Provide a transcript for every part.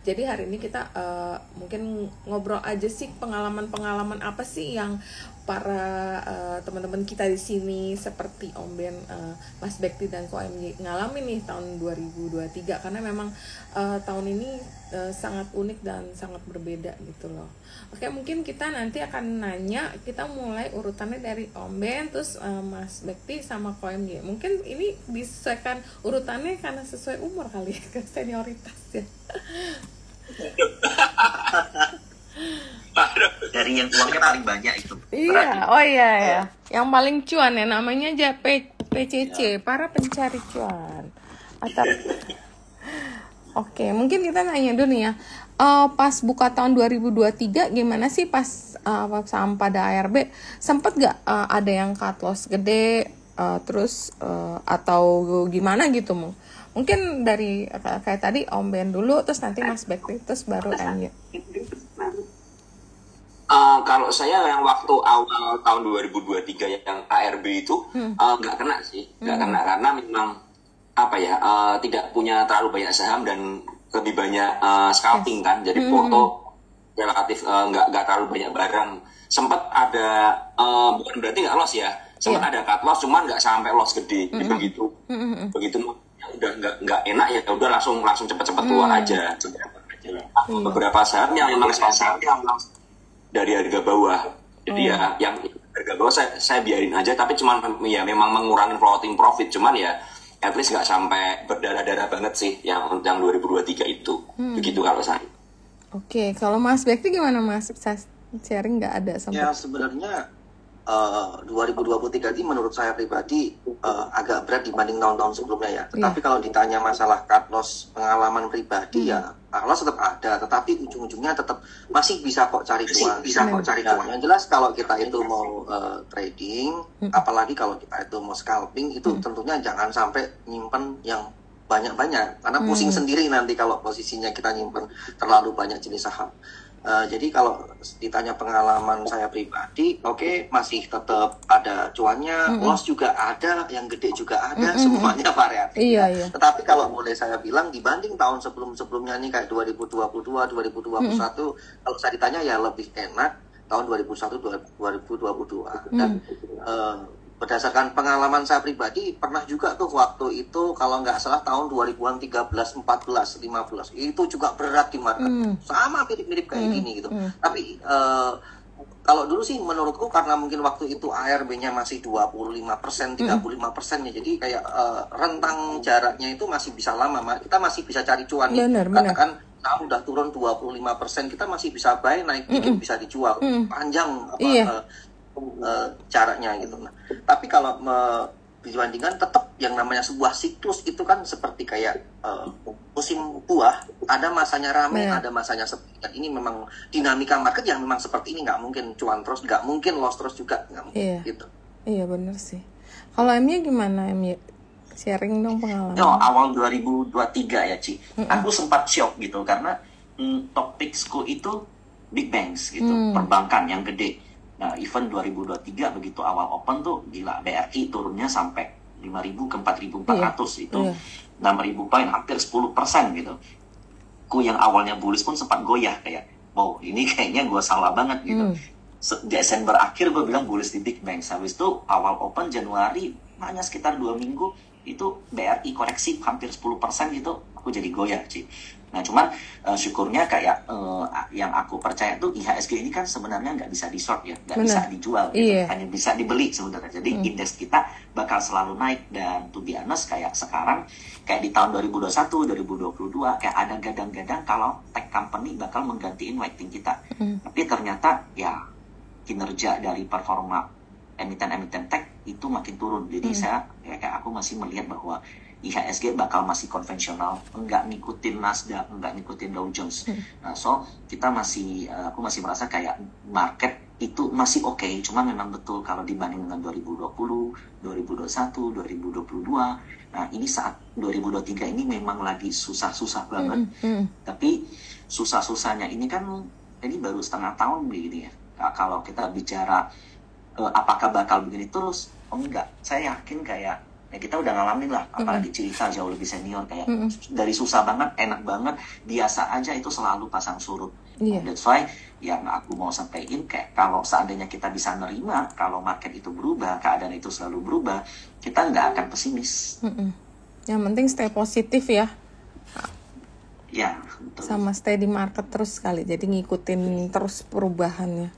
Jadi hari ini kita mungkin ngobrol aja sih pengalaman-pengalaman apa sih yang para teman-teman kita di sini seperti Om Ben, Mas Bekti dan Ko MY ngalamin nih tahun 2023, karena memang tahun ini sangat unik dan sangat berbeda gitu loh. Oke, mungkin kita nanti akan nanya, kita mulai urutannya dari Om Ben, terus Mas Bekti sama Ko MY. Mungkin ini disesuaikan urutannya karena sesuai umur kali ya, ke senioritas ya. Dari yang uangnya paling banyak itu. Iya, oh iya ya. Yang paling cuan ya, namanya aja PCC, para pencari cuan. Atau Oke, mungkin kita nanya dulu nih ya. Pas buka tahun 2023 gimana sih pas saham pada ARB? Sempet gak ada yang cut loss gede terus atau gimana gitu? Mungkin dari kayak tadi Om Ben dulu, terus nanti Mas Bekti, terus baru MY. Kalau saya yang waktu awal tahun 2023 yang ARB itu nggak kena sih, nggak kena karena memang apa ya, tidak punya terlalu banyak saham dan lebih banyak scalping kan, jadi foto relatif nggak terlalu banyak barang. Sempat ada bukan berarti nggak loss ya, sempat ada cut loss, cuman nggak sampai loss gede. Jadi begitu udah nggak enak ya udah langsung cepet-cepet keluar aja. Beberapa saham yang memang dari harga bawah, jadi ya yang harga bawah saya biarin aja, tapi cuman ya memang mengurangi floating profit, cuman ya at least nggak sampai berdarah-darah banget sih yang 2023 itu. Begitu kalau saya. Oke, kalau Mas Bekti gimana Mas? Bisa sharing nggak ada sampai? Ya sebenarnya 2023 ini menurut saya pribadi agak berat dibanding tahun-tahun sebelumnya ya. Tetapi kalau ditanya masalah cut loss pengalaman pribadi ya cut loss tetap ada, tetapi ujung-ujungnya tetap masih bisa kok cari cuan. Yang jelas kalau kita itu mau trading, apalagi kalau kita itu mau scalping, itu tentunya jangan sampai nyimpen yang banyak-banyak, karena pusing sendiri nanti kalau posisinya kita nyimpen terlalu banyak jenis saham. Jadi kalau ditanya pengalaman saya pribadi, oke, masih tetap ada cuannya, loss juga ada, yang gede juga ada, semuanya variatif. Iya. Tetapi kalau boleh saya bilang dibanding tahun sebelum-sebelumnya nih kayak 2022, 2021, kalau saya ditanya ya lebih enak tahun 2021, 2022. Dan berdasarkan pengalaman saya pribadi, pernah juga tuh waktu itu kalau nggak salah tahun 2013, 14, 15 itu juga berat di market, sama mirip-mirip kayak gini gitu. Tapi kalau dulu sih menurutku karena mungkin waktu itu ARB-nya masih 25%, 35% ya, jadi kayak rentang jaraknya itu masih bisa lama, kita masih bisa cari cuan nih. Katakan saham udah turun 25%, kita masih bisa buy, naik dikit bisa dijual, panjang jaraknya gitu. Nah, tapi kalau dibandingkan tetap yang namanya sebuah siklus itu kan seperti kayak musim buah, ada masanya rame, ada masanya sepi. Dan ini memang dinamika market yang memang seperti ini, nggak mungkin cuan terus, nggak mungkin loss terus juga, nggak mungkin gitu. Iya benar sih. Kalau MY gimana MY? Sharing dong pengalaman. Awal 2023 ya Ci, aku sempat shock gitu karena topikku itu big banks gitu, perbankan yang gede. Nah, event 2023 begitu awal open tuh gila, BRI turunnya sampai 5.000 ke 4.400 itu 6.000 poin, hampir 10% gitu. Ku yang awalnya bullish pun sempat goyah kayak, wow ini kayaknya gue salah banget gitu. Desember akhir gue bilang bullish di big bank, habis itu awal open Januari hanya sekitar 2 minggu itu BRI koreksi hampir 10% gitu, aku jadi goyah sih. Nah cuman syukurnya kayak yang aku percaya tuh IHSG ini kan sebenarnya nggak bisa di short ya, nggak bisa dijual gitu. Hanya bisa dibeli sebenarnya. Jadi indeks kita bakal selalu naik, dan to be honest kayak sekarang kayak di tahun 2021, 2022 kayak ada gadang-gadang kalau tech company bakal menggantiin weighting kita. Tapi ternyata ya kinerja dari performa emiten-emiten tech itu makin turun. Jadi saya kayak aku masih melihat bahwa IHSG bakal masih konvensional, enggak ngikutin Nasdaq, enggak ngikutin Dow Jones. Nah, so kita aku masih merasa kayak market itu masih oke, cuma memang betul kalau dibanding dengan 2020, 2021, 2022. Nah, ini saat 2023 ini memang lagi susah-susah banget. Tapi susah-susahnya ini kan ini baru setengah tahun begini ya. Nah, kalau kita bicara apakah bakal begini terus? Oh enggak, saya yakin kayak Ya kita udah ngalamin lah, apalagi cerita jauh lebih senior kayak dari susah banget, enak banget, biasa aja itu selalu pasang surut. That's why yang aku mau sampaikan kayak kalau seandainya kita bisa nerima kalau market itu berubah, keadaan itu selalu berubah, kita nggak akan pesimis. Yang penting stay positif ya. Ya, betul. Sama stay di market terus kali, jadi ngikutin terus perubahannya.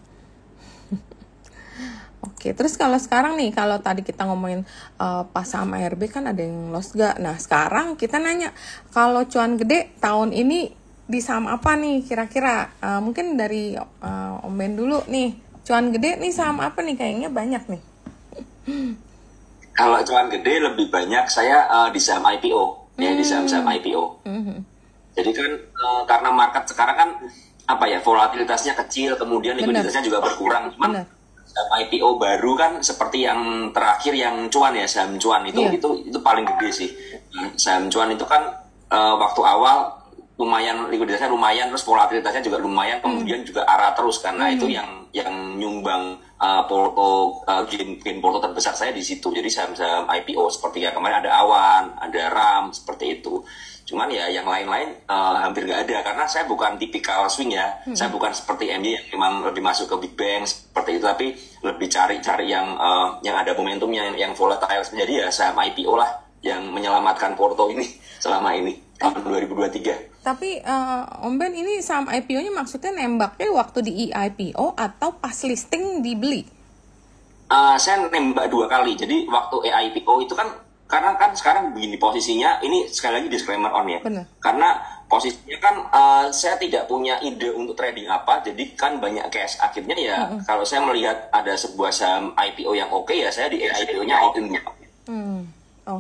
Oke, terus kalau sekarang nih, kalau tadi kita ngomongin pas saham ARB kan ada yang loss gak? Nah, sekarang kita nanya, kalau cuan gede tahun ini di saham apa nih kira-kira? Mungkin dari Om Ben dulu nih, cuan gede nih saham apa nih? Kayaknya banyak nih. Kalau cuan gede lebih banyak saya di saham IPO, ya di saham-saham IPO. Jadi kan karena market sekarang kan apa ya, volatilitasnya kecil, kemudian likuiditasnya juga berkurang. Cuman IPO baru kan seperti yang terakhir yang cuan ya, saham cuan itu paling gede sih. Saham cuan itu kan waktu awal lumayan, likuiditasnya lumayan, terus volatilitasnya juga lumayan, kemudian juga arah terus karena itu yang nyumbang gain porto terbesar saya di situ. Jadi saham-saham IPO seperti ya kemarin ada Awan, ada RAM seperti itu. Cuman ya yang lain-lain hampir nggak ada karena saya bukan tipikal swing ya. Saya bukan seperti MY yang memang lebih masuk ke big bang seperti itu, tapi lebih cari yang ada momentumnya, yang volatile. Jadi ya saham IPO lah yang menyelamatkan porto ini selama ini tahun 2023. Tapi Om Ben, ini saham IPO-nya maksudnya nembaknya waktu di IPO atau pas listing dibeli? Saya nembak 2 kali. Jadi waktu IPO itu kan karena kan sekarang begini posisinya, ini sekali lagi disclaimer on ya. Benar. Karena posisinya kan saya tidak punya ide untuk trading apa, jadi kan banyak cash. Akhirnya ya kalau saya melihat ada sebuah saham IPO yang oke ya saya di IPO-nya all in.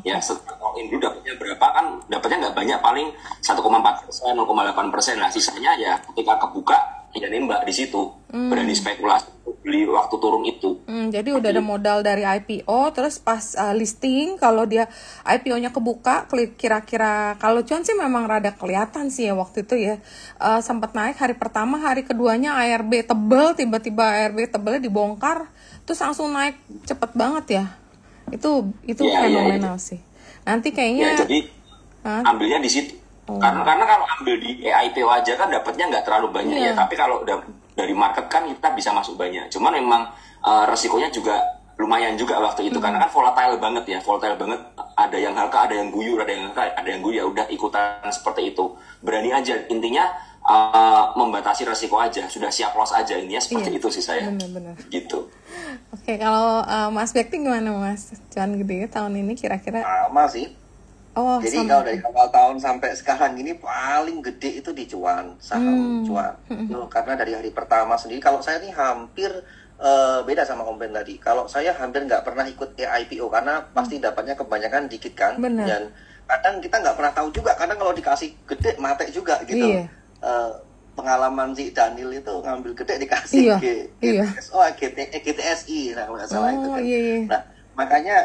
Ya setelah all in dulu dapatnya berapa kan, dapatnya nggak banyak, paling 1,4%, 0,8%. Nah sisanya ya ketika kebuka ya nembak di situ, berani spekulasi beli waktu turun itu. Jadi udah ada modal dari IPO, terus pas listing kalau dia IPO-nya kebuka, kira-kira kalau cuan sih memang rada kelihatan sih ya waktu itu ya, sempat naik hari pertama, hari keduanya ARB tebel, tiba-tiba ARB tebelnya dibongkar, terus langsung naik cepet banget ya. Itu fenomenal sih. Nanti kayaknya jadi ambilnya di situ. Karena kalau ambil di IPO aja kan dapatnya nggak terlalu banyak ya. Tapi kalau udah dari market kan kita bisa masuk banyak. Cuman memang resikonya juga lumayan juga waktu itu karena kan volatile banget ya, volatile banget. Ada yang harga, ada yang guyur, ada yang guyur, ya udah ikutan seperti itu. Berani aja, intinya membatasi resiko aja, sudah siap loss aja, intinya seperti itu sih saya. Benar-benar. Gitu. Oke, kalau Mas Bekti gimana Mas? Cuan gede tahun ini kira-kira? Sama sih. Jadi kalau dari awal tahun sampai sekarang ini paling gede itu di cuan, saham cuan. Karena dari hari pertama sendiri, kalau saya ini hampir beda sama Om Ben tadi. Kalau saya hampir nggak pernah ikut IPO karena pasti dapatnya kebanyakan dikit kan. Benar. Dan kadang kita nggak pernah tahu juga, kadang kalau dikasih gede mate juga gitu. Iya. Pengalaman si Daniel itu ngambil gede dikasih GTSI, nah nggak salah itu kan. Nah makanya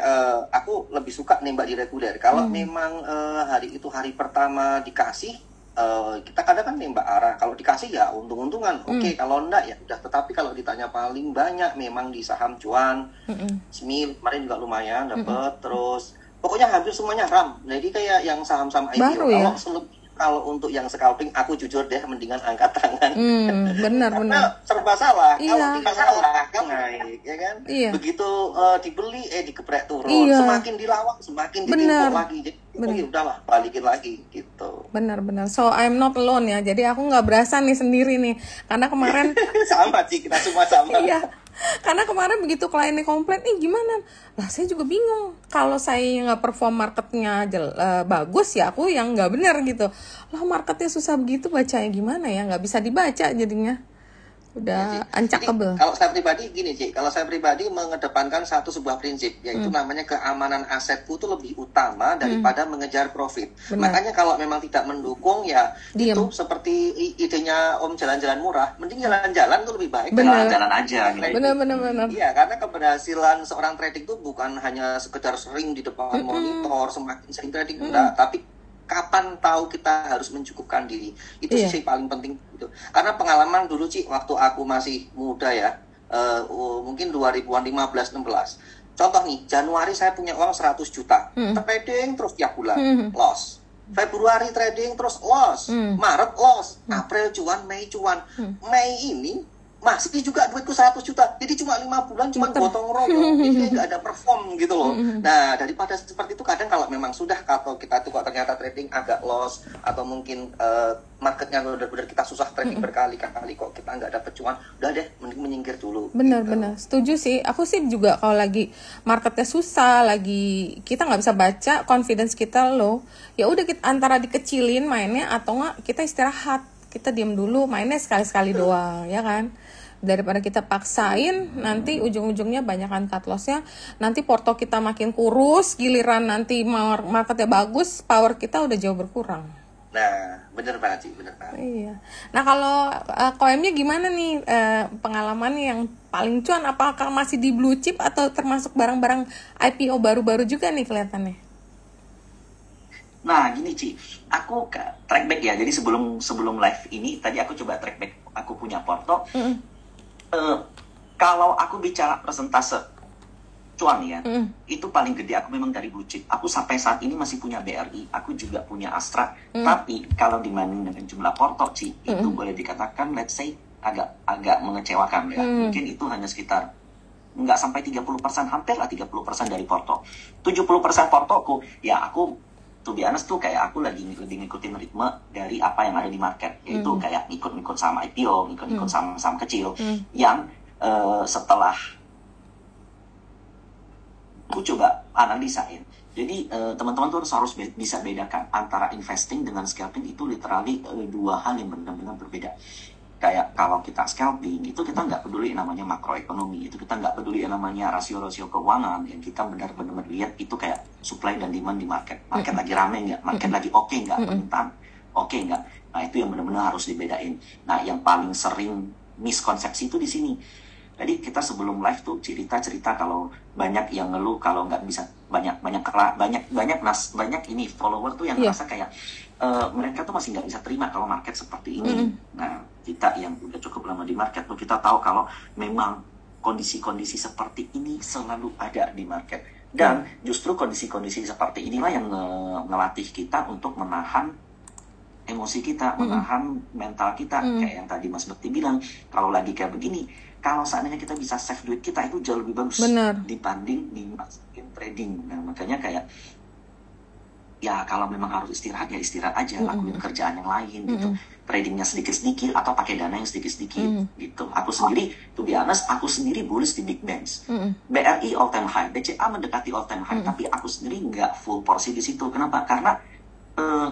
aku lebih suka nembak di reguler. Kalau memang hari itu hari pertama dikasih, kita kadang kan nembak arah. Kalau dikasih ya untung-untungan, oke. Kalau enggak ya udah. Tetapi kalau ditanya paling banyak memang di saham cuan, SMI kemarin juga lumayan dapat. Terus pokoknya hampir semuanya RAM. Jadi kayak yang saham-saham IPO. Baru ya? Kalau untuk yang scalping, aku jujur deh mendingan angkat tangan. Benar. Serba salah. Iya. Kalau tidak salah kan naik, ya kan? Iya. Begitu dibeli, dikeprek turun. Iya. Semakin dilawak, semakin ditimpuk lagi. Jadi udahlah, balikin lagi gitu. Benar. So I'm not alone ya. Jadi aku nggak berasa nih sendiri nih. Karena kemarin sama sih, kita semua sama. Iya. Karena kemarin begitu kliennya komplain, gimana? Lah saya juga bingung. Kalau saya nggak perform marketnya bagus ya aku yang nggak benar gitu. Lah marketnya susah begitu bacanya gimana ya? Nggak bisa dibaca jadinya. Udah uncakable. Kalau saya pribadi gini Cik, kalau saya pribadi mengedepankan sebuah prinsip, yaitu namanya keamanan asetku itu lebih utama daripada mengejar profit. Makanya kalau memang tidak mendukung ya Diem. itu seperti idenya Om jalan-jalan murah, mending jalan-jalan itu lebih baik. Jalan-jalan aja gitu. Benar. Iya, karena keberhasilan seorang trading itu bukan hanya sekedar sering di depan monitor, semakin sering trading enggak, tapi kapan tahu kita harus mencukupkan diri. Itu sih paling penting gitu. Karena pengalaman dulu Ci, waktu aku masih muda ya, mungkin 2015-16, contoh nih, Januari saya punya uang 100 juta, trading terus tiap bulan, loss. Februari trading terus loss, Maret loss, April cuan, Mei cuan. Mei ini masih juga duitku 100 juta, jadi cuma 5 bulan cuma gotong royong, jadi nggak ada perform gitu loh. Nah, daripada seperti itu, kadang kalau memang sudah, kalau kita tuh kok ternyata trading agak loss, atau mungkin marketnya benar-benar kita susah trading berkali-kali kok kita nggak dapet cuan, udah deh, mending menyingkir dulu. Bener-bener, setuju sih. Aku sih juga kalau lagi marketnya susah, lagi kita nggak bisa baca, confidence kita low, ya udah kita antara dikecilin mainnya atau nggak kita istirahat, kita diam dulu, mainnya sekali-sekali doang, ya kan? Daripada kita paksain, nanti ujung-ujungnya banyakan cut loss-nya, nanti porto kita makin kurus, giliran nanti marketnya bagus, power kita udah jauh berkurang. Nah, bener banget sih, bener banget. Iya. Nah, kalau KOM-nya gimana nih pengalaman yang paling cuan? Apakah masih di blue chip atau termasuk barang-barang IPO baru-baru juga nih kelihatannya? Nah, gini Ci, aku track back ya. Jadi sebelum live ini tadi aku coba track back aku punya porto. Kalau aku bicara persentase cuan ya, itu paling gede aku memang dari blue chip. Aku sampai saat ini masih punya BRI, aku juga punya Astra. Tapi kalau dibanding dengan jumlah porto Ci, itu boleh dikatakan let's say agak mengecewakan ya. Mungkin itu hanya sekitar nggak sampai 30%, hampir lah 30% dari porto. 70% portoku ya aku to be honest tuh kayak aku lagi lebih ngikutin ritme dari apa yang ada di market, yaitu kayak ngikut-ngikut sama IPO, ngikut-ngikut saham-saham kecil yang setelah aku coba analisain. Jadi teman-teman tuh harus bisa bedakan antara investing dengan scalping, itu literally dua hal yang benar-benar berbeda. Kayak kalau kita scalping itu kita nggak peduli namanya makroekonomi, itu kita nggak peduli namanya rasio-rasio keuangan, yang kita benar-benar lihat itu kayak supply dan demand di market lagi rame nggak, market lagi oke nggak, permintaan oke nggak. Nah, itu yang benar-benar harus dibedain. Nah, yang paling sering miskonsepsi itu di sini. Jadi kita sebelum live tuh cerita kalau banyak yang ngeluh kalau nggak bisa banyak ini follower tuh yang ngerasa kayak mereka tuh masih nggak bisa terima kalau market seperti ini. Nah, kita yang udah cukup lama di market tuh kita tahu kalau memang kondisi-kondisi seperti ini selalu ada di market, dan justru kondisi-kondisi seperti inilah yang ngelatih kita untuk menahan emosi kita, menahan mental kita. Kayak yang tadi Mas Bekti bilang, kalau lagi kayak begini, kalau seandainya kita bisa save duit kita itu jauh lebih bagus dibanding dimasukin trading. Nah, makanya kayak ya kalau memang harus istirahat ya istirahat aja, lakuin kerjaan yang lain gitu, tradingnya sedikit-sedikit atau pakai dana yang sedikit-sedikit gitu. Aku sendiri, to be honest, aku sendiri bullish di big banks. BRI all time high, BCA mendekati all time high, tapi aku sendiri nggak full porsi di situ. Kenapa? Karena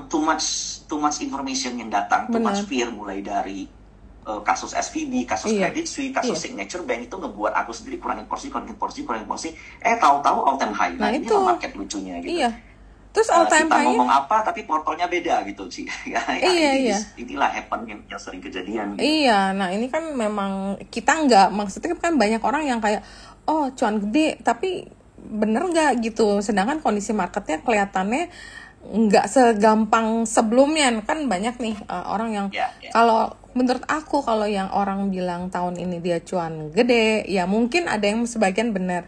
too much information yang datang, too much fear, mulai dari kasus SVB, kasus Credit Suisse, kasus Signature Bank, itu ngebuat aku sendiri kurangin porsi, tahu-tahu all time high. Nah, ini market lucunya gitu. Terus all time kita high ngomong apa tapi portonya beda gitu sih. Inilah happen yang sering kejadian gitu. Iya, nah ini kan memang kita nggak, maksudnya kan banyak orang yang kayak oh cuan gede, tapi bener nggak gitu, sedangkan kondisi marketnya kelihatannya nggak segampang sebelumnya. Kan banyak nih orang yang kalau menurut aku, kalau yang orang bilang tahun ini dia cuan gede, ya mungkin ada yang sebagian benar.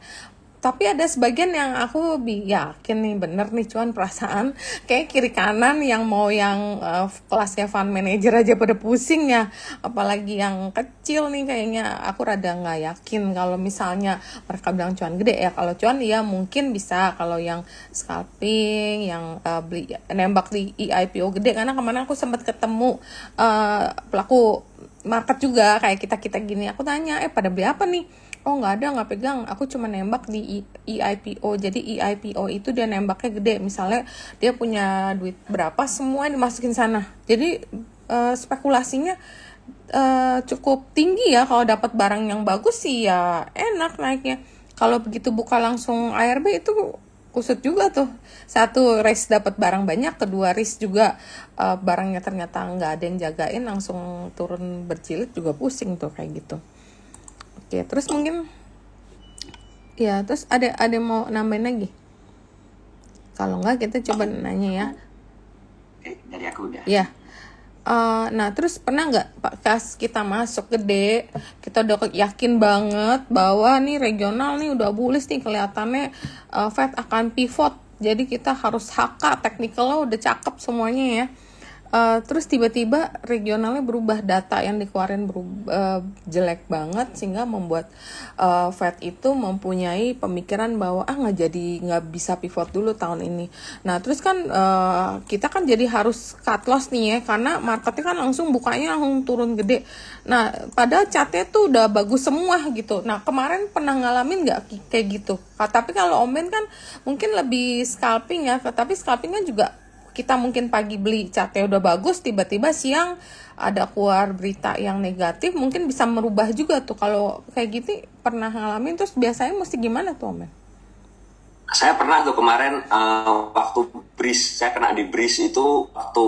Tapi ada sebagian yang aku yakin nih bener nih cuan, perasaan kayak kiri kanan yang mau yang kelasnya fund manager aja pada pusing ya, apalagi yang kecil nih kayaknya aku rada nggak yakin kalau misalnya mereka bilang cuan gede. Ya kalau cuan ya mungkin bisa, kalau yang scalping, yang beli nembak di IPO gede, karena kemarin aku sempat ketemu pelaku market juga kayak kita gini, aku tanya pada beli apa nih? Oh nggak ada, nggak pegang, aku cuma nembak di IPO. Jadi IPO itu dia nembaknya gede, misalnya dia punya duit berapa semua dimasukin sana. Jadi spekulasinya cukup tinggi ya, kalau dapat barang yang bagus sih ya enak naiknya. Kalau begitu buka langsung ARB itu kusut juga tuh. Satu race dapat barang banyak, kedua race juga barangnya ternyata nggak ada yang jagain, langsung turun berjilid juga pusing tuh kayak gitu. Oke, terus mungkin ya, terus ada mau nambahin lagi? Kalau enggak kita coba nanya ya. Oke, dari aku udah. Ya. Nah terus pernah nggak pas kita masuk gede, kita udah yakin banget bahwa nih regional nih udah bullish nih, kelihatannya Fed akan pivot, jadi kita harus HK, technicalnya udah cakep semuanya ya. Terus tiba-tiba regionalnya berubah, data yang dikeluarin berubah, jelek banget, sehingga membuat Fed itu mempunyai pemikiran bahwa nggak bisa pivot dulu tahun ini. Nah terus kan kita kan jadi harus cut loss nih ya, karena marketnya kan langsung bukanya langsung turun gede. Nah padahal chartnya tuh udah bagus semua gitu. Nah kemarin pernah ngalamin nggak kayak gitu? Tapi kalau Om Ben kan mungkin lebih scalping ya, tapi scalping kan juga kita mungkin pagi beli chartnya udah bagus, tiba-tiba siang ada keluar berita yang negatif, mungkin bisa merubah juga tuh. Kalau kayak gitu pernah ngalamin, terus biasanya mesti gimana tuh Om? Saya pernah tuh kemarin waktu breeze, saya kena di breeze itu waktu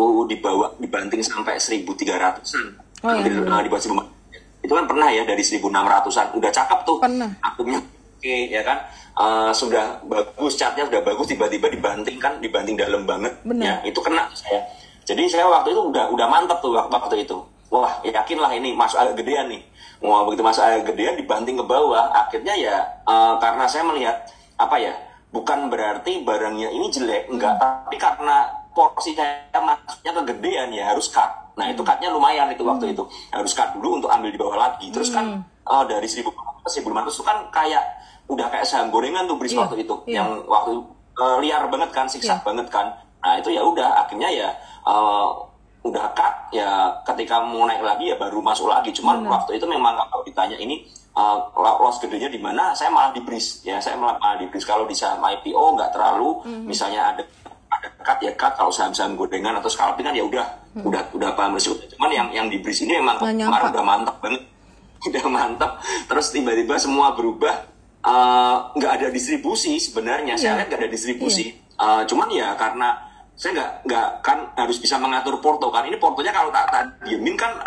dibanting sampai 1.300-an. Di bawah 1.000. Itu kan pernah ya, dari 1.600-an udah cakep tuh. Pernah. Akumnya oke ya kan. Sudah bagus, chartnya sudah bagus, tiba-tiba dibanting dalam banget. Benar. Ya itu kena saya. Jadi saya waktu itu udah mantap tuh waktu itu. Wah yakin lah ini masuk agak gedean nih. Wah begitu masuk agak gedean dibanting ke bawah, akhirnya ya karena saya melihat bukan berarti barangnya ini jelek, enggak, tapi karena porsi saya masuknya kegedean ya harus cut. Nah itu cutnya lumayan itu waktu itu, harus cut dulu untuk ambil di bawah lagi. Terus kan dari 1.500 itu kan kayak udah kayak saham gorengan tuh breeze waktu itu, yang waktu liar banget kan, siksa banget kan. Nah itu ya udah, akhirnya ya udah cut ya, ketika mau naik lagi ya baru masuk lagi. Cuman waktu itu memang kalau ditanya ini loss gedenya di mana, saya malah di breeze ya, saya malah di breeze. Kalau di saham IPO nggak terlalu, misalnya ada cut ya cut. Kalau saham-saham gorengan atau scalping kan ya udah paham resiko. Cuman yang di breeze ini memang kemarin udah mantap banget, udah mantap. Terus tiba-tiba semua berubah. Nggak ada distribusi sebenarnya, saya lihat nggak ada distribusi. Cuman ya karena saya nggak kan harus bisa mengatur porto kan. Ini portonya kalau tak diemin kan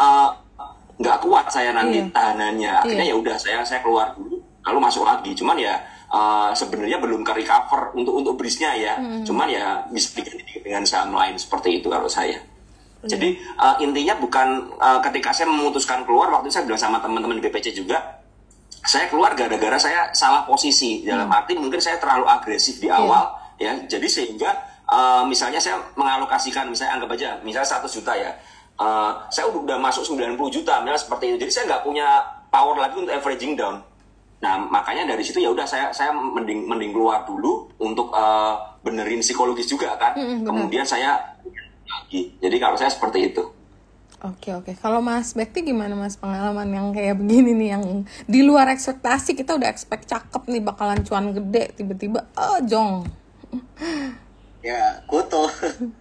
nggak kuat saya nanti tahanannya. Akhirnya ya udah saya keluar dulu, lalu masuk lagi. Cuman ya sebenarnya belum ke recover untuk breeze-nya ya. Cuman ya bisa diganti dengan saham lain seperti itu kalau saya. Jadi intinya bukan ketika saya memutuskan keluar, waktu itu saya bilang sama teman-teman di BPC juga, saya keluar gara-gara saya salah posisi, dalam arti mungkin saya terlalu agresif di awal ya, jadi sehingga misalnya saya mengalokasikan, misalnya anggap aja misalnya 100 juta ya, saya udah masuk 90 juta misalnya seperti itu, jadi saya nggak punya power lagi untuk averaging down. Nah makanya dari situ ya udah saya mending keluar dulu untuk benerin psikologis juga kan, kemudian saya lagi. Jadi kalau saya seperti itu. Oke. Kalau Mas Bekti gimana Mas, pengalaman yang kayak begini nih, yang di luar ekspektasi, kita udah expect cakep nih bakalan cuan gede, tiba-tiba jong. Ya, Goto.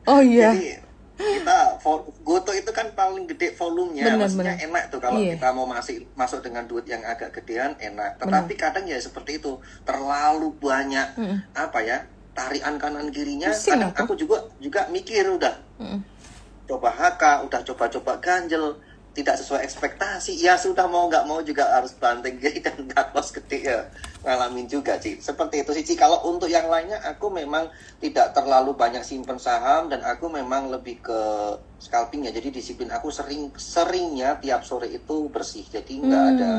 Oh iya. Jadi kita Goto itu kan paling gede volumenya, maksudnya enak tuh kalau kita mau masuk dengan duit yang agak gedean enak. Tetapi kadang ya seperti itu, terlalu banyak tarikan kanan kirinya. Kadang aku juga mikir udah. Coba HK, udah coba-coba ganjel, tidak sesuai ekspektasi, ya sudah mau nggak mau juga harus banting dan cut loss gede ya, ngalamin juga sih seperti itu sih. Kalau untuk yang lainnya aku memang tidak terlalu banyak simpen saham, dan aku memang lebih ke scalping ya, jadi disiplin aku seringnya tiap sore itu bersih, jadi nggak ada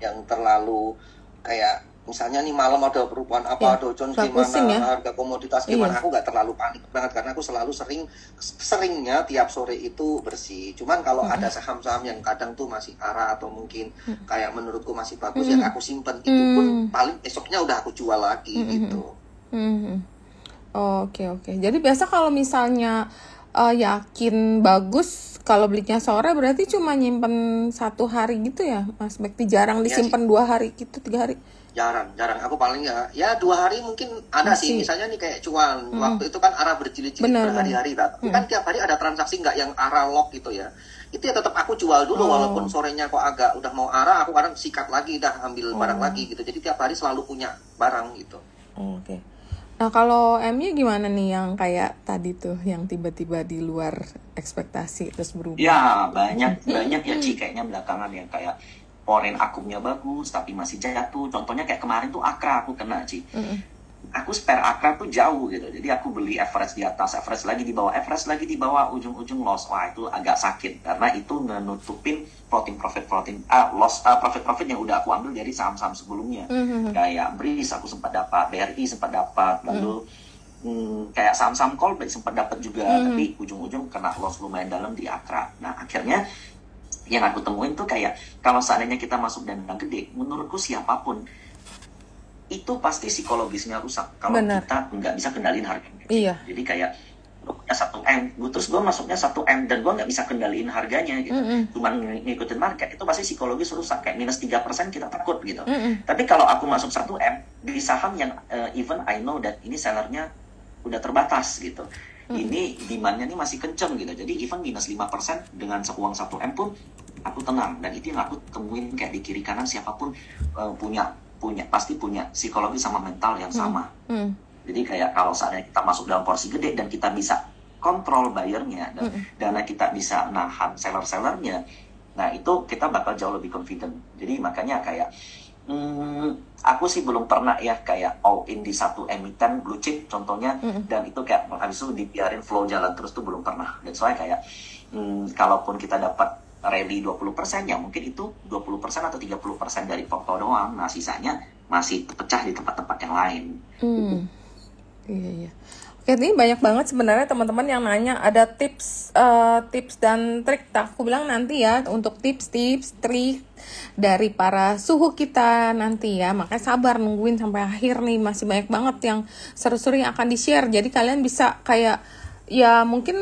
yang terlalu kayak misalnya nih malam ada perubahan apa, Dow Jones gimana, harga komoditas gimana, aku nggak terlalu panik banget karena aku selalu seringnya tiap sore itu bersih. Cuman kalau ada saham-saham yang kadang tuh masih arah atau mungkin kayak menurutku masih bagus, yang aku simpen itu pun paling esoknya udah aku jual lagi gitu. Oke. Jadi biasa kalau misalnya yakin bagus, kalau belinya sore berarti cuma nyimpen 1 hari gitu ya Mas Bekti, jarang disimpan 2 hari gitu, 3 hari? Jarang. Aku paling ya 2 hari mungkin ada sih. Misalnya nih kayak cuan, waktu itu kan arah berjilid-jilid berhari-hari, tapi kan tiap hari ada transaksi nggak yang arah lock gitu ya. Itu ya tetap aku jual dulu, walaupun sorenya kok agak udah mau arah, aku kadang sikat lagi, dah ambil barang lagi gitu. Jadi tiap hari selalu punya barang gitu. Oke. Nah kalau MU gimana nih yang kayak tadi tuh, yang tiba-tiba di luar ekspektasi terus berubah? Ya banyak ya Ci, kayaknya belakangan yang kayak foreign akumnya bagus tapi masih jatuh. Contohnya kayak kemarin tuh Akra aku kena Ci. aku spare akra tuh jauh gitu. Jadi aku beli average di atas, average lagi di bawah, average lagi di bawah, ujung-ujung loss. Wah, itu agak sakit karena itu nutupin loss profit yang udah aku ambil dari saham-saham sebelumnya. Kayak Breeze aku sempat dapat, BRI sempat dapat, lalu kayak saham-saham Colbert sempat dapat juga, tapi ujung-ujung kena loss lumayan dalam di akra. Nah, akhirnya yang aku temuin tuh kayak kalau seandainya kita masuk dana gede, menurutku siapapun itu pasti psikologisnya rusak kalau kita nggak bisa kendaliin harganya. Iya. Jadi kayak gue punya 1M, terus gue masuknya 1M dan gue nggak bisa kendaliin harganya gitu. Cuman ngikutin market, itu pasti psikologis rusak. Kayak minus 3% kita takut gitu. Tapi kalau aku masuk 1M di saham yang even I know that ini sellernya udah terbatas gitu. Ini demand-nya nih masih kenceng gitu. Jadi even minus 5% dengan uang 1M pun aku tenang. Dan itu yang aku temuin kayak di kiri kanan siapapun pasti punya psikologi sama mental yang sama. Jadi kayak kalau saatnya kita masuk dalam porsi gede dan kita bisa kontrol buyernya dan dana kita bisa nahan seller-sellernya, nah itu kita bakal jauh lebih confident. Jadi makanya kayak aku sih belum pernah ya kayak all in di satu emiten blue chip contohnya, dan itu kayak habis itu dibiarin flow jalan terus tuh belum pernah. Dan soalnya kayak kalaupun kita dapat rally 20%, ya mungkin itu 20% atau 30% dari porto doang. Nah, sisanya masih pecah di tempat-tempat yang lain. Iya. Oke, ini banyak banget sebenarnya teman-teman yang nanya ada tips dan trik. Aku bilang nanti ya untuk tips, trik dari para suhu kita nanti ya. Makanya sabar nungguin sampai akhir nih, masih banyak banget yang seru-seru yang akan di-share. Jadi kalian bisa kayak ya mungkin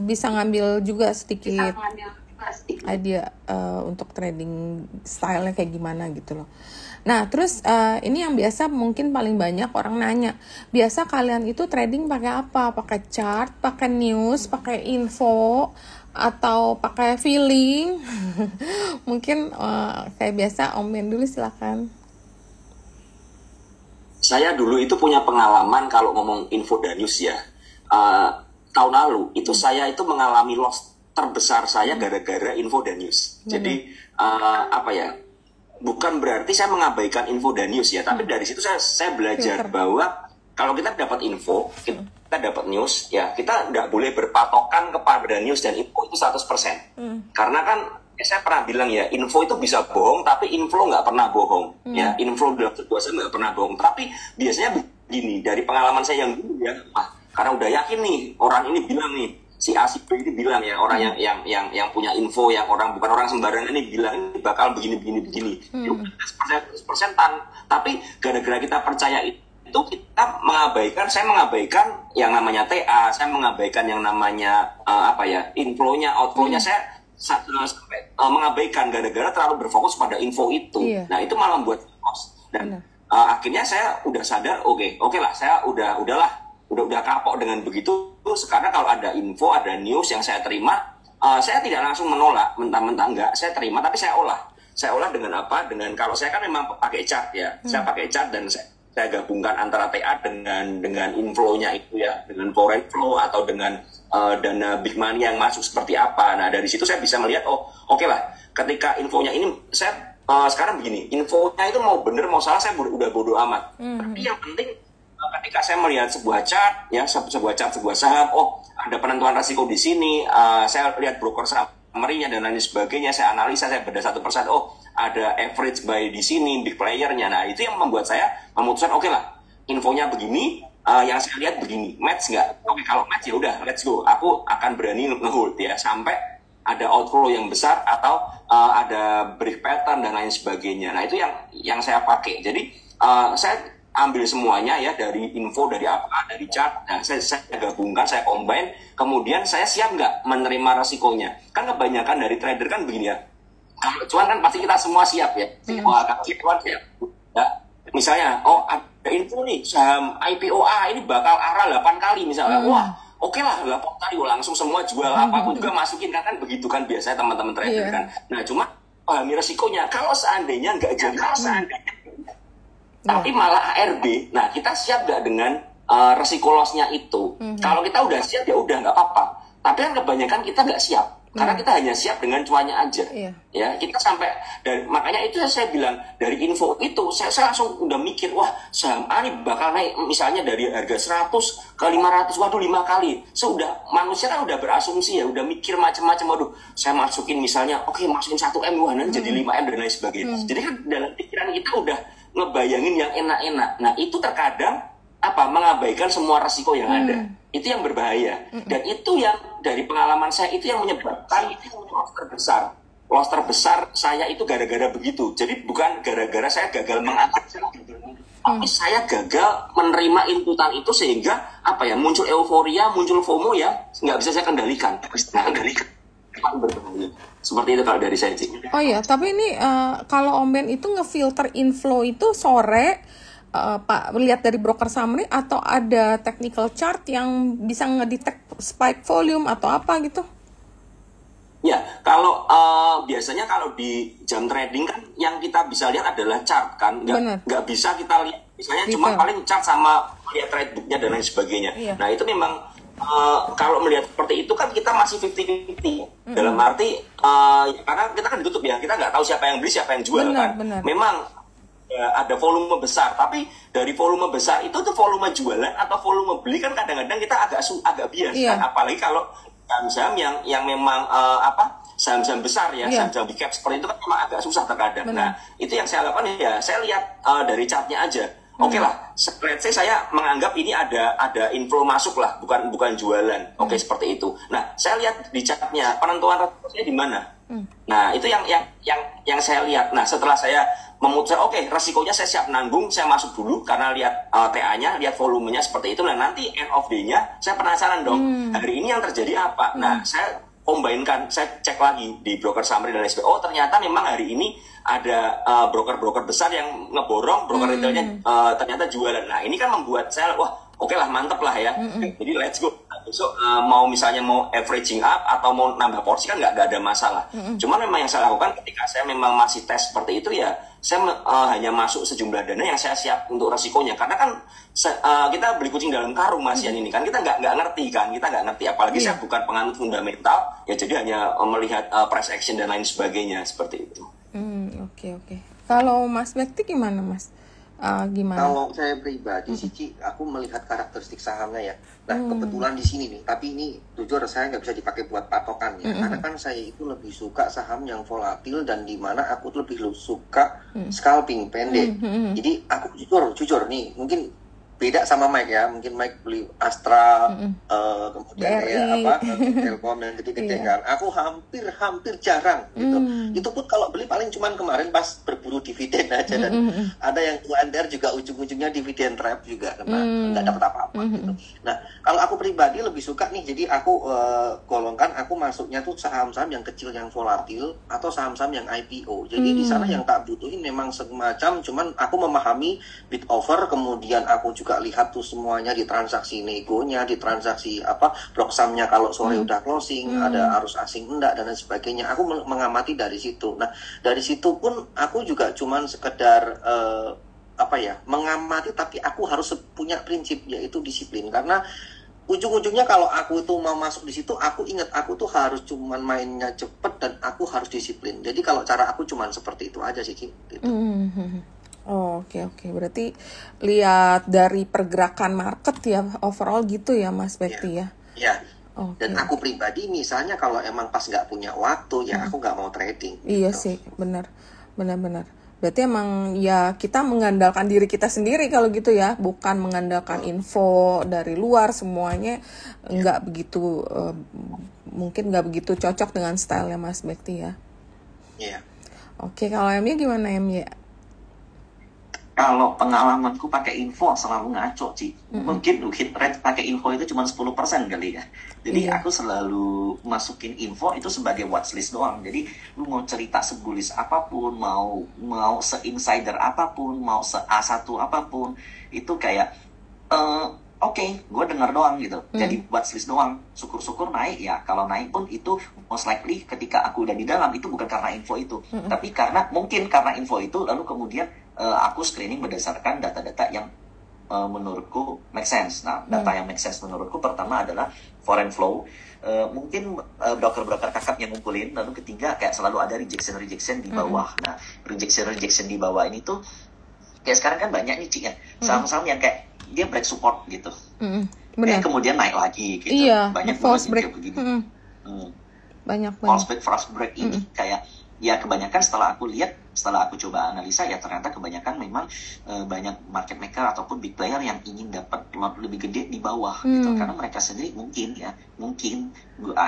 bisa ngambil juga sedikit idea untuk trading style-nya kayak gimana gitu loh. Nah, terus ini yang biasa mungkin paling banyak orang nanya. Biasa kalian itu trading pakai apa? Pakai chart, pakai news, pakai info, atau pakai feeling? Mungkin kayak biasa Om Ben dulu silakan. Saya dulu itu punya pengalaman kalau ngomong info dan news ya. Tahun lalu itu saya itu mengalami loss terbesar saya gara-gara info dan news. Jadi bukan berarti saya mengabaikan info dan news ya, tapi dari situ saya belajar bahwa kalau kita dapat info, kita dapat news ya, kita nggak boleh berpatokan kepada news dan info itu 100%. Karena kan saya pernah bilang ya, info itu bisa bohong, tapi inflow nggak pernah bohong. Ya, inflow dalam situasi nggak pernah bohong. Tapi biasanya begini, dari pengalaman saya yang dulu ya, karena udah yakin nih orang ini bilang nih, si A si B ini bilang ya, orang yang punya info, yang bukan orang sembarangan ini bilang ini bakal begini. 100% tapi gara-gara kita percaya itu kita saya mengabaikan yang namanya TA, saya mengabaikan yang namanya inflow-nya, outflow-nya saya sampai mengabaikan gara-gara terlalu berfokus pada info itu. Nah, itu malah membuat loss. Dan akhirnya saya udah sadar, oke lah, saya udah kapok dengan begitu. Sekarang kalau ada info, ada news yang saya terima, saya tidak langsung menolak mentah-mentah, enggak, saya terima, tapi saya olah dengan apa? Dengan, kalau saya kan memang pakai chart ya, saya pakai chart dan saya gabungkan antara TA dengan inflow-nya itu ya, dengan foreign flow atau dengan dana big money yang masuk seperti apa. Nah, dari situ saya bisa melihat, oke lah, ketika infonya ini saya sekarang begini, infonya itu mau bener mau salah saya udah bodo amat. Tapi yang penting ketika saya melihat sebuah chart ya, sebuah saham, ada penentuan risiko di sini, saya lihat broker summary-nya dan lain sebagainya, saya analisa, saya beda satu persatu, ada average buy di sini, big player-nya. Nah, itu yang membuat saya memutuskan, oke lah, infonya begini, yang saya lihat begini, match nggak? Oke, kalau match ya udah, let's go. Aku akan berani nge-hold ya, sampai ada outflow yang besar atau ada break pattern dan lain sebagainya. Nah, itu yang saya pakai. Jadi, saya ambil semuanya ya, dari info, dari chart, nah, saya gabungkan, saya combine, kemudian saya siap nggak menerima resikonya. Kan kebanyakan dari trader kan begini ya, kalau cuan kan pasti kita semua siap ya, kalau cuan siap ya, misalnya ada info nih, saham IPOA ini bakal arah 8 kali misalnya, oke lah 8 kali langsung semua jual, apapun juga masukin, kan begitu kan biasanya teman-teman trader kan. Nah, cuma pahami resikonya, kalau seandainya nggak jadi, tapi malah ARB, nah kita siap gak dengan resiko loss-nya itu? Kalau kita udah siap ya udah nggak apa-apa. Tapi kan kebanyakan kita nggak siap. Karena kita hanya siap dengan cuannya aja. Ya, kita sampai makanya itu saya bilang dari info itu saya langsung udah mikir, wah saham A ini bakal naik misalnya dari harga 100 ke 500, waduh 5 kali. Manusia kan udah berasumsi ya, udah mikir macam-macam, waduh saya masukin misalnya, oke, masukin 1M, wah nanti jadi 5M dan lain sebagainya. Jadi kan dalam pikiran kita udah ngebayangin yang enak-enak. Nah itu terkadang mengabaikan semua resiko yang ada. Itu yang berbahaya. Dan itu yang dari pengalaman saya itu yang menyebabkan loss terbesar saya itu gara-gara begitu. Jadi bukan gara-gara saya gagal mengatasi, tapi saya gagal menerima inputan itu sehingga muncul euforia, muncul FOMO yang nggak bisa saya kendalikan. Berbahaya. Seperti itu kalau dari saya, Cik. Oh iya, tapi ini kalau Om Ben itu ngefilter inflow itu sore, Pak, lihat dari broker summary atau ada technical chart yang bisa ngedetect spike volume atau apa gitu? Ya, kalau biasanya kalau di jam trading kan yang kita bisa lihat adalah chart kan, nggak bisa kita lihat misalnya cuma paling chart sama lihat trade booknya dan lain sebagainya. Nah itu memang kalau melihat seperti itu kan kita masih 50-50 dalam arti karena kita kan ditutup ya, kita nggak tahu siapa yang beli siapa yang jual kan. Memang ada volume besar, tapi dari volume besar itu tuh volume jualan atau volume beli kan kadang-kadang kita agak bias kan, apalagi kalau saham-saham yang memang saham-saham besar ya, saham-saham big cap seperti itu kan memang agak susah terkadang. Nah itu yang saya lakukan ya, saya lihat dari chartnya aja. Oke lah, let's say saya menganggap ini ada inflow masuk lah, bukan jualan. Oke, seperti itu. Nah, saya lihat di chartnya penentuan resikonya di mana. Nah, itu yang saya lihat. Nah, setelah saya memutuskan, oke, resikonya saya siap nanggung, saya masuk dulu karena lihat TA-nya, lihat volumenya seperti itu. Nah, nanti end of day-nya saya penasaran dong, hari ini yang terjadi apa. Nah, saya combine-kan, saya cek lagi di broker summary dan lain sebagainya. Oh, ternyata memang hari ini ada broker-broker besar yang ngeborong, broker retailnya ternyata jualan. Nah, ini kan membuat saya, wah, oke lah, mantep lah ya. Jadi let's go. Besok mau misalnya mau averaging up atau mau nambah porsi kan nggak ada masalah. Cuman memang yang saya lakukan ketika saya memang masih tes seperti itu ya, saya hanya masuk sejumlah dana yang saya siap untuk resikonya. Karena kan kita beli kucing dalam karung Mas Yan ini kan, kita nggak ngerti kan, apalagi saya bukan penganut fundamental ya, jadi hanya melihat price action dan lain sebagainya seperti itu. Oke. Kalau Mas Bekti gimana Mas? Gimana? Kalau saya pribadi sih, aku melihat karakteristik sahamnya ya. Nah, kebetulan di sini nih, tapi ini jujur saya nggak bisa dipakai buat patokan ya. Karena kan saya itu lebih suka saham yang volatil dan di mana aku tuh lebih suka scalping pendek. Jadi aku jujur nih, mungkin beda sama Mike ya. Mungkin Mike beli Astra, kemudian kayak Telkom dan gede-gede kan. Aku hampir jarang gitu. Itu pun kalau beli paling cuman kemarin pas berburu dividen aja, dan ada yang UNDR juga ujung-ujungnya dividen trap juga karena nggak dapat apa-apa gitu. Nah, kalau aku pribadi lebih suka nih, jadi aku golongkan, aku masuknya tuh saham-saham yang kecil yang volatil atau saham-saham yang IPO. Jadi di sana yang tak butuhin memang semacam, cuman aku memahami bid offer, kemudian aku juga lihat tuh semuanya di transaksi negonya, di transaksi blok sahamnya kalau sore udah closing, ada arus asing enggak dan lain sebagainya. Aku mengamati dari situ. Nah, dari situ pun aku juga cuman sekedar mengamati, tapi aku harus punya prinsip, yaitu disiplin. Karena ujung-ujungnya kalau aku tuh mau masuk di situ, aku ingat aku tuh harus cuman mainnya cepet dan aku harus disiplin. Jadi kalau cara aku cuman seperti itu aja sih, gitu. Oke. Berarti lihat dari pergerakan market ya, overall gitu ya Mas Bekti ya? Iya. Dan aku pribadi misalnya kalau emang pas nggak punya waktu ya aku nggak mau trading. Iya gitu. Sih, benar. Berarti emang ya kita mengandalkan diri kita sendiri kalau gitu ya, bukan mengandalkan info dari luar, semuanya nggak begitu, mungkin nggak begitu cocok dengan stylenya Mas Bekti ya. Iya. Oke, kalau Emnya gimana Emnya? Kalau pengalamanku pakai info selalu ngaco, Ci. Mungkin hit rate pakai info itu cuma 10% kali ya. Jadi aku selalu masukin info itu sebagai watchlist doang. Jadi lu mau cerita sebulis apapun, mau se-insider apapun, mau se-A1 apapun, itu kayak oke, gue denger doang gitu. Jadi watchlist doang. Syukur-syukur naik ya. Kalau naik pun itu most likely ketika aku udah di dalam itu bukan karena info itu, tapi mungkin karena info itu lalu kemudian aku screening berdasarkan data-data yang menurutku make sense. Nah, data yang make sense menurutku pertama adalah foreign flow. Mungkin broker-broker kakap yang ngumpulin, lalu ketiga kayak selalu ada rejection di bawah. Nah, rejection di bawah ini tuh kayak sekarang kan banyak nih Ci ya, saham-saham yang kayak dia break support gitu, kemudian naik lagi gitu. Iya, banyak false break begini. Banyak false break ini kayak ya kebanyakan setelah aku coba analisa ya ternyata kebanyakan memang banyak market maker ataupun big player yang ingin dapat lebih gede di bawah gitu, karena mereka sendiri mungkin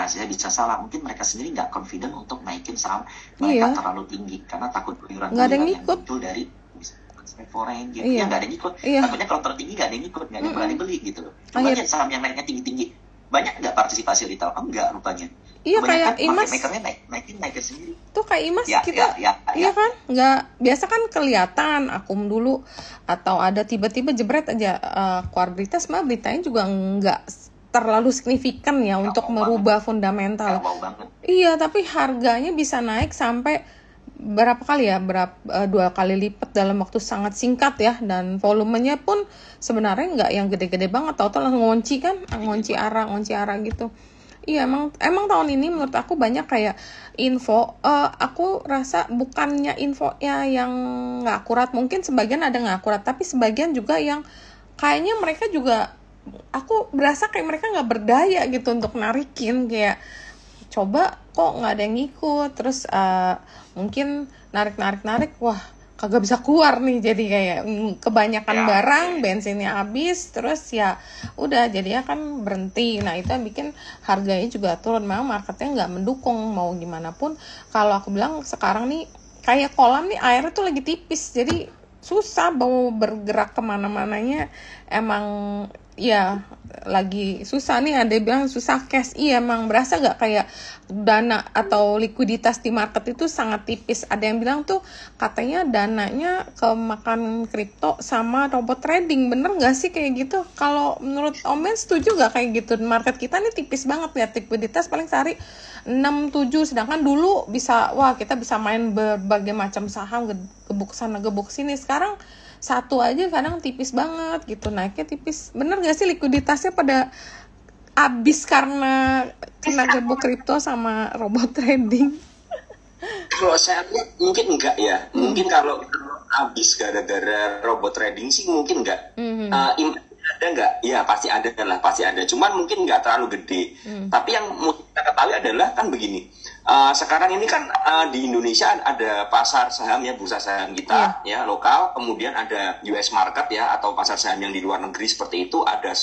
saya bisa salah, mungkin mereka sendiri nggak confident untuk naikin saham mereka terlalu tinggi karena takut guyuran yang muncul dari foreign gitu. Ya nggak ada yang ikut, takutnya kalau tertinggi nggak ada yang ikut, nggak ada yang berani beli gitu loh. Coba lihat saham yang naiknya tinggi banyak nggak partisipasi retail? Enggak rupanya. Iya, kayak Imas makernya naikin sendiri tuh, kayak Imas kita iya kan nggak biasa kan kelihatan akum dulu atau ada tiba-tiba jebret aja keluar berita, sebenarnya beritanya juga nggak terlalu signifikan ya untuk merubah fundamental. Iya, tapi harganya bisa naik sampai berapa kali ya, 2 kali lipat dalam waktu sangat singkat ya, dan volumenya pun sebenarnya nggak yang gede-gede banget, tahu-tahu langsung ngunci arah gitu. Iya, emang tahun ini menurut aku banyak kayak info, aku rasa bukannya infonya yang nggak akurat, mungkin sebagian ada nggak akurat, tapi sebagian juga yang kayaknya mereka juga, aku berasa kayak mereka nggak berdaya gitu untuk narikin, kayak coba kok nggak ada yang ngikut, terus mungkin narik, wah kagak bisa keluar nih, jadi kayak kebanyakan barang, bensinnya habis, terus ya udah jadinya kan berhenti. Nah itu yang bikin harganya juga turun, memang marketnya nggak mendukung mau gimana pun. Kalau aku bilang sekarang nih kayak kolam nih, airnya tuh lagi tipis, jadi susah mau bergerak kemana-mananya, emang ya lagi susah nih. Ada yang bilang susah cash, iya emang berasa gak kayak dana atau likuiditas di market itu sangat tipis. Ada yang bilang tuh katanya dananya kemakan kripto sama robot trading, bener gak sih kayak gitu? Kalau menurut Om Ben setuju gak kayak gitu? Market kita nih tipis banget ya, likuiditas paling sehari 6-7, sedangkan dulu kita bisa main berbagai macam saham, gebuk sana gebuk sini. Sekarang satu aja kadang tipis banget gitu, naiknya tipis. Bener gak sih likuiditasnya pada habis karena kena gebuk kripto sama robot trading? Kalau saya lihat mungkin enggak ya. Mungkin kalau habis gara-gara robot trading sih mungkin enggak. Ada enggak? Ya pasti ada. Cuman mungkin enggak terlalu gede. Tapi yang mau kita ketahui adalah kan begini. Sekarang ini kan di Indonesia ada pasar saham ya, bursa saham kita ya lokal, kemudian ada US market ya, atau pasar saham yang di luar negeri seperti itu, ada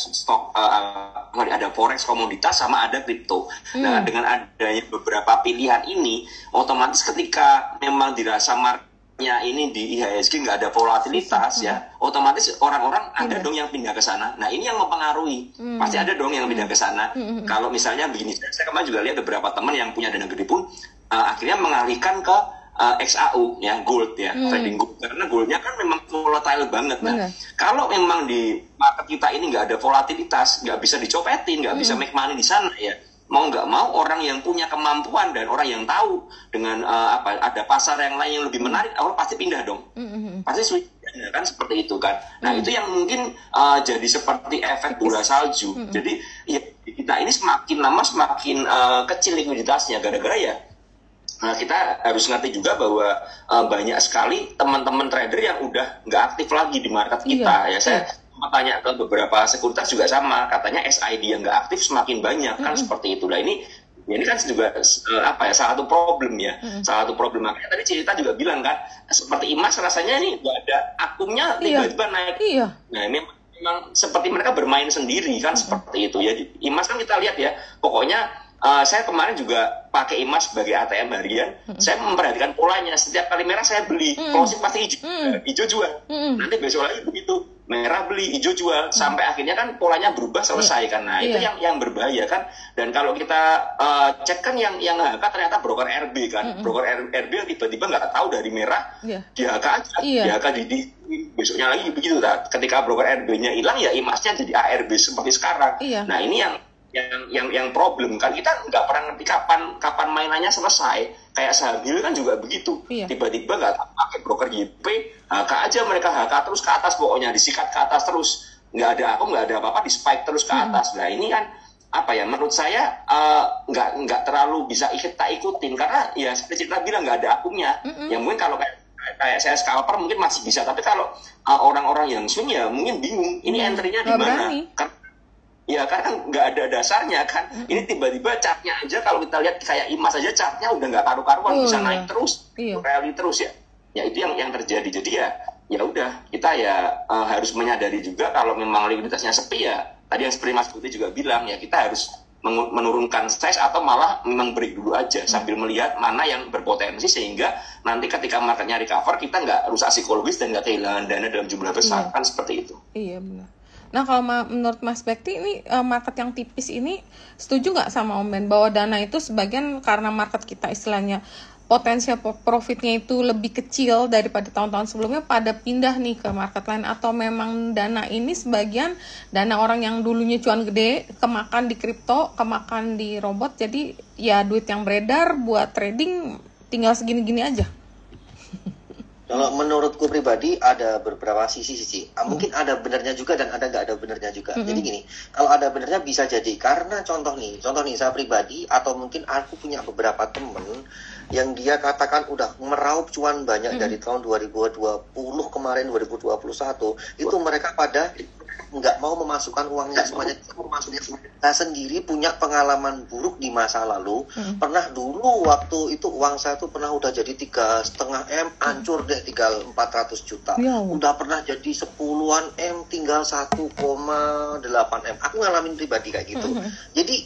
ada forex komoditas sama ada kripto. Nah, dengan adanya beberapa pilihan ini, otomatis ketika memang dirasa marketnya ini di IHSG nggak ada volatilitas ya, otomatis orang-orang ada dong yang pindah ke sana. Nah ini yang mempengaruhi, pasti ada dong yang pindah ke sana. Kalau misalnya begini, saya kemarin juga lihat beberapa teman yang punya dana gede pun akhirnya mengalihkan ke XAU ya, gold ya, trading gold, karena goldnya kan memang volatile banget. Nah kalau memang di market kita ini nggak ada volatilitas, nggak bisa dicopetin, nggak bisa make money di sana ya, mau nggak mau orang yang punya kemampuan dan orang yang tahu dengan ada pasar yang lain yang lebih menarik, orang pasti pindah dong, pasti switch kan, seperti itu kan. Nah itu yang mungkin jadi seperti efek bola salju. Jadi ya, kita ini semakin lama semakin kecil likuiditasnya, gara-gara ya kita harus ngerti juga bahwa banyak sekali teman-teman trader yang udah nggak aktif lagi di market kita. Ya saya tanya ke beberapa sekuritas juga sama, katanya SID yang nggak aktif semakin banyak kan, seperti itu. Nah ini kan juga salah satu problem ya, salah satu problem. Makanya tadi cerita juga bilang kan, seperti Imas rasanya ini nggak ada akumnya tiba-tiba naik. Nah ini memang seperti mereka bermain sendiri kan, seperti itu ya. Imas kan kita lihat ya, pokoknya saya kemarin juga pakai Imas sebagai ATM harian. Saya memperhatikan polanya, setiap kali merah saya beli, closing pasti hijau jual, nanti besok lagi begitu, merah beli, hijau jual, sampai akhirnya kan polanya berubah, selesai kan. Nah itu yang berbahaya kan. Dan kalau kita cek kan yang HK ternyata broker RB kan, broker RB yang tiba-tiba nggak tahu dari merah di HK aja, di HK di besoknya lagi begitu. Ketika broker RB-nya hilang ya Imasnya jadi ARB seperti sekarang. Nah ini yang problem kan, kita nggak pernah ngerti kapan mainannya selesai. Kayak saham kan juga begitu, tiba-tiba nggak tahu pakai broker YP, HK aja mereka, HK terus ke atas pokoknya, disikat ke atas terus, nggak ada apa-apa, di spike terus ke atas. Nah ini kan apa ya, menurut saya nggak terlalu bisa kita ikutin, karena ya seperti kita bilang nggak ada akunnya. Ya mungkin kalau kayak saya scalper mungkin masih bisa, tapi kalau orang-orang yang swing ya mungkin bingung ini entry-nya di mana. Karena nggak ada dasarnya kan. Ini tiba-tiba chartnya aja kalau kita lihat kayak IMAS aja chartnya udah nggak karu-karuan, bisa naik terus, rally terus ya. Ya itu yang terjadi. Jadi ya udah, kita harus menyadari juga kalau memang likuiditasnya sepi ya. Tadi yang seperti Mas Putih juga bilang ya, kita harus menurunkan size atau malah memang break dulu aja sambil melihat mana yang berpotensi, sehingga nanti ketika marketnya recover kita nggak rusak psikologis dan nggak kehilangan dana dalam jumlah besar. Kan seperti itu. Iya benar. Nah kalau menurut Mas Bekti ini market yang tipis ini setuju nggak sama Om Ben bahwa dana itu sebagian karena market kita istilahnya potensial profitnya itu lebih kecil daripada tahun-tahun sebelumnya pada pindah nih ke market lain, atau memang dana ini sebagian dana orang yang dulunya cuan gede kemakan di kripto, kemakan di robot, jadi ya duit yang beredar buat trading tinggal segini-gini aja. Kalau menurutku pribadi ada beberapa sisi. Mungkin ada benernya juga dan ada nggak ada benernya juga. Jadi gini, kalau ada benernya bisa jadi karena contoh nih saya pribadi atau mungkin aku punya beberapa temen yang dia katakan udah meraup cuan banyak dari tahun 2020 kemarin 2021, itu mereka pada nggak mau memasukkan uangnya semuanya. Saya sendiri punya pengalaman buruk di masa lalu. Pernah dulu waktu itu uang saya tuh pernah udah jadi 3,5 M, hancur deh, tinggal 400 juta. Udah pernah jadi 10-an M, tinggal 1,8 M. Aku ngalamin pribadi kayak gitu. Jadi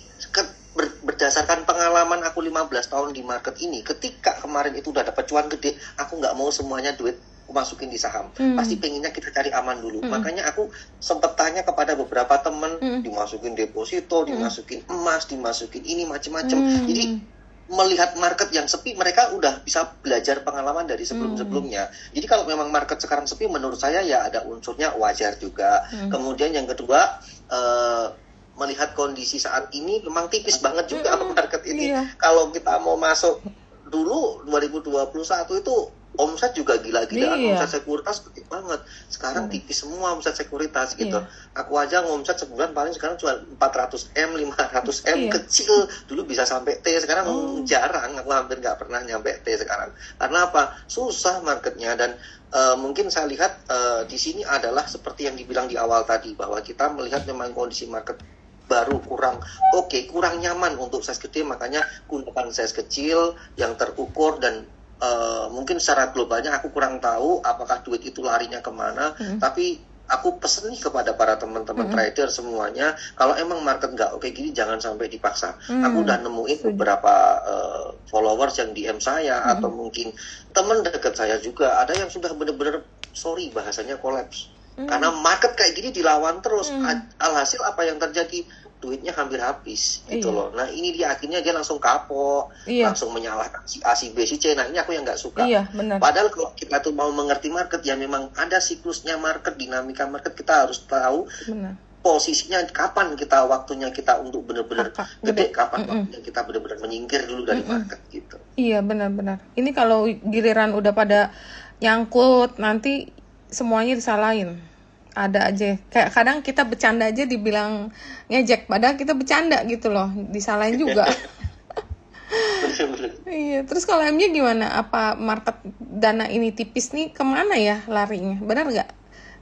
berdasarkan pengalaman aku 15 tahun di market ini, ketika kemarin itu udah dapat cuan gede, aku nggak mau semuanya duit masukin di saham. Pasti pengennya kita cari aman dulu. Makanya aku sempat tanya kepada beberapa temen, dimasukin deposito, dimasukin emas, dimasukin ini macam-macam. Jadi melihat market yang sepi, mereka udah bisa belajar pengalaman dari sebelum-sebelumnya. Jadi kalau memang market sekarang sepi, menurut saya ya ada unsurnya wajar juga. Kemudian yang kedua, melihat kondisi saat ini memang tipis banget juga market ini. Kalau kita mau masuk dulu 2021 itu omset juga gila-gilaan, omset sekuritas gede banget. Sekarang tipis semua omset sekuritas gitu. Aku aja ngomset sebulan paling sekarang cuma 400 M, 500 M, kecil. Dulu bisa sampai T, sekarang jarang. Aku hampir nggak pernah nyampe T sekarang. Karena apa? Susah marketnya. Dan mungkin saya lihat di sini adalah seperti yang dibilang di awal tadi, bahwa kita melihat memang kondisi market baru kurang nyaman untuk size gede, makanya gunakan size kecil yang terukur. Dan mungkin secara globalnya aku kurang tahu apakah duit itu larinya kemana, tapi aku pesen nih kepada para teman-teman trader semuanya, kalau emang market nggak oke gini jangan sampai dipaksa. Aku udah nemuin beberapa followers yang DM saya atau mungkin teman dekat saya juga, ada yang sudah benar-benar bahasanya collapse. Karena market kayak gini dilawan terus, alhasil apa yang terjadi? Duitnya hampir habis gitu loh. Nah ini dia akhirnya dia langsung kapok, langsung menyalahkan si A, si B, si C. Nah ini aku yang nggak suka. Padahal kalau kita tuh mau mengerti market, ya memang ada siklusnya market, dinamika market, kita harus tahu posisinya kapan waktunya kita untuk benar-benar gede, kapan waktunya kita benar-benar menyingkir dulu dari market gitu. Iya benar-benar. Ini kalau giliran udah pada nyangkut nanti semuanya disalahin. Ada aja, kayak kadang kita bercanda aja dibilang ngejek, padahal kita bercanda gitu loh, disalahin juga. Iya, terus kalau MJ gimana? Apa market dana ini tipis nih kemana ya larinya? Benar nggak?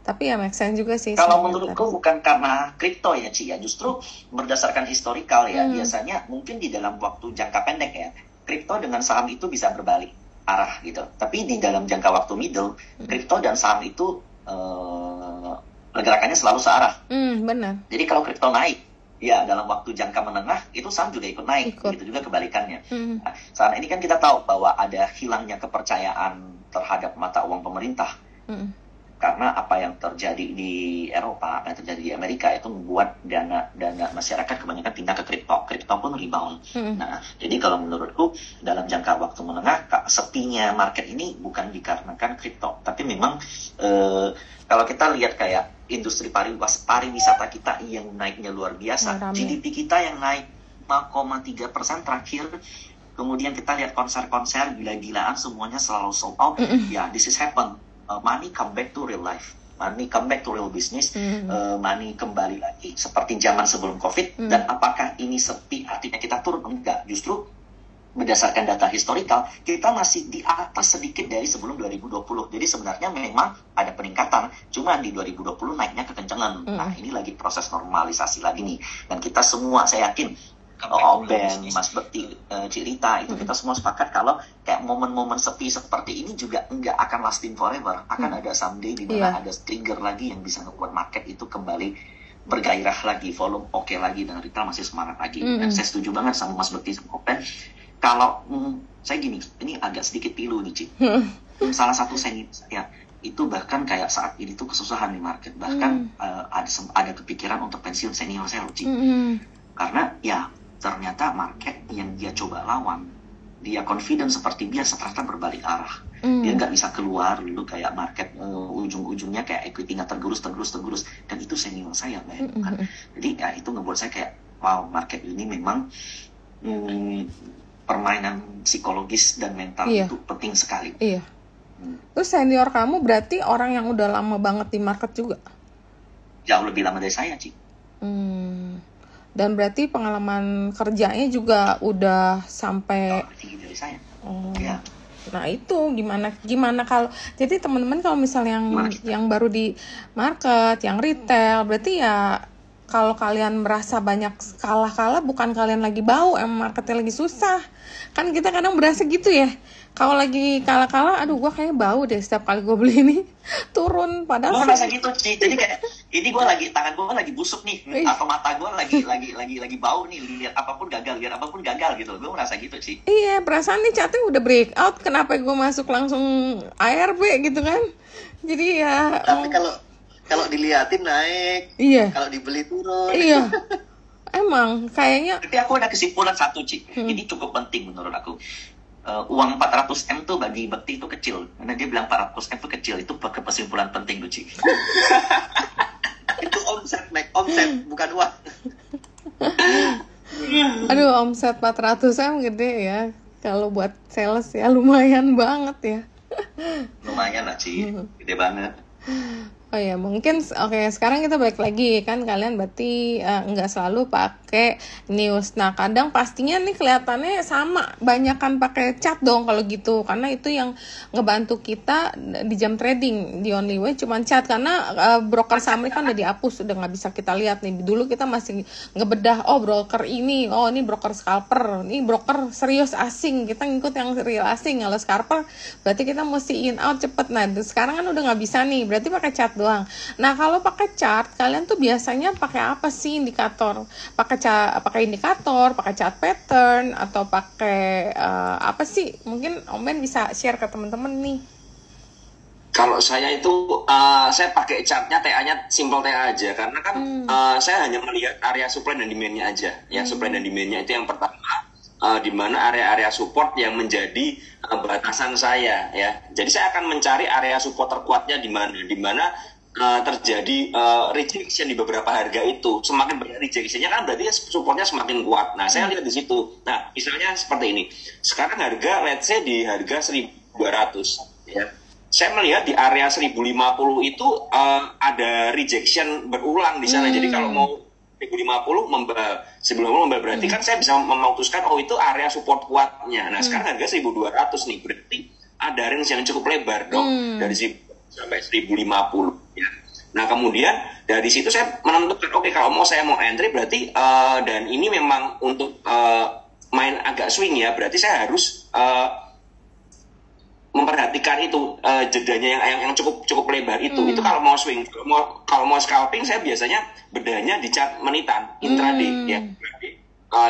Tapi ya make sense juga sih. Kalau menurutku bukan karena kripto ya Ci ya, justru berdasarkan historical ya. Biasanya mungkin di dalam waktu jangka pendek ya, kripto dengan saham itu bisa berbalik arah gitu. Tapi di dalam jangka waktu middle, kripto dan saham itu pergerakannya selalu searah. Benar. Jadi kalau kripto naik, ya dalam waktu jangka menengah itu saham juga ikut naik. Begitu juga kebalikannya. Nah, saat ini kan kita tahu bahwa ada hilangnya kepercayaan terhadap mata uang pemerintah. Karena apa yang terjadi di Eropa, apa yang terjadi di Amerika itu membuat dana masyarakat kebanyakan pindah ke kripto. Kripto pun rebound. Nah, jadi kalau menurutku dalam jangka waktu menengah, sepinya market ini bukan dikarenakan kripto, tapi memang kalau kita lihat kayak industri pariwisata kita yang naiknya luar biasa, GDP kita yang naik 5,3% terakhir kemudian kita lihat konser-konser gila-gilaan semuanya selalu sold out. Ya, this is happen. Money come back to real life, money come back to real business, money kembali lagi seperti zaman sebelum COVID. Dan apakah ini sepi artinya kita turun? Enggak, justru berdasarkan data historikal kita masih di atas sedikit dari sebelum 2020. Jadi sebenarnya memang ada peningkatan, cuma di 2020 naiknya kekencangan. Nah, ini lagi proses normalisasi lagi nih, dan kita semua, saya yakin Ben, Mas Bekti, Cik Rita, itu kita semua sepakat kalau kayak momen-momen sepi seperti ini juga nggak akan lasting forever. Akan ada someday di mana ada trigger lagi yang bisa membuat market itu kembali bergairah lagi, volume oke lagi, dan retail masih semangat lagi. Dan saya setuju banget sama Mas Bekti sama Ben. Kalau saya gini, ini agak sedikit pilu nih, Cik. Salah satu saya itu bahkan kayak saat ini tuh kesusahan di market. Bahkan ada kepikiran untuk pensiun senior saya loh, Cik. Karena ya ternyata market yang dia coba lawan, dia confident seperti biasa, ternyata berbalik arah. Dia nggak bisa keluar dulu kayak market ujung-ujungnya kayak equity-nya tergerus. Dan itu senior saya, kan. Jadi ya itu ngebuat saya kayak, wow, market ini memang permainan psikologis dan mental itu penting sekali. Iya. Terus senior kamu berarti orang yang udah lama banget di market juga? Jauh lebih lama dari saya, Ci. Dan berarti pengalaman kerjanya juga udah sampai tinggi dari saya. Ya. Nah itu gimana kalau jadi teman-teman kalau misalnya yang baru di market, yang retail, berarti ya kalau kalian merasa banyak kalah bukan kalian lagi bau, emang marketnya lagi susah. Kan kita kadang berasa gitu ya. Kalau lagi kalah, aduh gue kayaknya bau deh setiap kali gue beli ini turun. Padahal gue merasa gitu sih. Jadi kayak ini tangan gue lagi busuk nih, atau mata gue lagi bau nih, lihat apapun gagal gitu. Gue merasa gitu sih. Iya, perasaan nih catnya udah break out, kenapa gue masuk langsung ARB gitu kan? Jadi ya. Tapi kalau diliatin naik, kalau dibeli turun. Iya. Emang kayaknya. Tapi aku ada kesimpulan satu, Ci. Ini cukup penting menurut aku. Uang 400M tuh bagi Bekti itu kecil. Karena dia bilang 400M itu kecil. Itu kesimpulan penting tuh, Ci. Itu omset, bukan uang. Aduh, omset 400M gede ya. Kalau buat sales ya lumayan banget ya. Lumayan lah, Ci. Gede banget. Oh ya, mungkin oke, sekarang kita balik lagi kan, kalian berarti nggak selalu pakai news. Nah, kadang pastinya nih kelihatannya sama, banyakan pakai chat dong kalau gitu, karena itu yang ngebantu kita di jam trading. Di only way cuma chat, karena broker summary kan udah dihapus, udah nggak bisa kita lihat nih. Dulu kita masih ngebedah, oh broker ini broker scalper, ini broker serius asing, kita ngikut yang real asing. Kalau scalper berarti kita mesti in out cepet. Nah, sekarang kan udah nggak bisa nih, berarti pakai chat doang. Nah, kalau pakai chart, kalian tuh biasanya pakai apa sih indikator? Pakai indikator, pakai chart pattern, atau pakai apa sih? Mungkin Om Ben bisa share ke teman-teman nih. Kalau saya itu saya pakai chartnya TA-nya simple TA aja, karena kan saya hanya melihat area supply dan demand-nya aja. Ya, supply dan demand-nya itu yang pertama. Di mana area-area support yang menjadi batasan saya, ya. Jadi saya akan mencari area support terkuatnya di mana terjadi rejection di beberapa harga itu. Semakin banyak rejectionnya kan berarti supportnya semakin kuat. Nah, saya lihat di situ. Nah, misalnya seperti ini. Sekarang harga, let's say di harga 1.200, ya. Saya melihat di area 1.050 itu ada rejection berulang di sana. Jadi kalau mau 1.050 sebelum membal berarti kan saya bisa memutuskan itu area support kuatnya. Nah, sekarang harga 1.200 nih, berarti ada range yang cukup lebar dong, dari 1.000 sampai 1.050 ya. Nah, kemudian dari situ saya menentukan kalau saya mau entry berarti dan ini memang untuk main agak swing ya, berarti saya harus memperhatikan itu jedanya yang cukup lebar itu. Itu kalau mau swing. Kalau mau scalping saya biasanya bedanya di chart menitan intraday ya.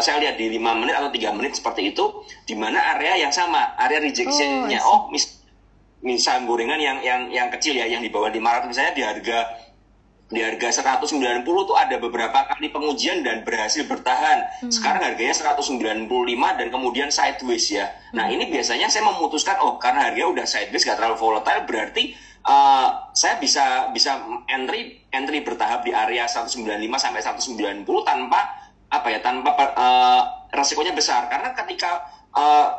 Saya lihat di 5 menit atau 3 menit seperti itu, di mana area yang sama, area rejection-nya. Misal gorengan yang kecil ya, yang di bawah 500 misalnya di harga 190 tuh ada beberapa kali pengujian dan berhasil bertahan. Sekarang harganya 195 dan kemudian sideways ya. Nah, ini biasanya saya memutuskan karena harganya udah sideways, gak terlalu volatile, berarti saya bisa entry bertahap di area 195 sampai 190 tanpa resikonya besar. Karena ketika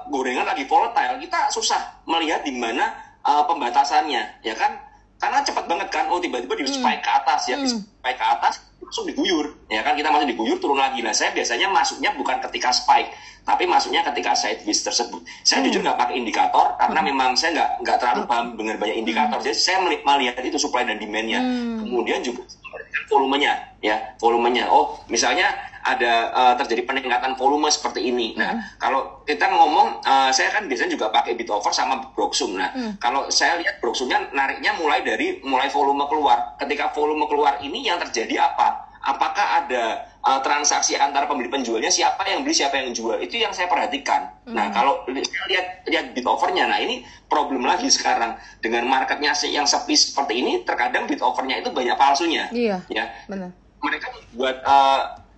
gorengan lagi volatile, kita susah melihat di mana pembatasannya, ya kan? Karena cepat banget kan, tiba-tiba di spike ke atas ya, spike ke atas langsung diguyur, ya kan? Kita masih diguyur turun lagi. Nah, saya biasanya masuknya bukan ketika spike, tapi masuknya ketika sideways tersebut. Saya jujur nggak pakai indikator karena memang saya nggak terlalu paham dengan banyak indikator. Jadi saya melihat itu supply dan demand-nya. Kemudian juga volumenya, ya volumenya. Oh, misalnya ada terjadi peningkatan volume seperti ini. Nah, kalau kita ngomong, saya kan biasanya juga pakai bid offer sama broksum. Nah, kalau saya lihat broksumnya nariknya mulai volume keluar. Ketika volume keluar ini yang terjadi apa? Apakah ada transaksi antara pembeli penjualnya, siapa yang beli, siapa yang jual? Itu yang saya perhatikan. Nah, kalau saya lihat bid offernya, nah ini problem lagi sekarang dengan marketnya yang sepi seperti ini. Terkadang bid offernya itu banyak palsunya. Iya. Ya. Benar. Mereka buat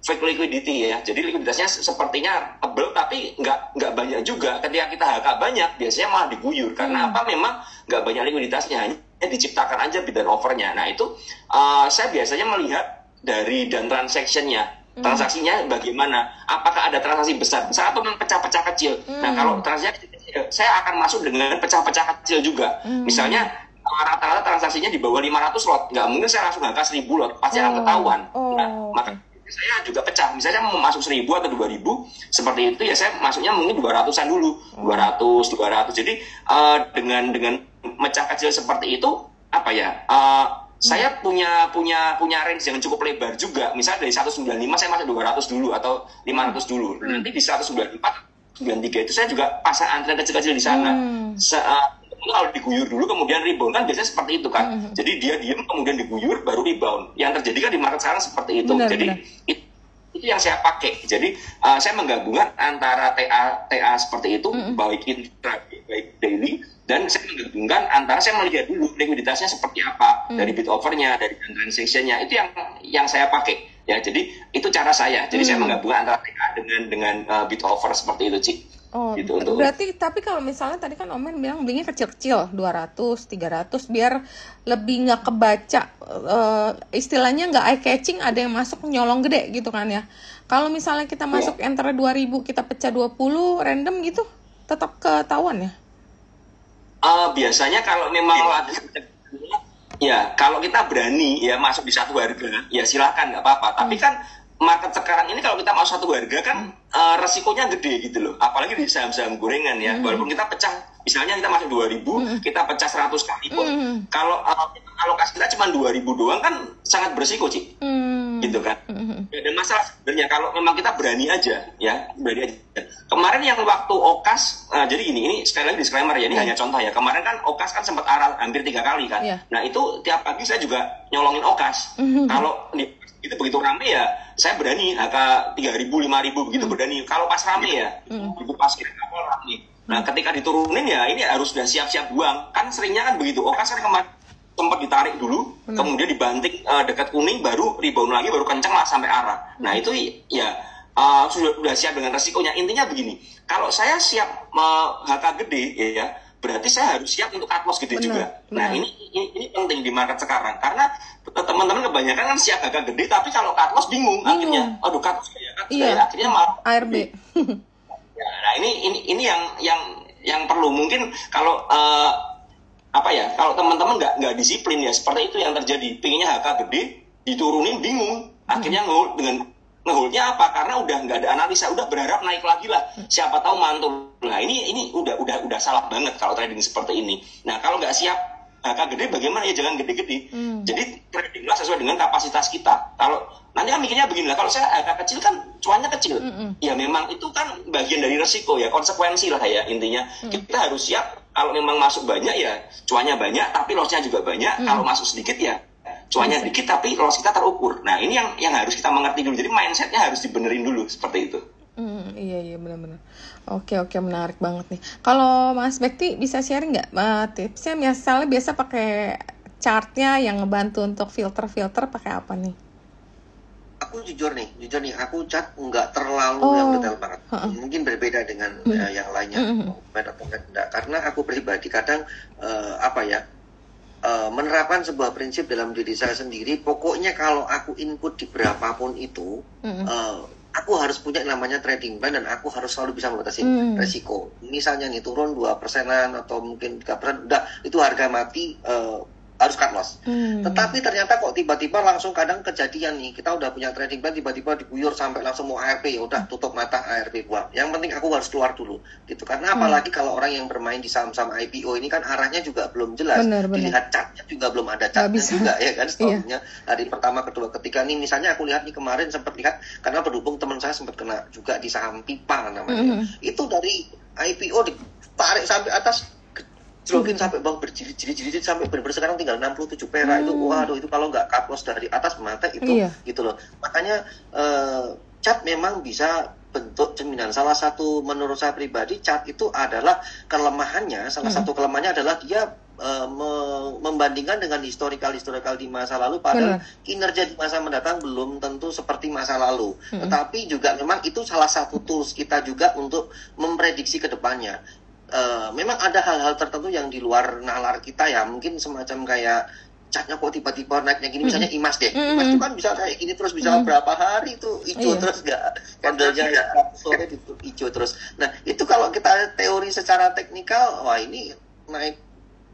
fake liquidity ya, jadi likuiditasnya sepertinya tebel tapi nggak banyak juga. Ketika kita HK banyak, biasanya malah diguyur karena apa? Memang nggak banyak likuiditasnya, hanya diciptakan aja bid dan offernya. Nah itu saya biasanya melihat dari dan transaksinya bagaimana? Apakah ada transaksi besar atau memang pecah-pecah kecil? Nah kalau transaksi kecil, saya akan masuk dengan pecah-pecah kecil juga. Misalnya rata-rata transaksinya di bawah 500 lot, nggak mungkin saya langsung angka 1000 lot, pasti akan ketahuan. Nah, maka saya juga pecah, misalnya mau masuk 1000 atau 2000 seperti itu ya, saya masuknya mungkin 200-an dulu, 200. Jadi dengan mecah kecil seperti itu apa ya? Saya punya range yang cukup lebar juga. Misalnya dari 195 saya masuk 200 dulu atau 500 dulu. Nanti di 194, 93 itu saya juga pasang antrian kecil-kecil di sana. Kalau diguyur dulu kemudian rebound kan biasanya seperti itu kan. Jadi dia diam kemudian diguyur baru rebound. Yang terjadi kan di market sekarang seperti itu. Jadi itu yang saya pakai. Jadi saya menggabungkan antara TA seperti itu, baik intraday baik daily, dan saya menggabungkan antara saya melihat dulu likuiditasnya seperti apa dari bid offernya, dari transaction-nya. Itu yang saya pakai. Ya, jadi itu cara saya. Jadi saya menggabungkan antara TA dengan bid offer seperti itu, Cik. Oh, gitu, berarti tapi kalau misalnya tadi kan Omen bilang belinya kecil-kecil 200, 300 biar lebih nggak kebaca, istilahnya nggak eye catching, ada yang masuk nyolong gede gitu kan ya. Kalau misalnya kita masuk enter 2000 kita pecah 20 random gitu tetap ketahuan ya? Biasanya kalau memang ya kalau kita berani ya masuk di satu harga ya silakan nggak apa-apa. Tapi kan market sekarang ini kalau kita masuk satu harga kan resikonya gede gitu loh. Apalagi di saham-saham gorengan ya. Walaupun kita pecah, misalnya kita masuk 2000, kita pecah 100 kali pun. Kalau alokasi kita cuma 2000 doang kan sangat berisiko, Cik. Gitu kan. Gak ada masalah sebenarnya kalau memang kita berani aja ya, berani aja. Kemarin yang waktu Okas, jadi ini sekali lagi disclaimer ya, ini hanya contoh ya. Kemarin kan Okas kan sempat arah hampir 3 kali kan. Nah, itu tiap pagi saya juga nyolongin Okas. Kalau itu begitu rame ya saya berani angka 3.000, 5.000 begitu berani. Kalau pas rame ya begitu pas kira kapal rame. Nah ketika diturunin ya ini harus sudah siap-siap buang. Kan seringnya kan begitu. Okas kan kemarin sempat ditarik dulu, kemudian dibanting dekat kuning, baru rebound lagi, baru kenceng lah sampai arah. Nah itu ya sudah siap dengan resikonya. Intinya begini, kalau saya siap HK gede ya berarti saya harus siap untuk cut loss gede juga. Nah ini penting di market sekarang karena teman-teman kebanyakan kan siap agak gede tapi kalau cut loss bingung akhirnya. Aduh cut loss ya, akhirnya malah ARB. Ya, nah ini yang perlu mungkin kalau kalau teman-teman nggak disiplin ya seperti itu yang terjadi. Pengennya HK gede diturunin bingung akhirnya ngeholdnya apa? Karena udah nggak ada analisa, udah berharap naik lagi lah. Siapa tahu mantul. Nah ini udah salah banget kalau trading seperti ini. Nah kalau nggak siap HK gede bagaimana ya, jangan gede-gede. Jadi tradinglah sesuai dengan kapasitas kita. Kalau nanti kan mikirnya begini lah, kalau saya HK kecil kan cuannya kecil. Ya memang itu kan bagian dari resiko ya, konsekuensi lah ya intinya. Kita harus siap kalau memang masuk banyak ya cuannya banyak, tapi lossnya juga banyak. Kalau masuk sedikit ya cuannya dikit tapi loss kita terukur. Nah ini yang harus kita mengerti dulu. Jadi mindsetnya harus dibenerin dulu seperti itu. Iya benar-benar. Oke menarik banget nih. Kalau Mas Bekti bisa sharing nggak tipsnya? Misalnya biasa pakai chartnya yang ngebantu untuk filter pakai apa nih? Aku jujur nih, aku chart nggak terlalu yang detail banget. Mungkin berbeda dengan yang lainnya, atau enggak. Karena aku pribadi kadang menerapkan sebuah prinsip dalam diri saya sendiri. Pokoknya kalau aku input di berapapun itu, aku harus punya namanya trading plan dan aku harus selalu bisa membatasi resiko. Misalnya nih turun 2%-an atau mungkin 3%, udah itu harga mati, harus cut loss. Tetapi ternyata kok tiba-tiba langsung kadang kejadian nih, kita udah punya trading plan tiba-tiba diguyur sampai langsung mau ARP, ya udah tutup mata ARP buang. Yang penting aku harus keluar dulu gitu. Karena apalagi kalau orang yang bermain di saham-saham IPO ini kan arahnya juga belum jelas. Dilihat chartnya juga belum ada chartnya juga ya kan story-nya. Hari pertama, kedua, ketiga nih misalnya aku lihat nih kemarin sempat lihat karena berhubung teman saya sempat kena juga di saham pipa namanya. Itu dari IPO ditarik sampai atas, jrokin sampai bang berjiri-jiri sampai benar-benar sekarang tinggal 67 perak. Itu waduh, itu kalau nggak cut loss dari atas mata itu gitu loh. Makanya chart memang bisa bentuk cerminan. Salah satu menurut saya pribadi chart itu adalah kelemahannya, salah satu kelemahannya adalah dia membandingkan dengan historical di masa lalu, padahal kinerja di masa mendatang belum tentu seperti masa lalu. Tetapi juga memang itu salah satu tools kita juga untuk memprediksi ke depannya. Memang ada hal-hal tertentu yang di luar nalar kita ya, mungkin semacam kayak catnya kok tiba-tiba naiknya gini, misalnya IMAS deh. IMAS itu kan bisa kayak gini terus, bisa berapa hari itu hijau terus, nggak candlenya ya sore itu hijau terus. Nah itu kalau kita teori secara teknikal, wah ini naik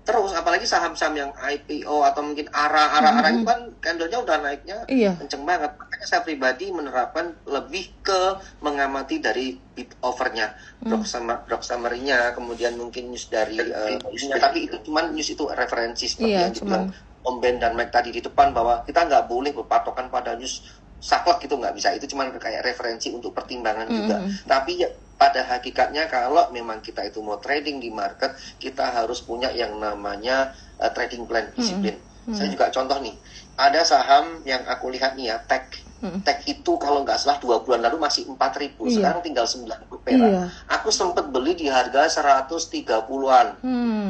terus, apalagi saham-saham yang IPO atau mungkin arah itu kan candlenya udah naiknya kenceng banget. Makanya saya pribadi menerapkan lebih ke mengamati dari bid overnya, drop summary-nya, kemudian mungkin news dari newsnya. Tapi itu cuman news itu referensi seperti yang dibilang Om Ben dan Mike tadi di depan, bahwa kita nggak boleh berpatokan pada news saklek gitu, nggak bisa. Itu cuma kayak referensi untuk pertimbangan juga. Tapi ya, pada hakikatnya kalau memang kita itu mau trading di market, kita harus punya yang namanya trading plan, disiplin. Saya juga contoh nih, ada saham yang aku lihat nih ya, Tech itu kalau nggak salah 2 bulan lalu masih 4.000, sekarang tinggal 90 perak. Aku sempat beli di harga 130-an.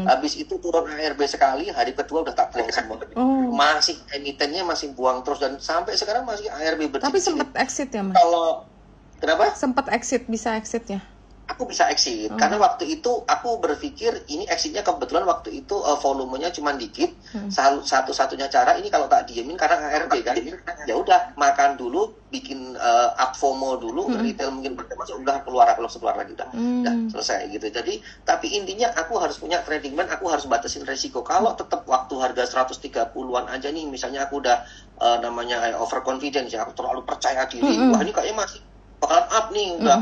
Habis itu turun ARB sekali, hari kedua udah tak buang semua. Masih emitennya masih buang terus, dan sampai sekarang masih ARB berdiri. Tapi sempat exit ya Mas? Kenapa? Sempat exit, bisa exit ya? Aku bisa exit, karena waktu itu aku berpikir ini exitnya kebetulan waktu itu volumenya cuma dikit. Satu-satunya cara ini kalau tak diemin karena ARB kan, ya udah makan dulu, bikin up FOMO dulu, retail mungkin masuk, udah keluar lagi, udah selesai gitu. Jadi tapi intinya aku harus punya trading plan, aku harus batasin resiko. Kalau tetap waktu harga 130-an aja nih, misalnya aku udah namanya overconfidence ya, aku terlalu percaya diri, wah ini kayaknya masih bakalan up nih, udah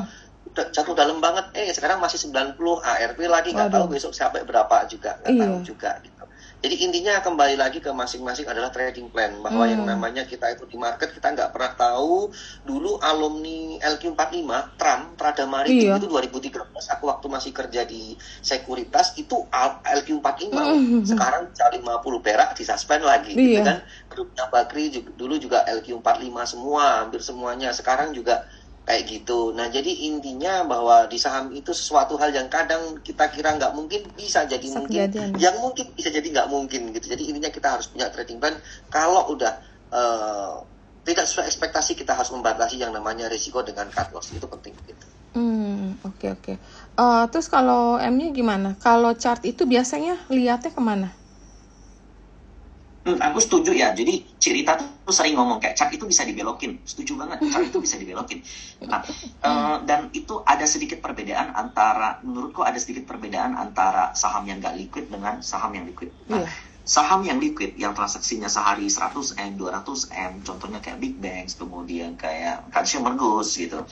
jatuh dalam banget, sekarang masih 90 ARP lagi, nggak tahu besok sampai berapa juga, nggak tahu juga gitu. Jadi intinya kembali lagi ke masing-masing adalah trading plan, bahwa yang namanya kita itu di market, kita nggak pernah tahu. Dulu alumni LQ45 Trada Maritim itu 2013, aku waktu masih kerja di sekuritas itu LQ45 sekarang 50 perak disuspend lagi gitu kan. Grupnya Bakri dulu juga LQ45 semua, hampir semuanya, sekarang juga kayak gitu. Nah jadi intinya bahwa di saham itu sesuatu hal yang kadang kita kira nggak mungkin, bisa jadi mungkin, yang mungkin bisa jadi nggak mungkin gitu. Jadi intinya kita harus punya trading plan. Kalau udah tidak sesuai ekspektasi, kita harus membatasi yang namanya risiko dengan cut loss, itu penting gitu. Oke. Terus kalau M-nya gimana? Kalau chart itu biasanya lihatnya kemana? Aku setuju ya. Jadi Cirita tuh sering ngomong kayak chart itu bisa dibelokin. Setuju banget, chart itu bisa dibelokin. Nah, dan itu ada sedikit perbedaan antara, menurutku ada sedikit perbedaan antara saham yang nggak liquid dengan saham yang liquid. Nah, saham yang liquid yang transaksinya sehari 100M, 200M, contohnya kayak Big Banks, kemudian kayak Consumer Goods gitu.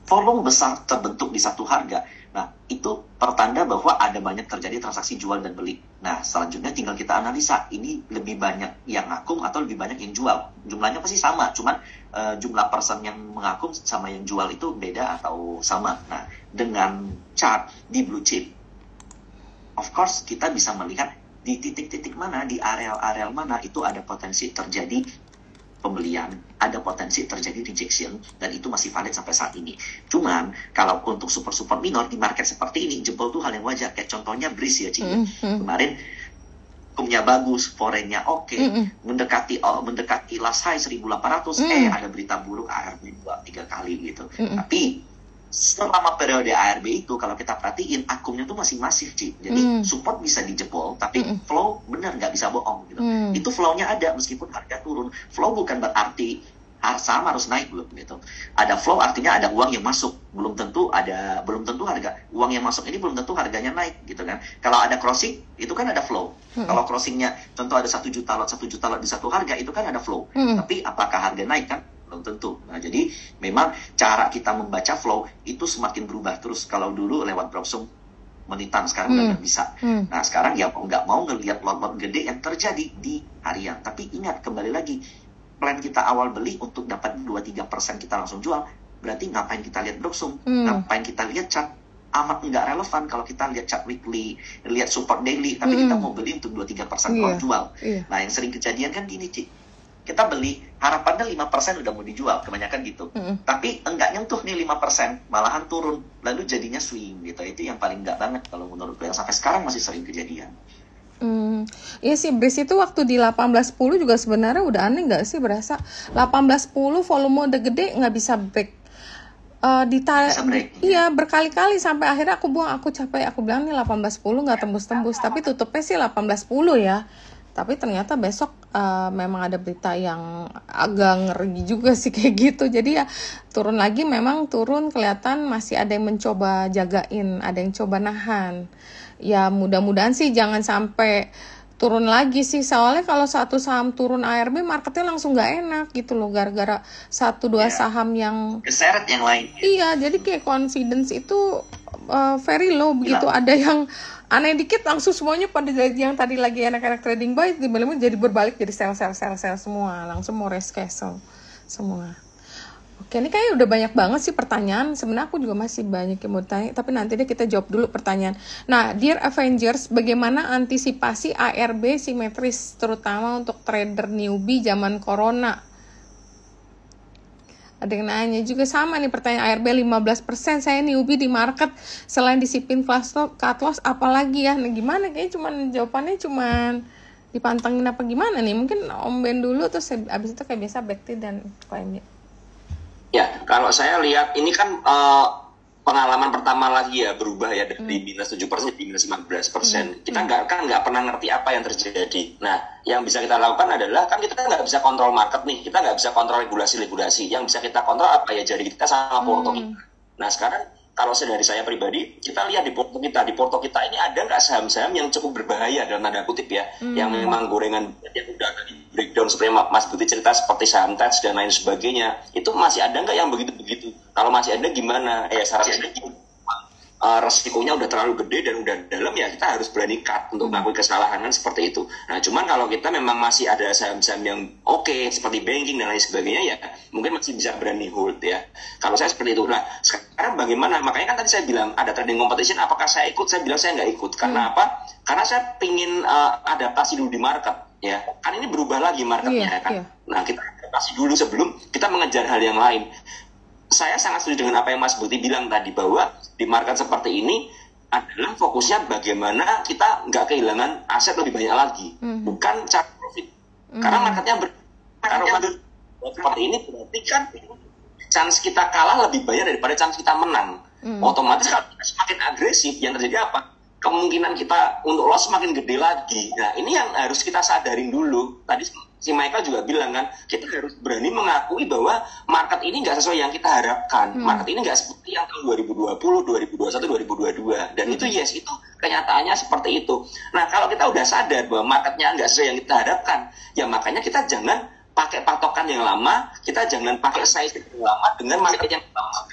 Volume besar terbentuk di satu harga. Nah, itu pertanda bahwa ada banyak terjadi transaksi jual dan beli. Nah, selanjutnya tinggal kita analisa, ini lebih banyak yang ngakung atau lebih banyak yang jual. Jumlahnya pasti sama, cuman jumlah person yang mengakung sama yang jual itu beda atau sama. Nah, dengan chart di blue chip, of course kita bisa melihat di titik-titik mana, di areal-areal mana itu ada potensi terjadi pembelian, ada potensi terjadi rejection, dan itu masih valid sampai saat ini. Cuman kalau untuk super minor di market seperti ini, jebol tuh hal yang wajar. Kayak contohnya Breeze ya Ci. Kemarin hukumnya bagus, foreign-nya oke, mendekati last high 1.800, ada berita buruk ARB 2-3 kali gitu. Tapi selama periode ARB itu kalau kita perhatiin akumnya tuh masih masif Ci. Jadi support bisa dijebol, tapi flow benar nggak bisa bohong gitu. Itu flow-nya ada meskipun harga turun. Flow bukan berarti saham harus naik belum gitu. Ada flow artinya ada uang yang masuk, belum tentu harga uang yang masuk ini belum tentu harganya naik gitu kan. Kalau ada crossing itu kan ada flow. Kalau crossingnya contoh ada 1 juta lot di satu harga itu kan ada flow. Tapi apakah harga naik kan? Belum tentu. Nah, jadi memang cara kita membaca flow itu semakin berubah terus. Kalau dulu lewat Broksum menitan, sekarang udah nggak bisa. Nah, sekarang ya nggak mau ngelihat lot-lot gede yang terjadi di harian. Tapi ingat, kembali lagi, plan kita awal beli untuk dapat 2-3% kita langsung jual, berarti ngapain kita lihat Broksum? Ngapain kita lihat chart? Amat nggak relevan kalau kita lihat chart weekly, lihat support daily, tapi kita mau beli untuk 2-3% kalau jual. Nah, yang sering kejadian kan gini, Ci. Kita beli, harapannya 5% udah mau dijual, kebanyakan gitu. Tapi enggak nyentuh nih 5%, malahan turun. Lalu jadinya swing gitu. Itu yang paling enggak banget kalau menurut gue, yang sampai sekarang masih sering kejadian. Iya sih, Bris itu waktu di 18.10 juga sebenarnya udah aneh nggak sih, berasa 18.10 volume udah gede nggak bisa break. Iya, berkali-kali sampai akhirnya aku capek, aku bilang nih 18.10 nggak tembus-tembus, tapi tutupnya sih 18.10 ya. Tapi ternyata besok memang ada berita yang agak ngeri juga sih kayak gitu. Jadi ya turun lagi, memang turun, kelihatan masih ada yang mencoba jagain, ada yang coba nahan. Ya mudah-mudahan sih jangan sampai turun lagi sih. Soalnya kalau satu saham turun ARB, marketnya langsung gak enak gitu loh. Gara-gara 1-2 saham yang keseret yang lain. Iya, jadi kayak confidence itu very low begitu. Ada yang aneh dikit langsung semuanya pada yang tadi lagi enak-enak trading buy tiba-tiba jadi berbalik jadi sell semua, langsung mau risk castle semua. Oke, ini kayaknya udah banyak banget sih pertanyaan. Sebenarnya aku juga masih banyak yang mau tanya, tapi nanti deh kita jawab dulu pertanyaan. Nah, Dear Avengers, bagaimana antisipasi ARB simetris terutama untuk trader newbie zaman corona? Ada yang nanya juga sama nih pertanyaan, ARB 15%, saya newbie di market, selain disiplin cut loss apalagi ya? Nah, gimana? Kayaknya jawabannya cuman dipantengin apa gimana nih? Mungkin Om Ben dulu, terus abis itu kayak biasa Bekti dan KMY. Ya, kalau saya lihat ini kan pengalaman pertama lagi ya, berubah ya dari minus 7% di minus 15%. Kita nggak pernah ngerti apa yang terjadi. Nah, yang bisa kita lakukan adalah, kan kita nggak bisa kontrol market nih, kita nggak bisa kontrol regulasi. Yang bisa kita kontrol apa ya, jari kita sama porto kita. Nah, sekarang kalau dari saya pribadi, kita lihat di porto kita ini ada nggak saham-saham yang cukup berbahaya dalam tanda kutip ya, yang memang gorengan yang udah di breakdown seperti Mas Budi cerita seperti saham TEDS dan lain sebagainya, itu masih ada nggak yang begitu-begitu? Kalau masih ada gimana? Sarannya resikonya udah terlalu gede dan udah dalam, ya kita harus berani cut untuk mengakui kesalahan kan seperti itu. Nah, cuman kalau kita memang masih ada saham-saham yang oke, seperti banking dan lain sebagainya, ya mungkin masih bisa berani hold ya. Kalau saya seperti itu. Nah, sekarang bagaimana? Makanya kan tadi saya bilang ada trading competition, apakah saya ikut? Saya bilang saya nggak ikut. Karena apa? Karena saya pingin adaptasi dulu di market ya. Kan ini berubah lagi marketnya kan. Nah, kita adaptasi dulu sebelum kita mengejar hal yang lain. Saya sangat setuju dengan apa yang Mas Budi bilang tadi, bahwa di market seperti ini adalah fokusnya bagaimana kita nggak kehilangan aset lebih banyak lagi, bukan cari profit. Karena marketnya kalau seperti ini berarti kan chance kita kalah lebih banyak daripada chance kita menang. Otomatis kalau kita semakin agresif, yang terjadi apa? Kemungkinan kita untuk loss semakin gede lagi. Nah, ini yang harus kita sadarin dulu. Tadi si Michael juga bilang kan, kita harus berani mengakui bahwa market ini nggak sesuai yang kita harapkan. Market ini nggak seperti yang tahun 2020, 2021, 2022. Dan itu itu kenyataannya seperti itu. Nah, kalau kita udah sadar bahwa marketnya nggak sesuai yang kita harapkan, ya makanya kita jangan pakai patokan yang lama, kita jangan pakai size yang lama dengan market yang lama.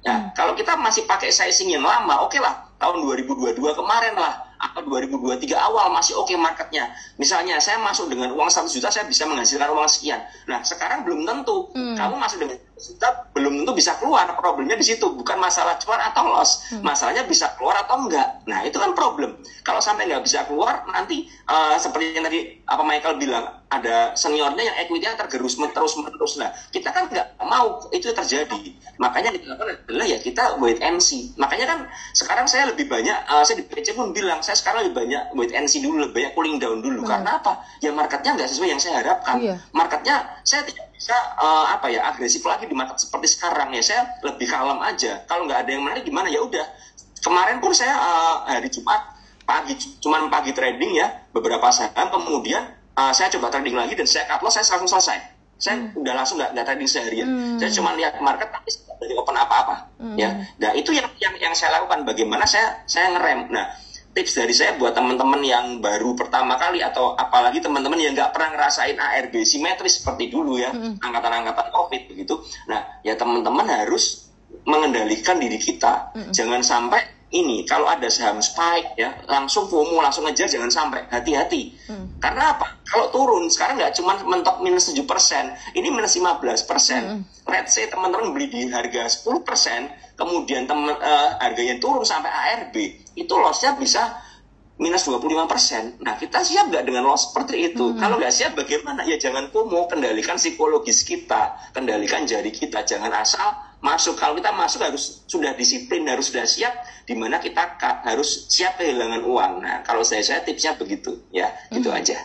Ya, kalau kita masih pakai sizing yang lama, oke lah, tahun 2022 kemarin lah, atau 2023 awal masih oke marketnya. Misalnya saya masuk dengan uang 100 juta, saya bisa menghasilkan uang sekian. Nah, sekarang belum tentu. Kamu masuk dengan 100 juta, belum tentu bisa keluar. Problemnya di situ, bukan masalah cuan atau loss. Masalahnya bisa keluar atau enggak. Nah, itu kan problem. Kalau sampai nggak bisa keluar, nanti seperti yang tadi apa Michael bilang, ada seniornya yang equity-nya terus-menerus. Nah, kita kan nggak mau itu terjadi. Makanya dilakukan adalah ya kita wait and see. Makanya kan sekarang saya lebih banyak, saya di PC pun bilang, saya sekarang lebih banyak wait and see dulu, lebih banyak cooling down dulu. Karena apa? Ya marketnya nggak sesuai yang saya harapkan. Marketnya saya tidak bisa agresif lagi di market seperti sekarang ya. Saya lebih kalem aja. Kalau nggak ada yang menarik gimana, ya udah. Kemarin pun saya hari Jumat cuman pagi trading ya, beberapa saham, kemudian saya coba trading lagi dan saya cut loss, saya langsung selesai. Saya udah langsung nggak trading seharian. Saya cuma lihat market tapi dari open apa-apa. Ya, nah itu yang saya lakukan. Bagaimana saya ngerem. Nah, tips dari saya buat teman-teman yang baru pertama kali atau apalagi teman-teman yang nggak pernah ngerasain ARB simetris seperti dulu ya, angkatan-angkatan COVID begitu. Nah, ya teman-teman harus mengendalikan diri kita. Jangan sampai ini kalau ada saham spike ya langsung FOMO, langsung ngejar, jangan sampai. Hati-hati. Karena apa? Kalau turun sekarang nggak cuma mentok minus 7%, ini minus 15%. Let's say teman-teman beli di harga 10%, kemudian harganya turun sampai ARB, itu lossnya bisa minus 25%. Nah, kita siap nggak dengan loss seperti itu? Kalau nggak siap bagaimana? Ya jangan FOMO, kendalikan psikologis kita, kendalikan jari kita, jangan asal masuk. Kalau kita masuk harus sudah disiplin, harus sudah siap, di mana kita harus siap kehilangan uang. Nah, kalau saya tipsnya begitu, ya, itu aja.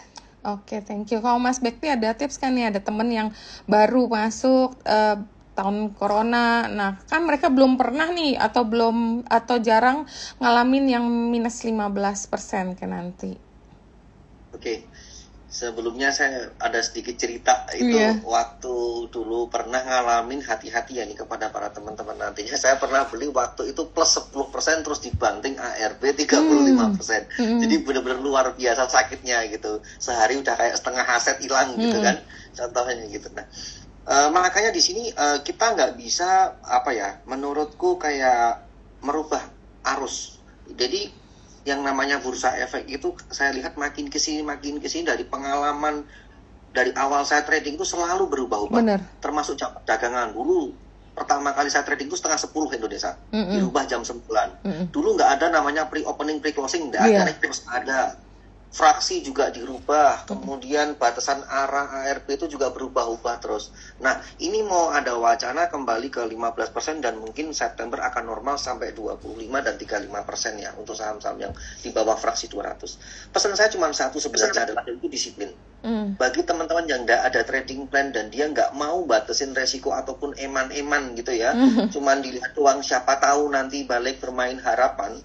Oke, thank you. Kalau Mas Bekti ada tips kan nih, ada temen yang baru masuk tahun corona. Nah, kan mereka belum pernah nih atau jarang ngalamin yang minus 15% kan nanti. Oke. Sebelumnya saya ada sedikit cerita itu waktu dulu pernah ngalamin hati-hati ya nih kepada para teman-teman nantinya. Saya pernah beli waktu itu plus 10% terus dibanting ARB 35%. Jadi benar-benar luar biasa sakitnya gitu. Sehari udah kayak setengah aset hilang gitu kan. Contohnya gitu. Nah, makanya di sini kita nggak bisa menurutku kayak merubah arus. Jadi yang namanya bursa efek itu saya lihat makin kesini dari pengalaman dari awal saya trading itu selalu berubah-ubah. Termasuk jam dagangan dulu. Pertama kali saya trading itu 9:30 Indonesia. Dirubah jam 9. Dulu nggak ada namanya pre-opening, pre-closing. Nggak ada, terus ada. Fraksi juga dirubah, kemudian batasan arah ARB itu juga berubah-ubah terus. Nah, ini mau ada wacana kembali ke 15% dan mungkin September akan normal sampai 25 dan 35% ya untuk saham-saham yang di bawah fraksi 200. Pesan saya cuma satu sebenarnya adalah itu disiplin. Bagi teman-teman yang nggak ada trading plan dan dia nggak mau batasin resiko ataupun eman-eman gitu ya, cuman dilihat uang siapa tahu nanti balik bermain harapan,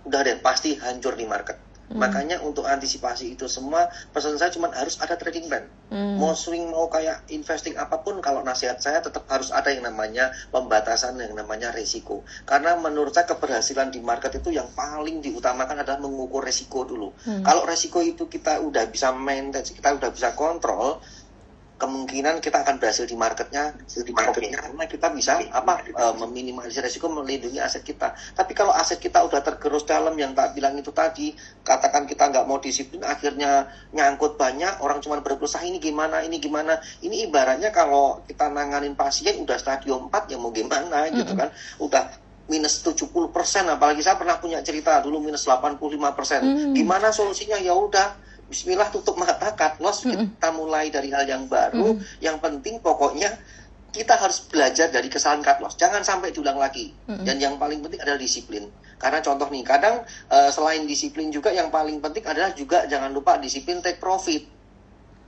udah deh pasti hancur di market. Makanya untuk antisipasi itu semua pesan saya cuma harus ada trading plan. Mau swing mau kayak investing apapun, kalau nasihat saya tetap harus ada yang namanya pembatasan, yang namanya resiko. Karena menurut saya keberhasilan di market itu yang paling diutamakan adalah mengukur resiko dulu. Kalau resiko itu kita udah bisa maintain, kita udah bisa kontrol, kemungkinan kita akan berhasil di marketnya karena kita bisa meminimalisir resiko, melindungi aset kita. Tapi kalau aset kita udah tergerus dalam yang tak bilang itu tadi, katakan kita nggak mau disiplin, akhirnya nyangkut banyak, orang cuma berusaha ini gimana. Ini ibaratnya kalau kita nanganin pasien udah stadium 4 ya mau gimana gitu kan, udah minus 70%, apalagi saya pernah punya cerita dulu minus 85%. Gimana solusinya? Ya udah bismillah, tutup mata, cut loss, kita mulai dari hal yang baru. Yang penting pokoknya kita harus belajar dari kesalahan cut loss, jangan sampai diulang lagi. Dan yang paling penting adalah disiplin. Karena contoh nih, kadang selain disiplin juga yang paling penting adalah juga jangan lupa disiplin take profit.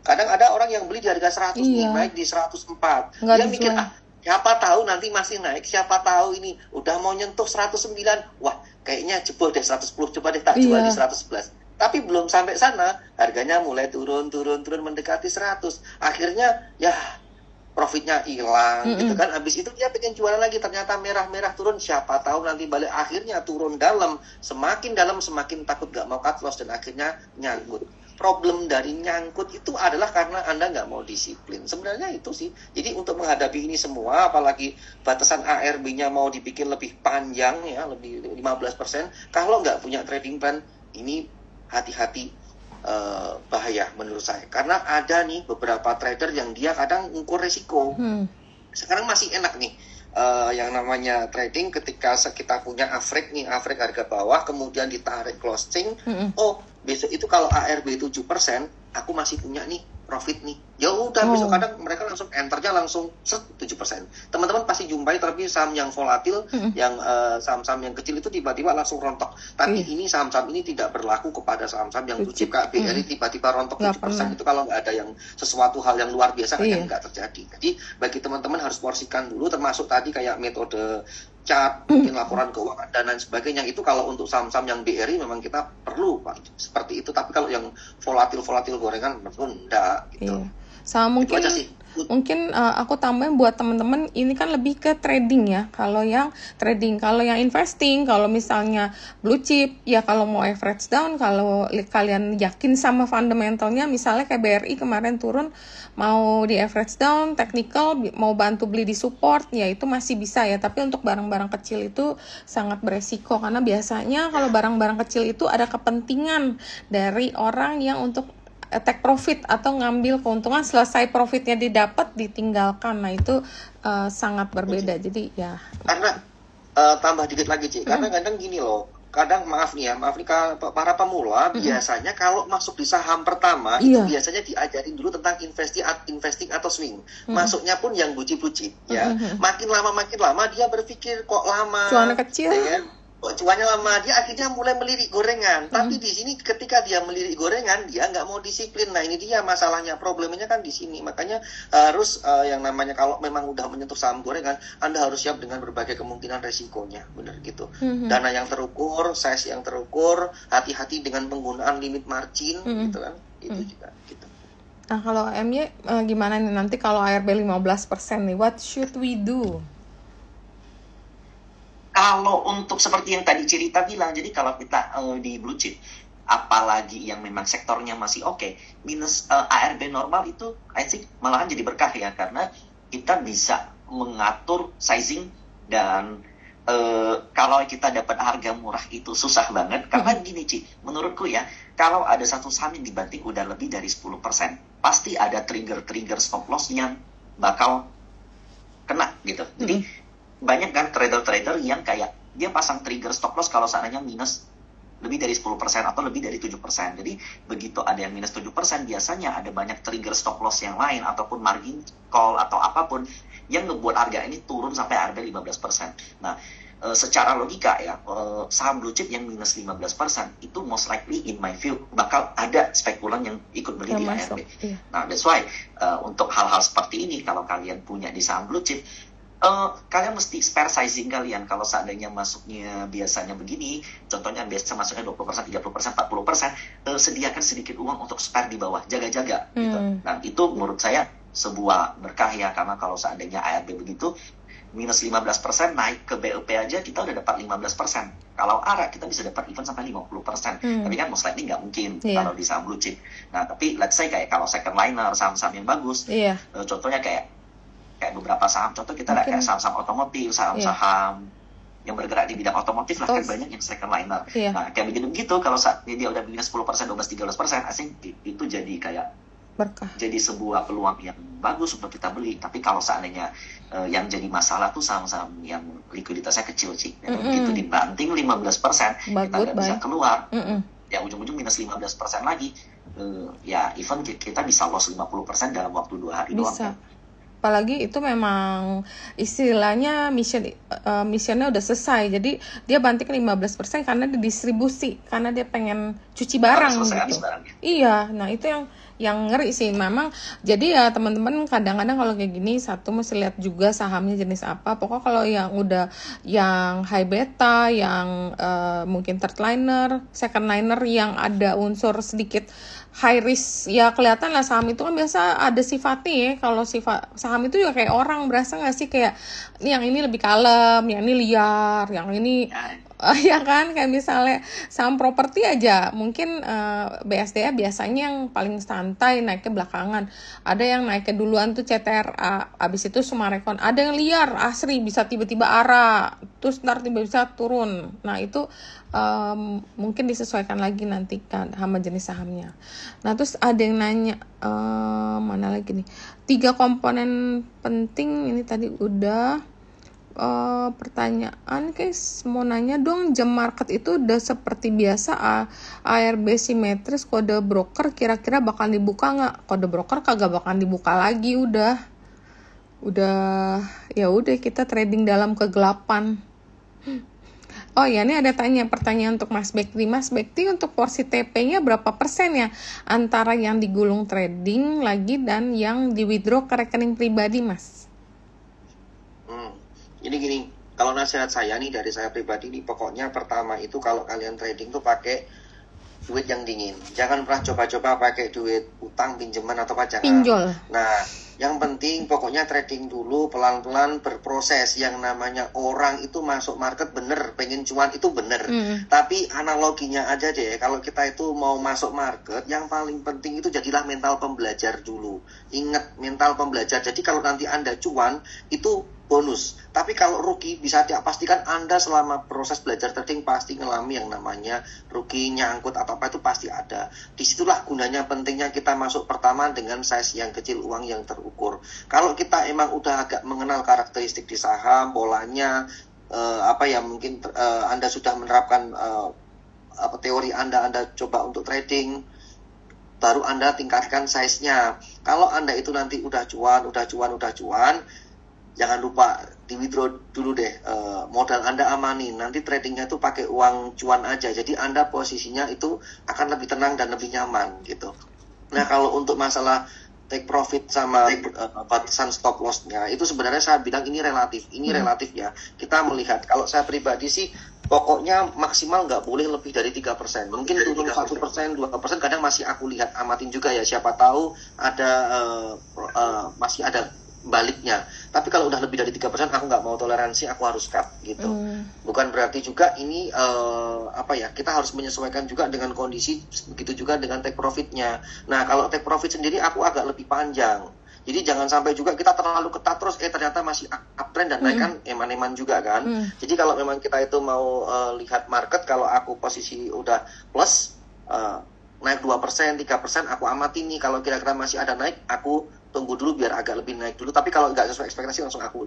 Kadang ada orang yang beli di harga 100 nih, naik di 104. Dia mikir, siapa tahu nanti masih naik, siapa tahu ini udah mau nyentuh 109, wah kayaknya jebol deh 110, coba deh tak jual di 111. Tapi belum sampai sana, harganya mulai turun mendekati 100. Akhirnya ya profitnya hilang gitu kan. Habis itu dia pengen jualan lagi, ternyata merah turun, siapa tahu nanti balik, akhirnya turun dalam, semakin takut gak mau cut loss dan akhirnya nyangkut. Problem dari nyangkut itu adalah karena Anda nggak mau disiplin. Sebenarnya itu sih. Jadi untuk menghadapi ini semua, apalagi batasan ARB-nya mau dibikin lebih panjang ya, lebih 15%, kalau nggak punya trading plan, ini hati-hati, bahaya menurut saya. Karena ada nih beberapa trader yang dia kadang ngukur resiko. Sekarang masih enak nih, yang namanya trading ketika kita punya average nih, average harga bawah, kemudian ditarik closing. Oh, besok itu kalau ARB 7%, aku masih punya nih profit nih. Ya udah, besok kadang mereka langsung enternya langsung 7%. Teman-teman pasti jumpai, tapi saham yang volatil, yang saham-saham yang kecil itu tiba-tiba langsung rontok. Tapi ini saham-saham ini tidak berlaku kepada saham-saham yang blue chip kayak BRI tiba-tiba rontok 7%. Itu kalau nggak ada yang sesuatu hal yang luar biasa yang nggak terjadi. Jadi bagi teman-teman harus porsikan dulu, termasuk tadi kayak metode chart, mungkin laporan keuangan dan lain sebagainya. Itu kalau untuk saham-saham yang BRI memang kita perlu Pak, seperti itu. Tapi kalau yang volatil gorengan menurut enggak gitu. Sama Itu aja sih. mungkin aku tambahin buat teman-teman, ini kan lebih ke trading ya. Kalau yang trading, kalau yang investing, kalau misalnya blue chip ya, kalau mau average down, kalau kalian yakin sama fundamentalnya, misalnya kayak BRI kemarin turun, mau di average down, technical mau bantu beli di support, ya itu masih bisa ya. Tapi untuk barang-barang kecil itu sangat beresiko, karena biasanya kalau barang-barang kecil itu ada kepentingan dari orang yang untuk take profit atau ngambil keuntungan, selesai profitnya didapat ditinggalkan. Nah itu sangat berbeda. Jadi ya Karena tambah dikit lagi Ci, karena kadang gini loh, kadang maaf nih para pemula biasanya kalau masuk di saham pertama itu biasanya diajarin dulu tentang investing atau swing. Masuknya pun yang buci-buci ya. Makin lama dia berpikir kok lama. cuannya kecil. Ya, kok cuannya lama, dia akhirnya mulai melirik gorengan. Tapi di sini ketika dia melirik gorengan, dia nggak mau disiplin. Nah ini dia masalahnya, problemnya kan di sini. Makanya harus yang namanya kalau memang udah menyentuh saham gorengan, Anda harus siap dengan berbagai kemungkinan resikonya, benar gitu. Dana yang terukur, size yang terukur, hati-hati dengan penggunaan limit margin, gitu kan. Itu juga gitu. Nah kalau MY gimana nih nanti kalau ARB 15% nih, what should we do? Kalau untuk seperti yang tadi cerita bilang, jadi kalau kita di blue chip, apalagi yang memang sektornya masih oke, minus ARB normal itu, I think malahan jadi berkah ya, karena kita bisa mengatur sizing dan kalau kita dapat harga murah itu susah banget, karena gini Ci, menurutku ya, kalau ada satu saham yang dibanting udah lebih dari 10%, pasti ada trigger stop loss yang bakal kena gitu. Jadi banyak kan trader-trader yang kayak dia pasang trigger stop loss kalau seandainya minus lebih dari 10% atau lebih dari 7%. Jadi begitu ada yang minus 7%, biasanya ada banyak trigger stop loss yang lain ataupun margin call atau apapun yang ngebuat harga ini turun sampai harga 15%. Nah, secara logika ya, saham blue chip yang minus 15% itu most likely in my view bakal ada spekulan yang ikut beli di ARB. Nah, that's why untuk hal-hal seperti ini kalau kalian punya di saham blue chip, kalian mesti spare sizing kalian. Kalau seandainya masuknya biasanya begini, contohnya biasa masuknya 20%, 30%, 40%, sediakan sedikit uang untuk spare di bawah, jaga-jaga gitu. Nah itu menurut saya sebuah berkah ya, karena kalau seandainya ARB begitu minus 15%, naik ke BEP aja kita udah dapat 15%. Kalau ARA kita bisa dapat even sampai 50%. Tapi kan most likely nggak mungkin kalau di saham blue chip. Nah tapi let's say kayak kalau second liner, saham-saham yang bagus, contohnya kayak beberapa saham, contoh kita kayak saham-saham otomotif, saham-saham yang bergerak di bidang otomotif lah, kan banyak yang second liner. Nah kayak begitu kalau saat dia udah minus 10%, 12%, 13%, asing itu jadi kayak berkah, jadi sebuah peluang yang bagus untuk kita beli. Tapi kalau seandainya yang jadi masalah tuh saham-saham yang likuiditasnya kecil sih, begitu dibanting 15%, kita nggak bisa keluar, ya ujung-ujung minus 15% lagi, ya even kita bisa loss 50% dalam waktu 2 hari doang kan. Apalagi itu memang istilahnya missionnya udah selesai, jadi dia banting 15% karena didistribusi, karena dia pengen cuci barang gitu. Iya, nah itu yang ngeri sih memang. Jadi ya teman-teman, kadang-kadang kalau kayak gini satu mesti lihat juga sahamnya jenis apa. Pokoknya kalau yang udah yang high beta, yang mungkin third liner, second liner yang ada unsur sedikit high risk, ya kelihatan lah saham itu kan biasa ada sifatnya ya. Kalau sifat saham itu juga kayak orang, berasa nggak sih kayak yang ini lebih kalem, yang ini liar, yang ini ya kan, kayak misalnya saham properti aja mungkin BSDA biasanya yang paling santai, naiknya belakangan. Ada yang naiknya duluan tuh CTRA, abis itu Sumarekon. Ada yang liar, Asri bisa tiba-tiba ARA, terus ntar tiba-tiba turun. Nah itu mungkin disesuaikan lagi nanti kan sama jenis sahamnya. Nah terus ada yang nanya mana lagi nih, 3 komponen penting, ini tadi udah. Pertanyaan guys, mau nanya dong, jam market itu udah seperti biasa ARB simetris, kode broker kira-kira bakal dibuka nggak? Kode broker kagak bakal dibuka lagi, udah ya udah kita trading dalam kegelapan. Oh ya, ini ada pertanyaan untuk Mas Bekti. Mas Bekti, untuk porsi TP-nya berapa persen ya antara yang digulung trading lagi dan yang di withdraw ke rekening pribadi, Mas? Jadi gini, kalau nasihat saya nih dari saya pribadi nih, pokoknya pertama itu kalau kalian trading tuh pakai duit yang dingin. Jangan pernah coba-coba pakai duit utang, pinjaman atau pajangan. Pinjol. Nah, yang penting pokoknya trading dulu, pelan-pelan berproses. Yang namanya orang itu masuk market bener, pengen cuan itu bener. Tapi analoginya aja deh, kalau kita itu mau masuk market, yang paling penting itu jadilah mental pembelajar dulu. Ingat, mental pembelajar. Jadi kalau nanti Anda cuan, itu bonus. Tapi kalau rugi, bisa pastikan Anda selama proses belajar trading pasti ngalami yang namanya rugi, nyangkut atau apa itu pasti ada. Disitulah gunanya pentingnya kita masuk pertama dengan size yang kecil, uang yang terukur. Kalau kita emang udah agak mengenal karakteristik di saham, polanya, mungkin Anda sudah menerapkan teori Anda coba untuk trading, baru Anda tingkatkan size-nya. Kalau Anda itu nanti udah cuan, jangan lupa di withdraw dulu deh, modal Anda amanin, nanti tradingnya tuh pakai uang cuan aja, jadi Anda posisinya itu akan lebih tenang dan lebih nyaman gitu. Nah, kalau untuk masalah take profit sama batasan stop loss-nya, itu sebenarnya saya bilang ini relatif ya. Kita melihat, kalau saya pribadi sih pokoknya maksimal nggak boleh lebih dari 3%. Mungkin turun 1%, 2%, kadang masih aku lihat, amatin juga ya, siapa tahu ada masih ada baliknya. Tapi kalau udah lebih dari 3%, aku nggak mau toleransi, aku harus cut gitu. Bukan berarti juga ini kita harus menyesuaikan juga dengan kondisi, begitu juga dengan take profitnya. Nah, kalau take profit sendiri aku agak lebih panjang. Jadi jangan sampai juga kita terlalu ketat terus ternyata masih uptrend dan naik kan eman-eman juga kan. Jadi kalau memang kita itu mau lihat market, kalau aku posisi udah plus naik 2%, 3%, aku amati nih, kalau kira-kira masih ada naik, aku tunggu dulu biar agak lebih naik dulu. Tapi kalau nggak sesuai ekspektasi, langsung aku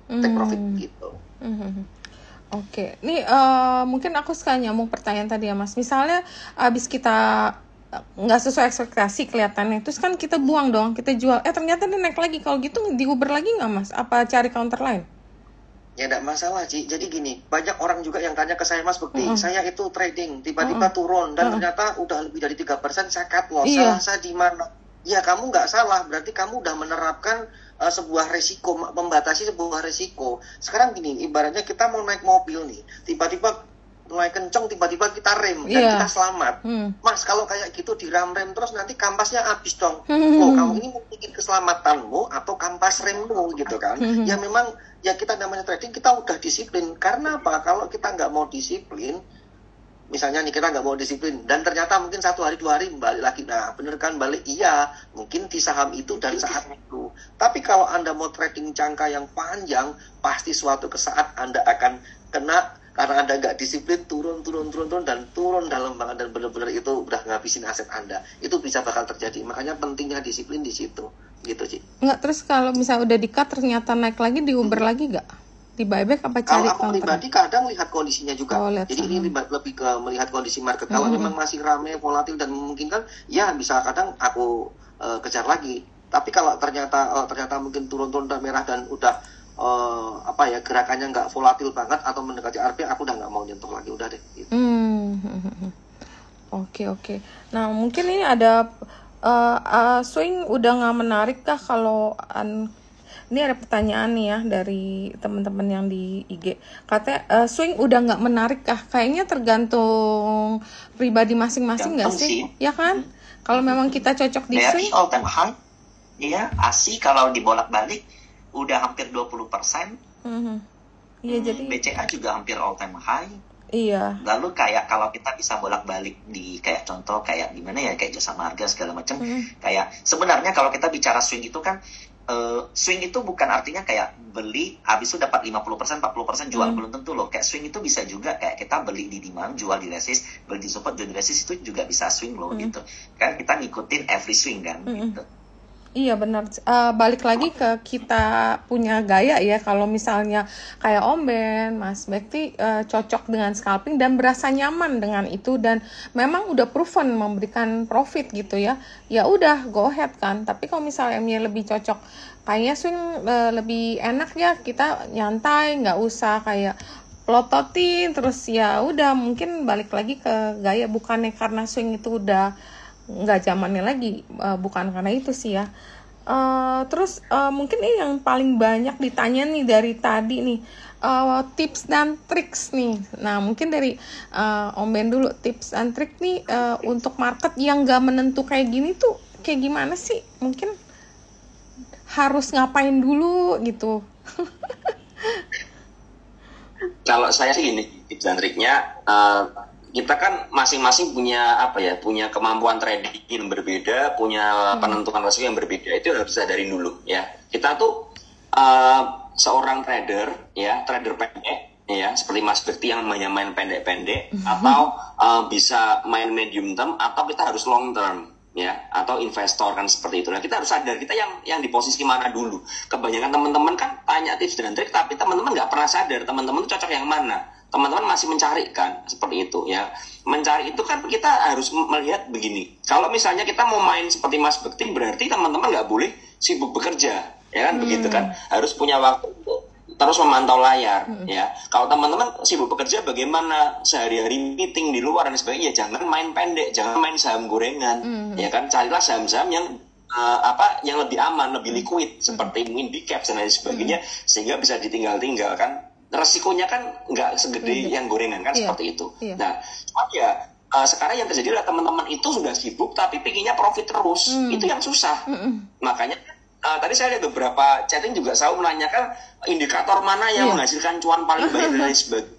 take profit gitu. Oke, nih mungkin aku suka nyambung pertanyaan tadi ya Mas. Misalnya abis kita nggak sesuai ekspektasi kelihatannya, terus kan kita buang dong, kita jual, ternyata dia naik lagi. Kalau gitu diuber lagi nggak Mas? Apa cari counter lain? Ya enggak masalah, Ci. Jadi gini, banyak orang juga yang tanya ke saya, Mas Bekti, saya itu trading, tiba-tiba turun, dan ternyata udah lebih dari 3%, saya cut loss. Salah saya di mana? Ya, kamu nggak salah, berarti kamu udah menerapkan sebuah resiko, membatasi sebuah resiko. Sekarang gini, ibaratnya kita mau naik mobil nih, tiba-tiba mulai kenceng, tiba-tiba kita rem, dan kita selamat. Mas, kalau kayak gitu direm-rem terus, nanti kampasnya habis dong. Oh, kamu ini mau bikin keselamatanmu atau kampas remmu gitu kan. Ya memang, ya kita namanya trading, kita udah disiplin. Karena apa? Kalau kita nggak mau disiplin, misalnya nih kita nggak mau disiplin, dan ternyata mungkin 1 hari 2 hari balik lagi. Nah, bener kan balik? Iya, mungkin di saham itu dan saat itu. Tapi kalau Anda mau trading jangka yang panjang, pasti suatu saat Anda akan kena, karena Anda nggak disiplin, turun, dan turun dalam banget, dan benar-benar itu udah ngabisin aset Anda. Itu bisa bakal terjadi. Makanya pentingnya disiplin di situ. Gitu, Ci. Nggak, terus kalau misalnya udah di-cut ternyata naik lagi, diuber lagi nggak? Di buyback apa cari counter? Kalau aku pribadi kadang lihat kondisinya juga. Jadi ini lebih ke melihat kondisi market. Kalau memang masih ramai, volatil dan memungkinkan, ya bisa kadang aku kejar lagi. Tapi kalau ternyata mungkin turun dan merah dan udah gerakannya nggak volatil banget atau mendekati RP, aku udah nggak mau nyentuh lagi, udah deh. Gitu. Oke. Nah, mungkin ini ada swing udah nggak menarik kah kalau ini ada pertanyaan nih ya dari teman-teman yang di IG. Katanya swing udah nggak menarik kah? Kayaknya tergantung pribadi masing-masing nggak sih? Ya kan? Kalau memang kita cocok di swing. Dari all time high, iya, ASI kalau dibolak-balik udah hampir 20%. Iya, jadi BCA juga hampir all time high. Iya. Lalu kayak kalau kita bisa bolak-balik di kayak contoh kayak gimana ya, kayak Jasa Marga segala macam. Kayak sebenarnya kalau kita bicara swing itu kan swing itu bukan artinya kayak beli habis itu dapat 50%, 40% jual, belum tentu loh. Kayak swing itu bisa juga kayak kita beli di demand, jual di resist, beli di support, jual di resist, itu juga bisa swing loh gitu. Kan kita ngikutin every swing kan gitu. Iya benar, balik lagi ke kita punya gaya ya. Kalau misalnya kayak Om Ben, Mas Bekti cocok dengan scalping dan berasa nyaman dengan itu dan memang udah proven memberikan profit gitu ya, ya udah go ahead kan. Tapi kalau misalnya lebih cocok kayaknya swing lebih enak ya, kita nyantai, nggak usah kayak plototin terus, ya udah mungkin balik lagi ke gaya. Bukannya karena swing itu udah nggak zamannya lagi, bukan karena itu sih ya. Terus mungkin ini yang paling banyak ditanya nih dari tadi nih, tips dan triks nih. Nah mungkin dari Om Ben dulu, tips dan trik nih untuk market yang gak menentu kayak gini tuh kayak gimana sih? Mungkin harus ngapain dulu gitu. Kalau saya sih gini, tips dan triknya, kita kan masing-masing punya punya kemampuan trading yang berbeda, punya penentuan resiko yang berbeda. Itu harus sadarin dulu ya. Kita tuh seorang trader ya, trader pendek ya, seperti Mas Bekti yang main pendek-pendek, atau bisa main medium term, atau kita harus long term ya, atau investor kan seperti itu. Nah kita harus sadar kita yang di posisi mana dulu. Kebanyakan teman-teman kan tanya tips dan trik, tapi teman-teman nggak pernah sadar teman-teman tuh cocok yang mana. Teman-teman masih mencari kan seperti itu ya. Mencari itu kan kita harus melihat begini. Kalau misalnya kita mau main seperti Mas Bekti, berarti teman-teman nggak boleh sibuk bekerja ya kan, begitu kan. Harus punya waktu untuk terus memantau layar ya. Kalau teman-teman sibuk bekerja, bagaimana sehari-hari meeting di luar dan sebagainya, jangan main pendek, jangan main saham gorengan ya kan. Carilah saham-saham yang yang lebih aman, lebih liquid, seperti mungkin big caps dan lain sebagainya, sehingga bisa ditinggal-tinggal kan. Resikonya kan nggak segede yang gorengan kan, seperti itu. Nah cuma ya sekarang yang terjadi adalah teman-teman itu sudah sibuk tapi pinginnya profit terus. Itu yang susah. Makanya tadi saya lihat beberapa chatting juga selalu menanyakan indikator mana yang menghasilkan cuan paling banyak dan lain sebagainya.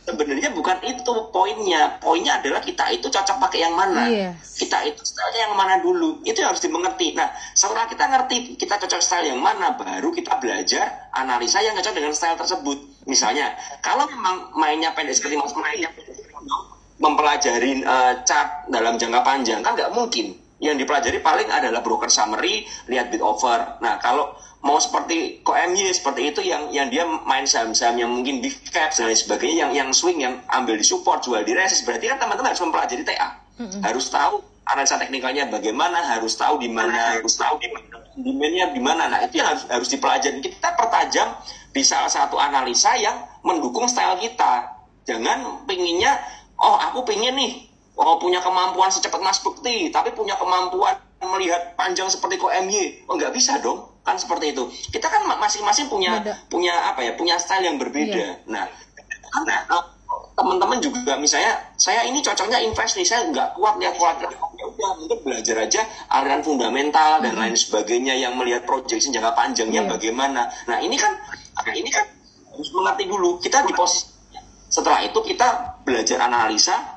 Sebenarnya bukan itu poinnya. Poinnya adalah kita itu cocok pakai yang mana. Kita itu stylenya yang mana dulu. Itu yang harus dimengerti. Nah, setelah kita ngerti kita cocok style yang mana, baru kita belajar analisa yang cocok dengan style tersebut. Misalnya, kalau memang mainnya pendek seperti Mas mainnya mempelajari chart dalam jangka panjang, kan nggak mungkin. Yang dipelajari paling adalah broker summary, lihat bid offer. Nah, kalau mau seperti KMY seperti itu yang dia main saham-saham yang mungkin big caps dan lain sebagainya, yang swing, yang ambil di support, jual di resist, berarti kan teman-teman harus mempelajari TA. Harus tahu analisa teknikalnya bagaimana, harus tahu di mana, demand-nya di mana. Nah, itu yang harus dipelajari. Kita pertajam di salah satu analisa yang mendukung style kita. Jangan pinginnya, aku pingin nih punya kemampuan secepat Mas Bekti, tapi punya kemampuan melihat panjang seperti KMY. Nggak bisa dong, kan seperti itu. Kita kan masing-masing punya style yang berbeda. Nah, teman-teman juga misalnya, saya ini cocoknya invest nih, saya nggak kuat lihat kualitas. Ya udah, mungkin belajar aja aliran fundamental dan lain sebagainya, yang melihat projection jangka panjangnya bagaimana. Nah, ini kan harus mengerti dulu kita di posisi. Setelah itu kita belajar analisa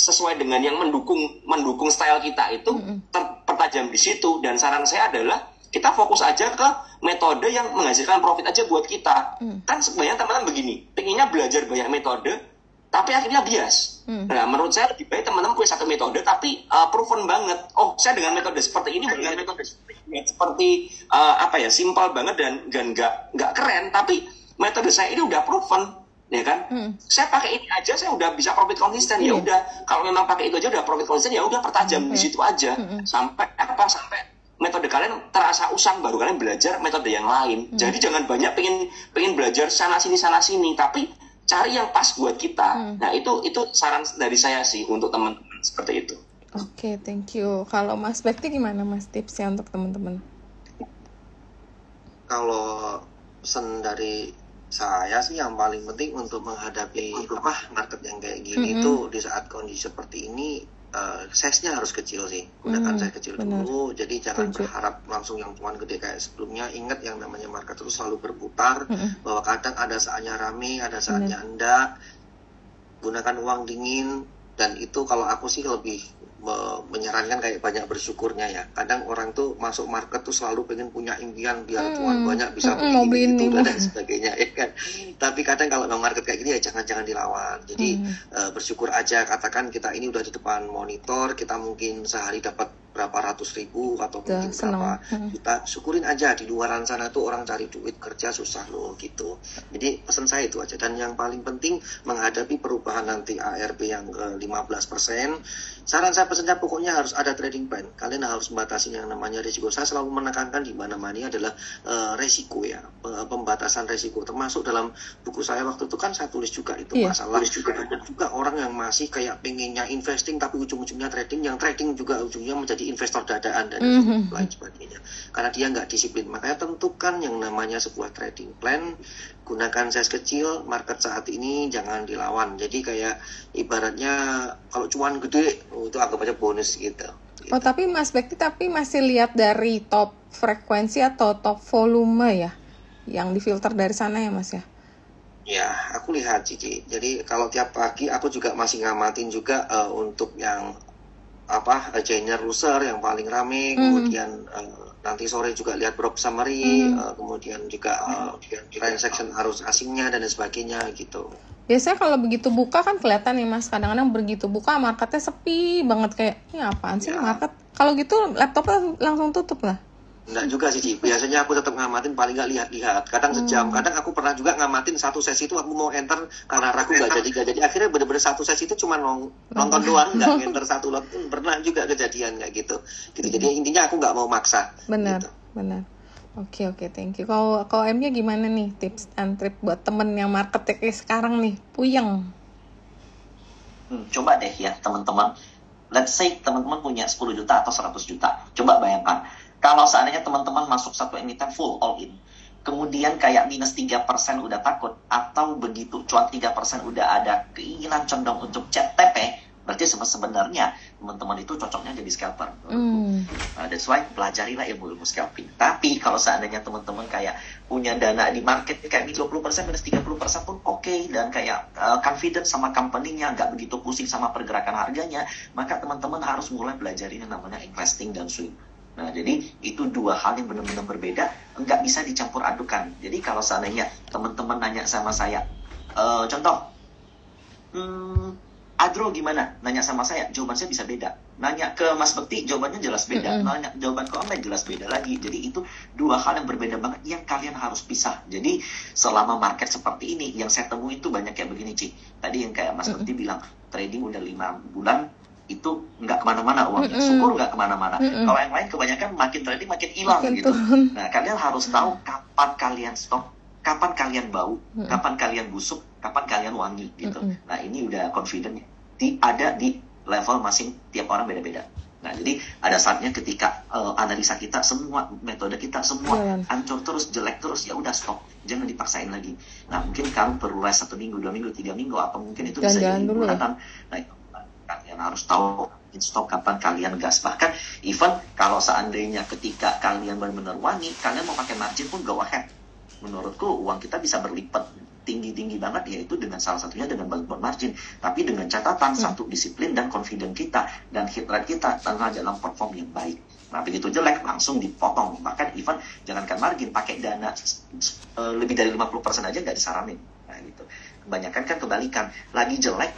sesuai dengan yang mendukung style kita itu, terpertajam di situ. Dan saran saya adalah kita fokus aja ke metode yang menghasilkan profit aja buat kita. Kan sebenarnya teman-teman begini, pengennya belajar banyak metode tapi akhirnya bias. Nah, menurut saya lebih baik teman-teman punya satu metode tapi proven banget. Saya dengan metode seperti ini, dengan metode seperti simpel banget dan nggak keren, tapi metode saya ini udah proven. Ya kan, saya pakai ini aja, saya udah bisa profit konsisten. Ya udah, kalau memang pakai itu aja udah profit konsisten, ya udah pertajam di situ aja sampai metode kalian terasa usang, baru kalian belajar metode yang lain. Jadi jangan banyak pengen belajar sana sini, tapi cari yang pas buat kita. Nah itu saran dari saya sih untuk teman-teman seperti itu. Oke, thank you. Kalau Mas Bekti gimana Mas tipsnya untuk teman-teman? Kalau pesan dari saya sih yang paling penting untuk menghadapi market yang kayak gini itu di saat kondisi seperti ini, size-nya harus kecil sih. Gunakan size kecil dulu. Jadi jangan berharap langsung yang cuan gede kayak sebelumnya. Ingat yang namanya market itu selalu berputar, bahwa kadang ada saatnya rame, ada saatnya enggak. Gunakan uang dingin, dan itu kalau aku sih lebih menyarankan kayak banyak bersyukurnya ya. Kadang orang tuh masuk market tuh selalu pengen punya impian biar cuan banyak, bisa beli itu dan sebagainya ya kan. Tapi kadang kalau market kayak gini ya jangan dilawan. Jadi bersyukur aja, katakan kita ini udah di depan monitor, kita mungkin sehari dapat berapa ratus ribu atau mungkin berapa juta, syukurin aja. Di luaran sana tuh orang cari duit, kerja susah loh gitu. Jadi pesan saya itu aja. Dan yang paling penting menghadapi perubahan nanti ARB yang ke 15%, saran saya pesannya pokoknya harus ada trading plan. Kalian harus membatasi yang namanya risiko. Saya selalu menekankan di mana-mana adalah resiko ya, pembatasan resiko. Termasuk dalam buku saya waktu itu kan saya tulis juga itu masalah juga orang yang masih kayak pengennya investing tapi ujung-ujungnya trading, yang trading juga ujungnya menjadi investor dadaan dan lain sebagainya. Karena dia nggak disiplin. Makanya tentukan yang namanya sebuah trading plan, gunakan size kecil, market saat ini jangan dilawan. Jadi kayak ibaratnya kalau cuan gede, itu anggap aja bonus gitu. Oh, tapi Mas Bekti masih lihat dari top frekuensi atau top volume ya, yang difilter dari sana ya Mas ya? Ya, aku lihat Cici. Jadi kalau tiap pagi aku juga masih ngamatin juga untuk yang Jainer Loser yang paling rame, kemudian nanti sore juga lihat Broad Summary, kemudian juga transaction arus asingnya dan sebagainya gitu. Biasanya kalau begitu buka kan kelihatan nih Mas, kadang-kadang begitu buka marketnya sepi banget, kayak ini apaan sih market. Kalau gitu laptopnya langsung tutup lah. Enggak juga sih, biasanya aku tetap ngamatin paling nggak lihat-lihat. Kadang sejam, kadang aku pernah juga ngamatin satu sesi itu aku mau enter karena ragu nggak jadi. Akhirnya bener-bener satu sesi itu cuma nonton doang, nggak enter satu lot pun pernah juga kejadian kayak gitu. Jadi intinya aku nggak mau maksa. Benar, gitu. Benar. Oke, thank you. Kalau M-nya gimana nih tips and trip buat temen yang marketnya kayak sekarang nih, puyeng? Coba deh ya teman-teman. Let's say teman-teman punya 10 juta atau 100 juta. Coba bayangkan. Kalau seandainya teman-teman masuk satu emiten full all in, kemudian kayak minus 3% udah takut, atau begitu cuan 3% udah ada keinginan condong untuk CTP, berarti sebenarnya teman-teman itu cocoknya jadi scalper. That's why pelajarilah ilmu scalping. Tapi kalau seandainya teman-teman kayak punya dana di market kayak 20% minus 30% pun oke, dan kayak confident sama company-nya, nggak begitu pusing sama pergerakan harganya, maka teman-teman harus mulai belajar yang namanya investing dan swing. Nah, jadi itu dua hal yang benar-benar berbeda, nggak bisa dicampur adukan. Jadi kalau seandainya teman-teman nanya sama saya, contoh, Adro gimana? Nanya sama saya, jawaban saya bisa beda. Nanya ke Mas Bekti, jawabannya jelas beda. Nanya jawaban ke online jelas beda lagi. Jadi itu dua hal yang berbeda banget yang kalian harus pisah. Jadi selama market seperti ini, yang saya temui itu banyak kayak begini, Ci. Tadi yang kayak Mas Bekti bilang, trading udah 5 bulan, itu nggak kemana-mana uangnya, syukur nggak kemana-mana. Kalau yang lain kebanyakan makin trading makin hilang gitu. Nah, kalian harus tahu kapan kalian stop, kapan kalian bau, kapan kalian busuk, kapan kalian wangi gitu. Nah, ini udah confident ada di level masing tiap orang beda-beda. Nah, jadi ada saatnya ketika analisa kita semua, metode kita semua hancur terus, jelek terus, ya udah stop, jangan dipaksain lagi. Nah, mungkin kamu perlu rest 1 minggu, 2 minggu, 3 minggu, atau mungkin itu bisa jadi bulanan. Nah, kalian harus tahu stop kapan kalian gas. Bahkan even kalau seandainya ketika kalian benar-benar wangi, kalian mau pakai margin pun go ahead. Menurutku uang kita bisa berlipat tinggi-tinggi banget, yaitu dengan salah satunya dengan bantuan margin. Tapi dengan catatan satu, disiplin dan confident kita, dan hit rate kita tengah dalam perform yang baik. Nah, begitu jelek langsung dipotong. Bahkan even jangankan margin, pakai dana lebih dari 50% aja nggak disaranin. Nah, gitu. Kebanyakan kan kebalikan, lagi jelek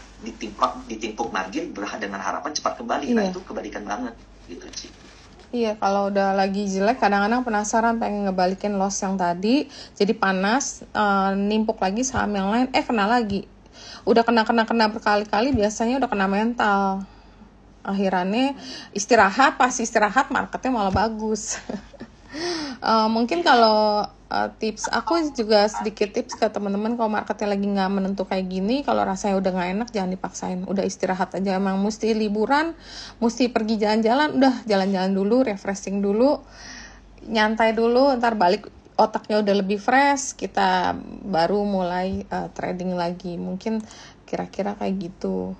ditimpuk margin dengan harapan cepat kembali. Nah, itu kebalikan banget gitu sih. Iya, kalau udah lagi jelek kadang-kadang penasaran pengen ngebalikin loss yang tadi, jadi panas, nimpuk lagi saham yang lain, kena lagi. Udah kena berkali-kali, biasanya udah kena mental. Akhirannya istirahat, pas istirahat marketnya malah bagus. Mungkin kalau tips, aku juga sedikit tips ke teman-teman, kalau marketnya lagi nggak menentu kayak gini, kalau rasanya udah nggak enak jangan dipaksain, udah istirahat aja. Emang mesti liburan, mesti pergi jalan-jalan, udah jalan-jalan dulu, refreshing dulu, nyantai dulu, ntar balik otaknya udah lebih fresh, kita baru mulai trading lagi. Mungkin kira-kira kayak gitu.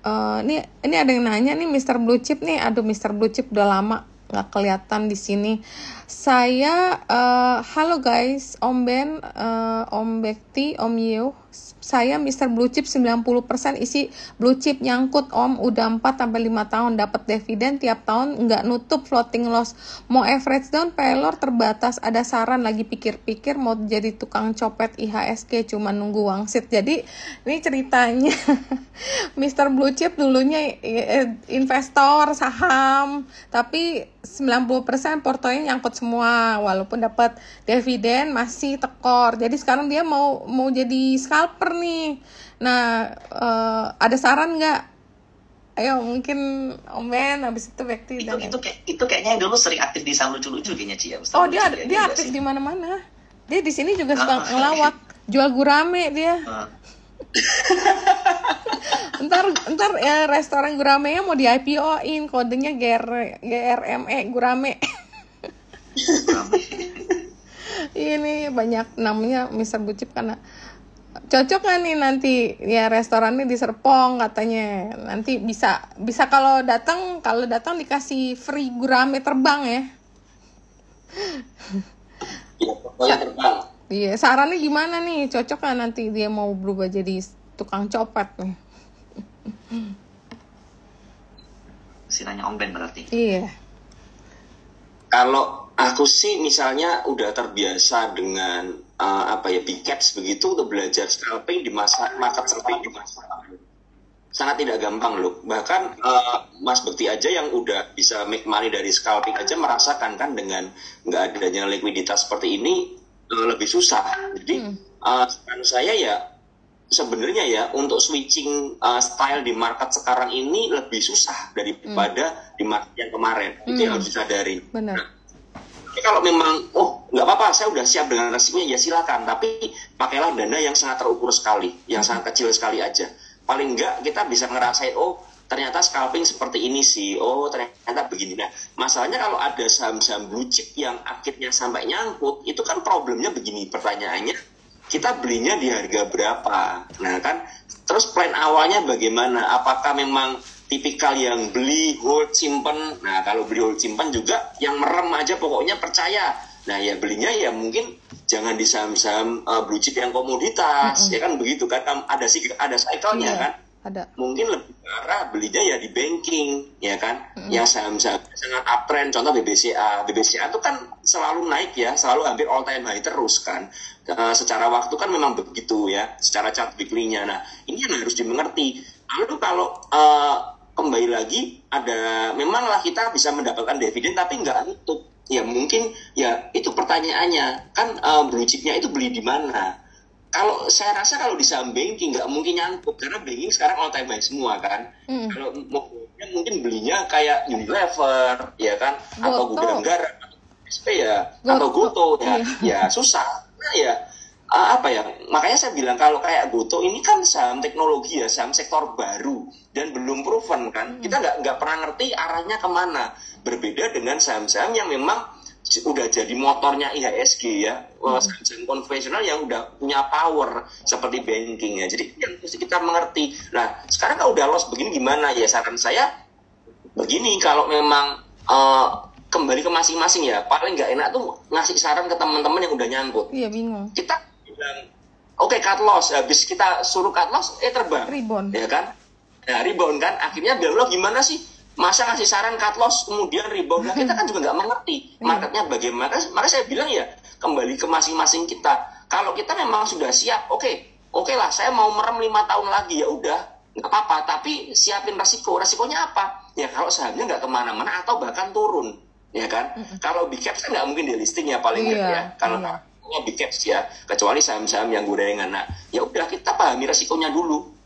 Ini ada yang nanya nih, Mr. Blue Chip nih, aduh Mr. Blue Chip udah lama nggak kelihatan di sini. Saya halo guys, Om Ben, Om Bekti, Om Yeo. Saya Mr. Blue Chip 90% isi blue chip nyangkut Om, udah 4-5 tahun dapat dividen tiap tahun, nggak nutup floating loss. Mau average down, pelor terbatas. Ada saran, lagi pikir-pikir mau jadi tukang copet IHSG, cuma nunggu wangsit. Jadi ini ceritanya Mr. Blue Chip dulunya investor saham, tapi 90% portonya nyangkut semua, walaupun dapat dividen masih tekor. Jadi sekarang dia mau jadi scalper nih. Nah, ada saran nggak? Ayo mungkin Om Ben, habis itu Bekti. Itu kayaknya yang dulu sering aktif di saham lucu-lucu kayaknya, Ci. Oh, dia aktif di mana-mana. Dia di sini juga suka ngelawak, jual gurame dia. Ntar ya restoran Gurame-nya mau di IPO-in, kodenya GRME Gurame. Ini banyak namanya Mr. Bucip karena cocok kan nih nanti ya restorannya di Serpong katanya. Nanti bisa kalau datang dikasih free Gurame terbang ya. Iya, pokoknya terbang. Iya, sarannya gimana nih? Cocok kan nanti dia mau berubah jadi tukang copet nih? Istilahnya Om Ben berarti. Iya. Kalau aku sih misalnya udah terbiasa dengan big caps begitu, untuk belajar scalping di market scalping di masa sangat tidak gampang loh. Bahkan Mas Bekti aja yang udah bisa make money dari scalping aja merasakan kan dengan nggak adanya likuiditas seperti ini lebih susah. Jadi saran saya ya sebenarnya ya untuk switching style di market sekarang ini lebih susah daripada di market yang kemarin. Itu yang harus disadari. Benar. Nah, tapi kalau memang nggak apa-apa, saya udah siap dengan resikonya, ya silakan. Tapi pakailah dana yang sangat terukur sekali, yang sangat kecil sekali aja. Paling enggak kita bisa ngerasain, ternyata scalping seperti ini sih, ternyata begini. Nah, masalahnya kalau ada saham-saham blue chip yang akhirnya sampai nyangkut, itu kan problemnya begini, pertanyaannya, kita belinya di harga berapa? Nah kan, terus plan awalnya bagaimana? Apakah memang tipikal yang beli, hold, simpen? Nah kalau beli, hold, simpen juga yang merem aja pokoknya percaya. Nah ya belinya ya mungkin jangan di saham-saham blue chip yang komoditas, ya kan begitu kan, ada cycle-nya kan. Ada. Mungkin lebih arah belinya ya di banking, ya kan, yang saham-saham sangat uptrend, contoh BBCA itu kan selalu naik ya, selalu hampir all time high terus kan, secara waktu kan memang begitu ya, secara chart weekly-nya. Nah ini yang harus dimengerti. Lalu kalau kembali lagi memanglah kita bisa mendapatkan dividen tapi nggak nutup. Ya mungkin ya itu pertanyaannya kan, blue chipnya itu beli di mana? Kalau saya rasa kalau di saham banking nggak mungkin nyangkut karena banking sekarang all time high semua kan. Kalau mungkin belinya kayak Unilever ya kan, atau Gudang Garam atau SP ya, atau Goto ya, ya susah. Nah ya makanya saya bilang kalau kayak Goto ini kan saham teknologi ya, saham sektor baru dan belum proven kan, kita nggak pernah ngerti arahnya kemana. Berbeda dengan saham-saham yang memang udah jadi motornya IHSG ya, saham-saham konvensional yang udah punya power seperti banking ya. Jadi yang mesti kita mengerti. Nah sekarang kalau udah loss begini gimana ya? Saran saya begini, kalau memang kembali ke masing-masing ya, paling nggak enak tuh ngasih saran ke teman-teman yang udah nyangkut. Iya bingung. Kita bilang cut loss, habis kita suruh cut loss terbang, rebound ya kan? Nah rebound kan, akhirnya bilang lo gimana sih? Masa ngasih saran cut loss kemudian rebound? Nah, kita kan juga nggak mengerti marketnya bagaimana. Maka saya bilang ya kembali ke masing-masing kita. Kalau kita memang sudah siap, oke lah, saya mau merem 5 tahun lagi, ya udah nggak apa-apa. Tapi siapin resikonya apa? Ya kalau sahamnya nggak kemana-mana atau bahkan turun, ya kan? Kalau big caps kan nggak mungkin di listing ya paling ya. Kalau big caps ya, kecuali saham-saham yang gorengan. Nah, ya udah kita pahami resikonya dulu.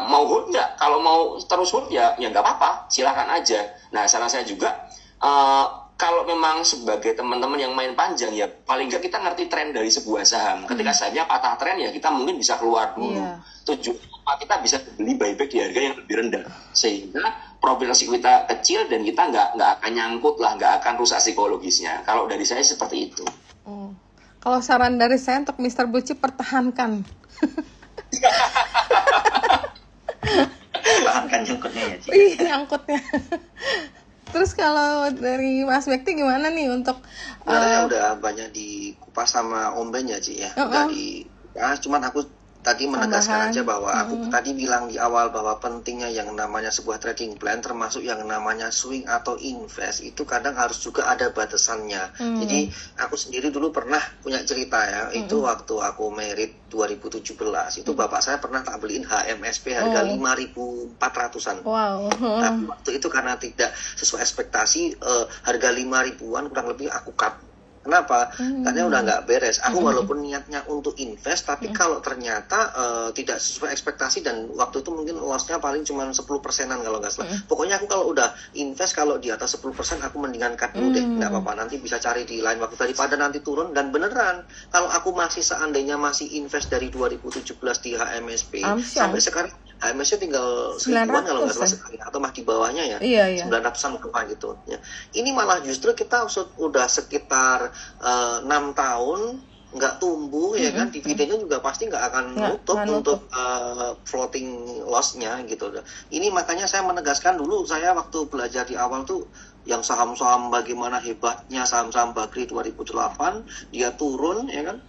Mau hold nggak? Kalau mau terus hold ya nggak apa-apa, silakan aja. Nah saran saya juga kalau memang sebagai teman-teman yang main panjang ya paling nggak kita ngerti tren dari sebuah saham. Ketika sahamnya patah tren ya kita mungkin bisa keluar dulu. Tujuan kita bisa beli buyback di harga yang lebih rendah sehingga profil resiko kita kecil dan kita nggak akan nyangkut lah, nggak akan rusak psikologisnya. Kalau dari saya seperti itu. Kalau saran dari saya untuk Mr. Buci, pertahankan. Pertahankan nyangkutnya ya, Ci. Nyangkutnya. Terus kalau dari Mas Bekti gimana nih untuk udah banyak dikupas sama Om Ben ya, Ci ya. Udah cuman aku tadi menegaskan aja bahwa aku tadi bilang di awal bahwa pentingnya yang namanya sebuah trading plan, termasuk yang namanya swing atau invest, itu kadang harus juga ada batasannya. Jadi aku sendiri dulu pernah punya cerita ya, itu waktu aku merit 2017 itu bapak saya pernah tak beliin HMSP harga 5.400-an. Wow. Tapi waktu itu karena tidak sesuai ekspektasi, harga 5.000-an kurang lebih aku cut. Kenapa? Karena udah nggak beres. Aku walaupun niatnya untuk invest, tapi kalau ternyata tidak sesuai ekspektasi dan waktu itu mungkin lossnya paling cuma 10%-an kalau nggak salah. Pokoknya aku kalau udah invest kalau di atas 10% aku mendingan cut dulu deh. Nggak apa-apa, nanti bisa cari di lain waktu daripada nanti turun. Dan beneran, kalau aku masih seandainya masih invest dari 2017 di HMSP sampai sekarang HMS-nya tinggal 1000-an kalau nggak 900 salah sekarang, atau mah di bawahnya ya, Iya. 900-an apa gitu ya. Ini malah justru kita udah sekitar 6 tahun nggak tumbuh ya kan, dividennya juga pasti nggak akan nutup untuk floating loss-nya gitu. Ini makanya saya menegaskan dulu, saya waktu belajar di awal tuh yang saham-saham bagaimana hebatnya saham-saham Bakri 2008, dia turun ya kan,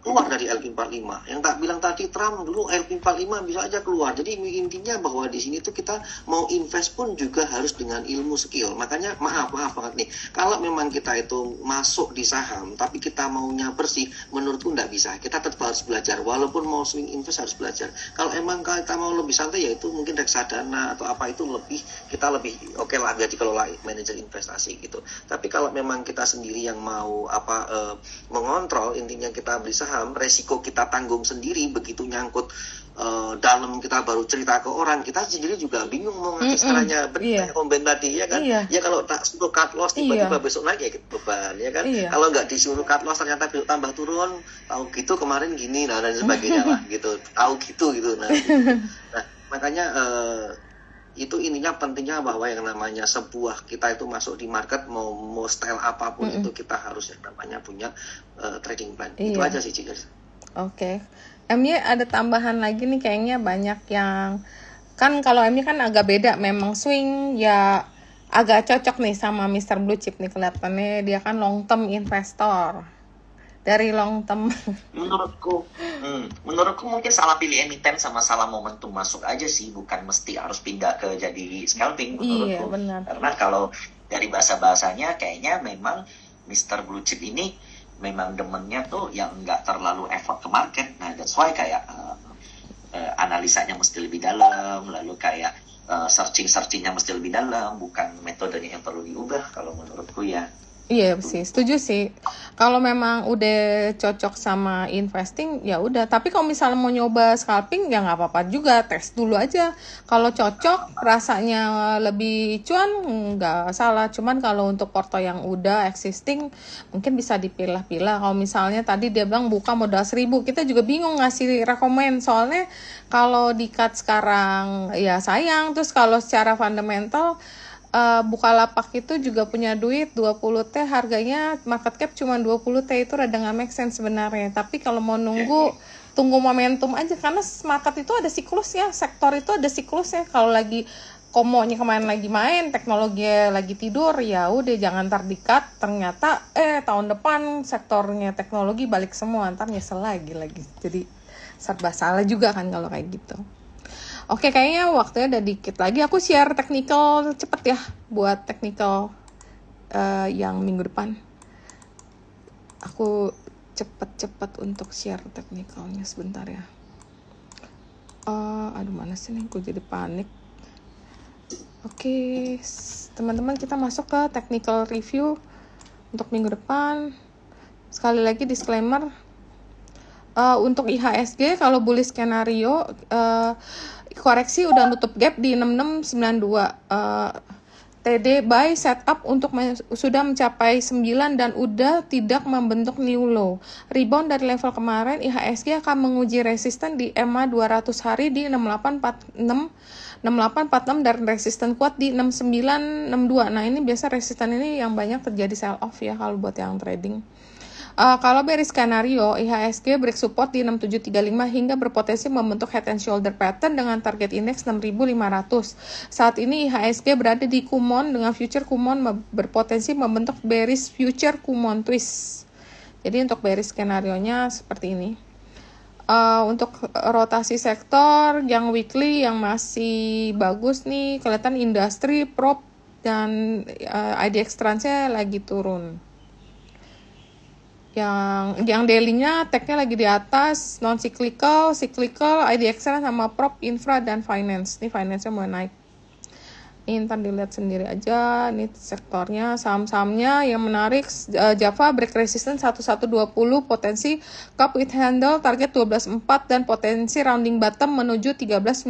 keluar dari LQ45. Yang tak bilang tadi Trump dulu LQ45 bisa aja keluar. Jadi intinya bahwa di sini tuh kita mau invest pun juga harus dengan ilmu skill. Makanya maaf banget nih, kalau memang kita itu masuk di saham tapi kita maunya bersih, menurutku nggak bisa. Kita tetap harus belajar. Walaupun mau swing invest harus belajar. Kalau emang kita mau lebih santai, ya itu mungkin reksadana atau apa itu kita lebih oke lah biar dikelola manajer investasi gitu. Tapi kalau memang kita sendiri yang mau mengontrol, intinya kita beli saham, resiko kita tanggung sendiri. Begitu nyangkut dalam, kita baru cerita ke orang, kita sendiri juga bingung mau ngasih caranya. Berita Komben tadi ya kan, ya kalau tak suruh cut loss tiba-tiba besok naik ya beban ya kan. Kalau nggak disuruh cut loss ternyata tambah turun, tahu gitu kemarin gini dan sebagainya lah gitu, tahu gitu nah makanya itu ininya pentingnya bahwa yang namanya sebuah kita itu masuk di market, mau style apapun itu kita harus yang namanya punya trading plan. Itu aja sih Cik. Oke. MY ada tambahan lagi nih, kayaknya banyak yang kan, kalau MY kan agak beda, memang swing ya agak cocok nih sama Mr. Blue Chip nih, kelihatannya dia kan long term investor. Dari long term. Menurutku mungkin salah pilih emiten sama salah momentum masuk aja sih, bukan mesti harus pindah ke jadi scalping menurutku. Iya, benar. Karena kalau dari bahasa-bahasanya kayaknya memang Mr. Blue Chip ini memang demennya tuh yang nggak terlalu effort ke market. Nah, that's why kayak analisanya mesti lebih dalam, lalu kayak searchingnya mesti lebih dalam, bukan metodenya yang perlu diubah kalau menurutku ya. Iya sih, setuju sih. Kalau memang udah cocok sama investing, ya udah. Tapi kalau misalnya mau nyoba scalping, ya nggak apa-apa juga, tes dulu aja. Kalau cocok, rasanya lebih cuan, nggak salah. Cuman kalau untuk porto yang udah existing, mungkin bisa dipilah-pilah. Kalau misalnya tadi dia bilang buka modal 1.000, kita juga bingung ngasih rekomen. Soalnya kalau di-cut sekarang, ya sayang. Terus kalau secara fundamental, Bukalapak itu juga punya duit 20T, harganya market cap cuma 20T, itu rada nggak make sense sebenarnya. Tapi kalau mau tunggu momentum aja, karena market itu ada siklusnya, sektor itu ada siklusnya. Kalau lagi komonya kemarin lagi main, teknologi lagi tidur, ya udah jangan ntar di-cut, ternyata tahun depan sektornya teknologi balik semua, ntar nyesel lagi. Jadi serba salah juga kan kalau kayak gitu. Oke, kayaknya waktunya udah dikit lagi. Aku share technical cepet ya, buat technical yang minggu depan. Aku cepet untuk share technicalnya sebentar ya. Aduh, mana sih nih, aku jadi panik. Oke, teman-teman, kita masuk ke technical review untuk minggu depan. Sekali lagi disclaimer, untuk IHSG kalau bullish skenario, koreksi udah nutup gap di 6692. TD buy setup untuk sudah mencapai 9 dan udah tidak membentuk new low. Rebound dari level kemarin, IHSG akan menguji resisten di EMA 200 hari di 6846 dan resisten kuat di 6962. Nah, ini biasa resisten ini yang banyak terjadi sell off ya kalau buat yang trading. Kalau bearish skenario, IHSG break support di 6735 hingga berpotensi membentuk head and shoulder pattern dengan target indeks 6500. Saat ini IHSG berada di Kumon dengan future Kumon berpotensi membentuk bearish future Kumon twist. Jadi untuk bearish skenario-nya seperti ini. Untuk rotasi sektor yang weekly yang masih bagus nih, kelihatan industri, prop, dan IDX Trans-nya lagi turun. Yang daily-nya tag-nya lagi di atas, non cyclical, IDX sama prop, infra, dan finance. Ini finance-nya mau naik. Ini ntar dilihat sendiri aja. Ini sektornya, saham-sahamnya yang menarik. Java break resistance 1120, potensi cup with handle target 12.4 dan potensi rounding bottom menuju 13.95.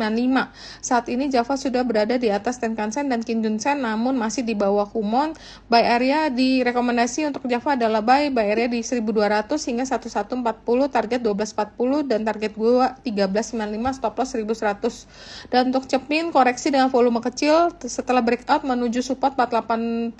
Saat ini Java sudah berada di atas Tenkan Sen dan Kijun Sen, namun masih di bawah Kumon. Buy area di rekomendasi untuk Java adalah buy area di 1200 hingga 1140, target 1240 dan target gua 13.95, stop loss 1100. Dan untuk Cepin, koreksi dengan volume kecil setelah breakout menuju support 4840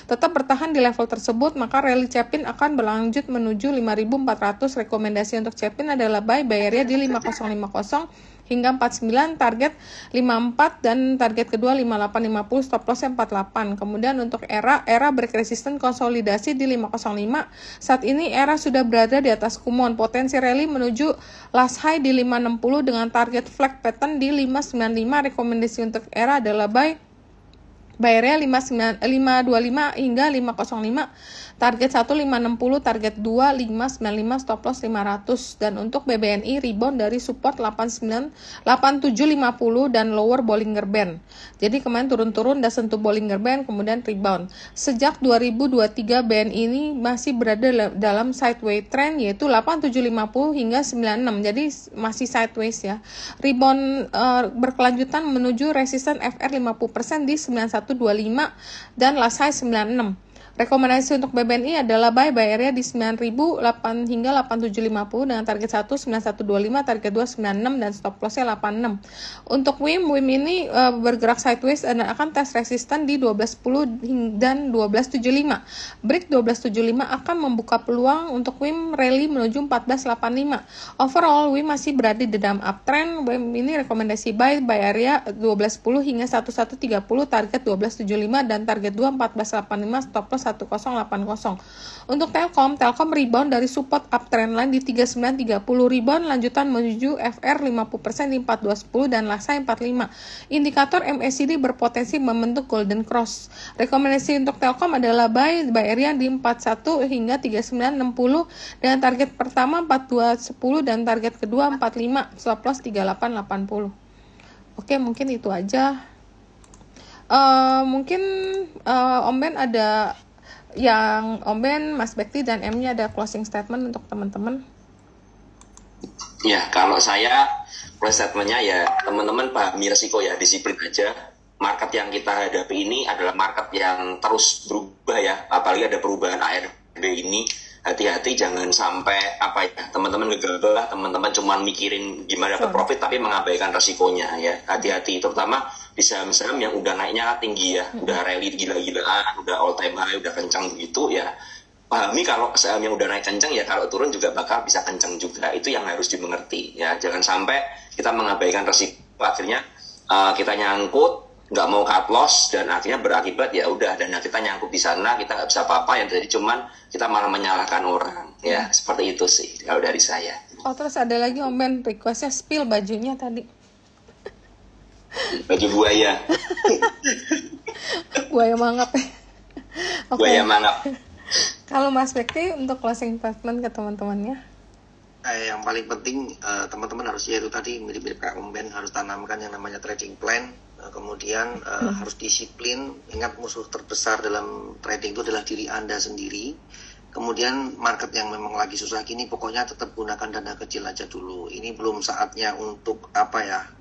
tetap bertahan di level tersebut, maka rally Cepin akan berlanjut menuju 5400. Rekomendasi untuk Cepin adalah buy area di 5050 hingga 49, target 54 dan target kedua 5850, stop loss 48. Kemudian untuk era break resistance konsolidasi di 505. Saat ini era sudah berada di atas Kumon, potensi rally menuju last high di 560 dengan target flag pattern di 595. Rekomendasi untuk era adalah buy area 525 hingga 505, target 1 560, target 2 595, stop loss 500. Dan untuk BBNI rebound dari support 8750 dan lower Bollinger Band. Jadi kemarin turun-turun dan sentuh Bollinger Band kemudian rebound. Sejak 2023 BNI ini masih berada dalam sideways trend, yaitu 8750 hingga 96. Jadi masih sideways ya. Rebound berkelanjutan menuju resisten FR 50% di 9125 dan last high 96. Rekomendasi untuk BBNI adalah buy area di 9.008 hingga 8.750 dengan target 1 9125, target 2 96 dan stop lossnya 86. Untuk WIM ini bergerak sideways dan akan tes resisten di 1210 dan 1275. Break 1275 akan membuka peluang untuk WIM rally menuju 1485. Overall WIM masih berada di dalam uptrend. WIM ini rekomendasi buy area 1210 hingga 1130, target 1275 dan target 2 1485, stop loss 1080. Untuk Telkom rebound dari support uptrend line di 3930, rebound lanjutan menuju FR 50% di 4210 dan lasa 45. Indikator MACD berpotensi membentuk golden cross. Rekomendasi untuk Telkom adalah buy area di 41 hingga 3960 dengan target pertama 4210 dan target kedua 45, stop loss 3880. Oke, mungkin itu aja. Mungkin Om Ben ada yang Om Ben, Mas Bekti, dan M-nya ada closing statement untuk teman-teman. Ya, kalau saya closing statement-nya ya teman-teman pahami resiko ya, disiplin aja. Market yang kita hadapi ini adalah market yang terus berubah ya, apalagi ada perubahan ARB ini. Hati-hati jangan sampai teman-teman gegabah, teman-teman cuma mikirin gimana dapat profit tapi mengabaikan resikonya ya. Hati-hati terutama di saham-saham yang udah naiknya tinggi ya, udah rally gila-gilaan, udah all time high, udah kencang begitu ya. Pahami kalau saham yang udah naik kencang ya kalau turun juga bakal bisa kencang juga. Itu yang harus dimengerti ya. Jangan sampai kita mengabaikan resiko, akhirnya kita nyangkut, nggak mau cut loss dan akhirnya berakibat ya udah dana kita nyangkut di sana, kita nggak bisa apa-apa ya, jadi cuman kita malah menyalahkan orang ya. Seperti itu sih kalau dari saya. Oh, terus ada lagi Om Ben requestnya spill bajunya tadi. Baju buaya. Buaya mangap. Okay. Buaya mangap. Kalau Mas Bekti untuk closing statement ke teman-temannya. Yang paling penting teman-teman harus ya itu tadi mirip-mirip kayak Om Ben, harus tanamkan yang namanya trading plan. Kemudian harus disiplin. Ingat musuh terbesar dalam trading itu adalah diri Anda sendiri. Kemudian market yang memang lagi susah gini, pokoknya tetap gunakan dana kecil aja dulu. Ini belum saatnya untuk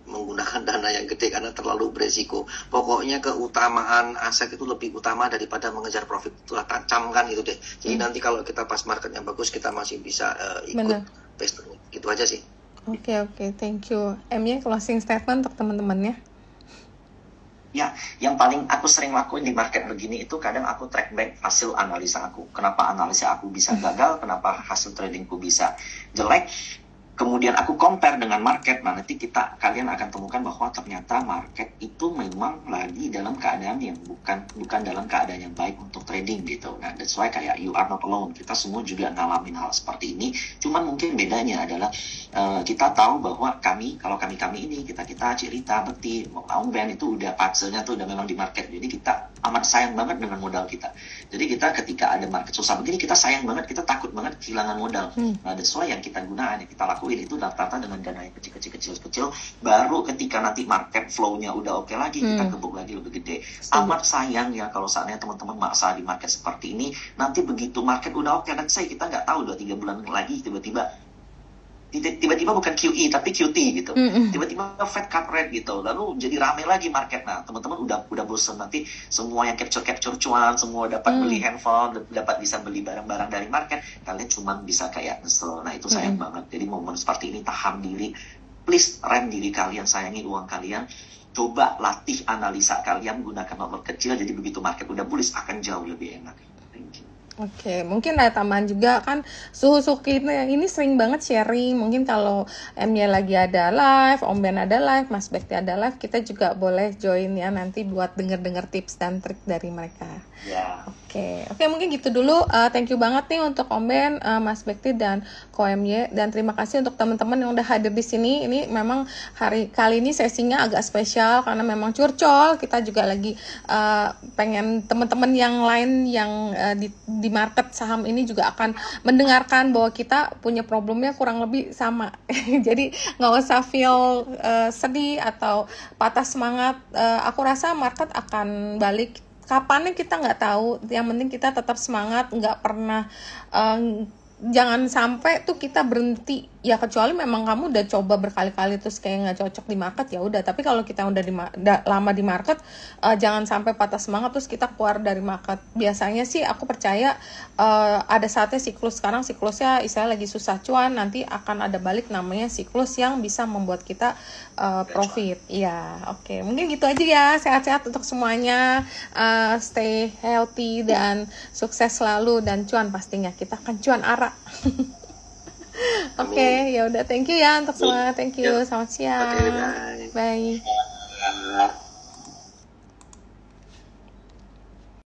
menggunakan dana yang gede karena terlalu beresiko. Pokoknya keutamaan aset itu lebih utama daripada mengejar profit. Itulah camkan itu deh. Jadi nanti kalau kita pas marketnya bagus, kita masih bisa ikut pestanya. Gitu aja sih. Oke, thank you. M-nya closing statement untuk teman-temannya. Ya, yang paling aku sering lakuin di market begini itu kadang aku track back hasil analisa aku. Kenapa analisa aku bisa gagal, kenapa hasil tradingku bisa jelek. Kemudian aku compare dengan market. Nah, nanti kalian akan temukan bahwa ternyata market itu memang lagi dalam keadaan yang bukan dalam keadaan yang baik untuk trading gitu. Nah, that's why kayak you are not alone. Kita semua juga ngalamin hal seperti ini. Cuman mungkin bedanya adalah kita tahu bahwa kalau kami ini kita Cirita, Bekti, Om Ben itu udah patsenya tuh udah memang di market. Jadi kita amat sayang banget dengan modal kita. Jadi kita ketika ada market susah begini, kita sayang banget, kita takut banget kehilangan modal. Nah, sesuai yang kita gunakan, yang kita lakuin itu rata-rata dengan dana yang kecil, baru ketika nanti market flow-nya udah oke lagi, kita gebuk lagi lebih gede. Amat sayang ya kalau saatnya teman-teman maksa di market seperti ini, nanti begitu market udah oke, dan kita nggak tahu 2-3 bulan lagi tiba-tiba bukan QE tapi QT gitu, tiba-tiba Fed cut rate gitu, lalu jadi rame lagi market. Nah, teman-teman udah bosen, nanti semua yang capture cuan, semua dapat beli handphone, dapat bisa beli barang-barang dari market, kalian cuma bisa kayak nyesel. Nah, itu sayang banget. Jadi momen seperti ini, tahan diri, please, rem diri kalian, sayangi uang kalian, coba latih analisa kalian, gunakan nomor kecil, jadi begitu market udah bullish akan jauh lebih enak. Thank you. Oke, mungkin ada tambahan juga kan, Suzuki ini sering banget sharing. Mungkin kalau M-nya lagi ada live, Om Ben ada live, Mas Bekti ada live, kita juga boleh join ya nanti buat denger-denger tips dan trik dari mereka. Ya. Oke, mungkin gitu dulu. Thank you banget nih untuk Om Ben, Mas Bekti dan Ko MY, dan terima kasih untuk teman-teman yang udah hadir di sini. Ini memang kali ini sesinya agak spesial karena memang curcol. Kita juga lagi pengen teman-teman yang lain yang di market saham ini juga akan mendengarkan bahwa kita punya problemnya kurang lebih sama. Jadi nggak usah feel sedih atau patah semangat. Aku rasa market akan balik. Kapannya kita nggak tahu, yang penting kita tetap semangat, nggak pernah jangan sampai tuh kita berhenti ya, kecuali memang kamu udah coba berkali-kali terus kayak nggak cocok di market ya udah. Tapi kalau kita udah lama di market, jangan sampai patah semangat terus kita keluar dari market. Biasanya sih aku percaya ada saatnya siklus. Sekarang siklusnya istilah lagi susah cuan, nanti akan ada balik namanya siklus yang bisa membuat kita profit. Ya, oke. Mungkin gitu aja ya. Sehat-sehat untuk semuanya, stay healthy dan sukses selalu, dan cuan pastinya. Kita akan cuan arah. Oke, ya udah, thank you ya untuk semua. Thank you. Selamat siang. Oke, bye. Bye.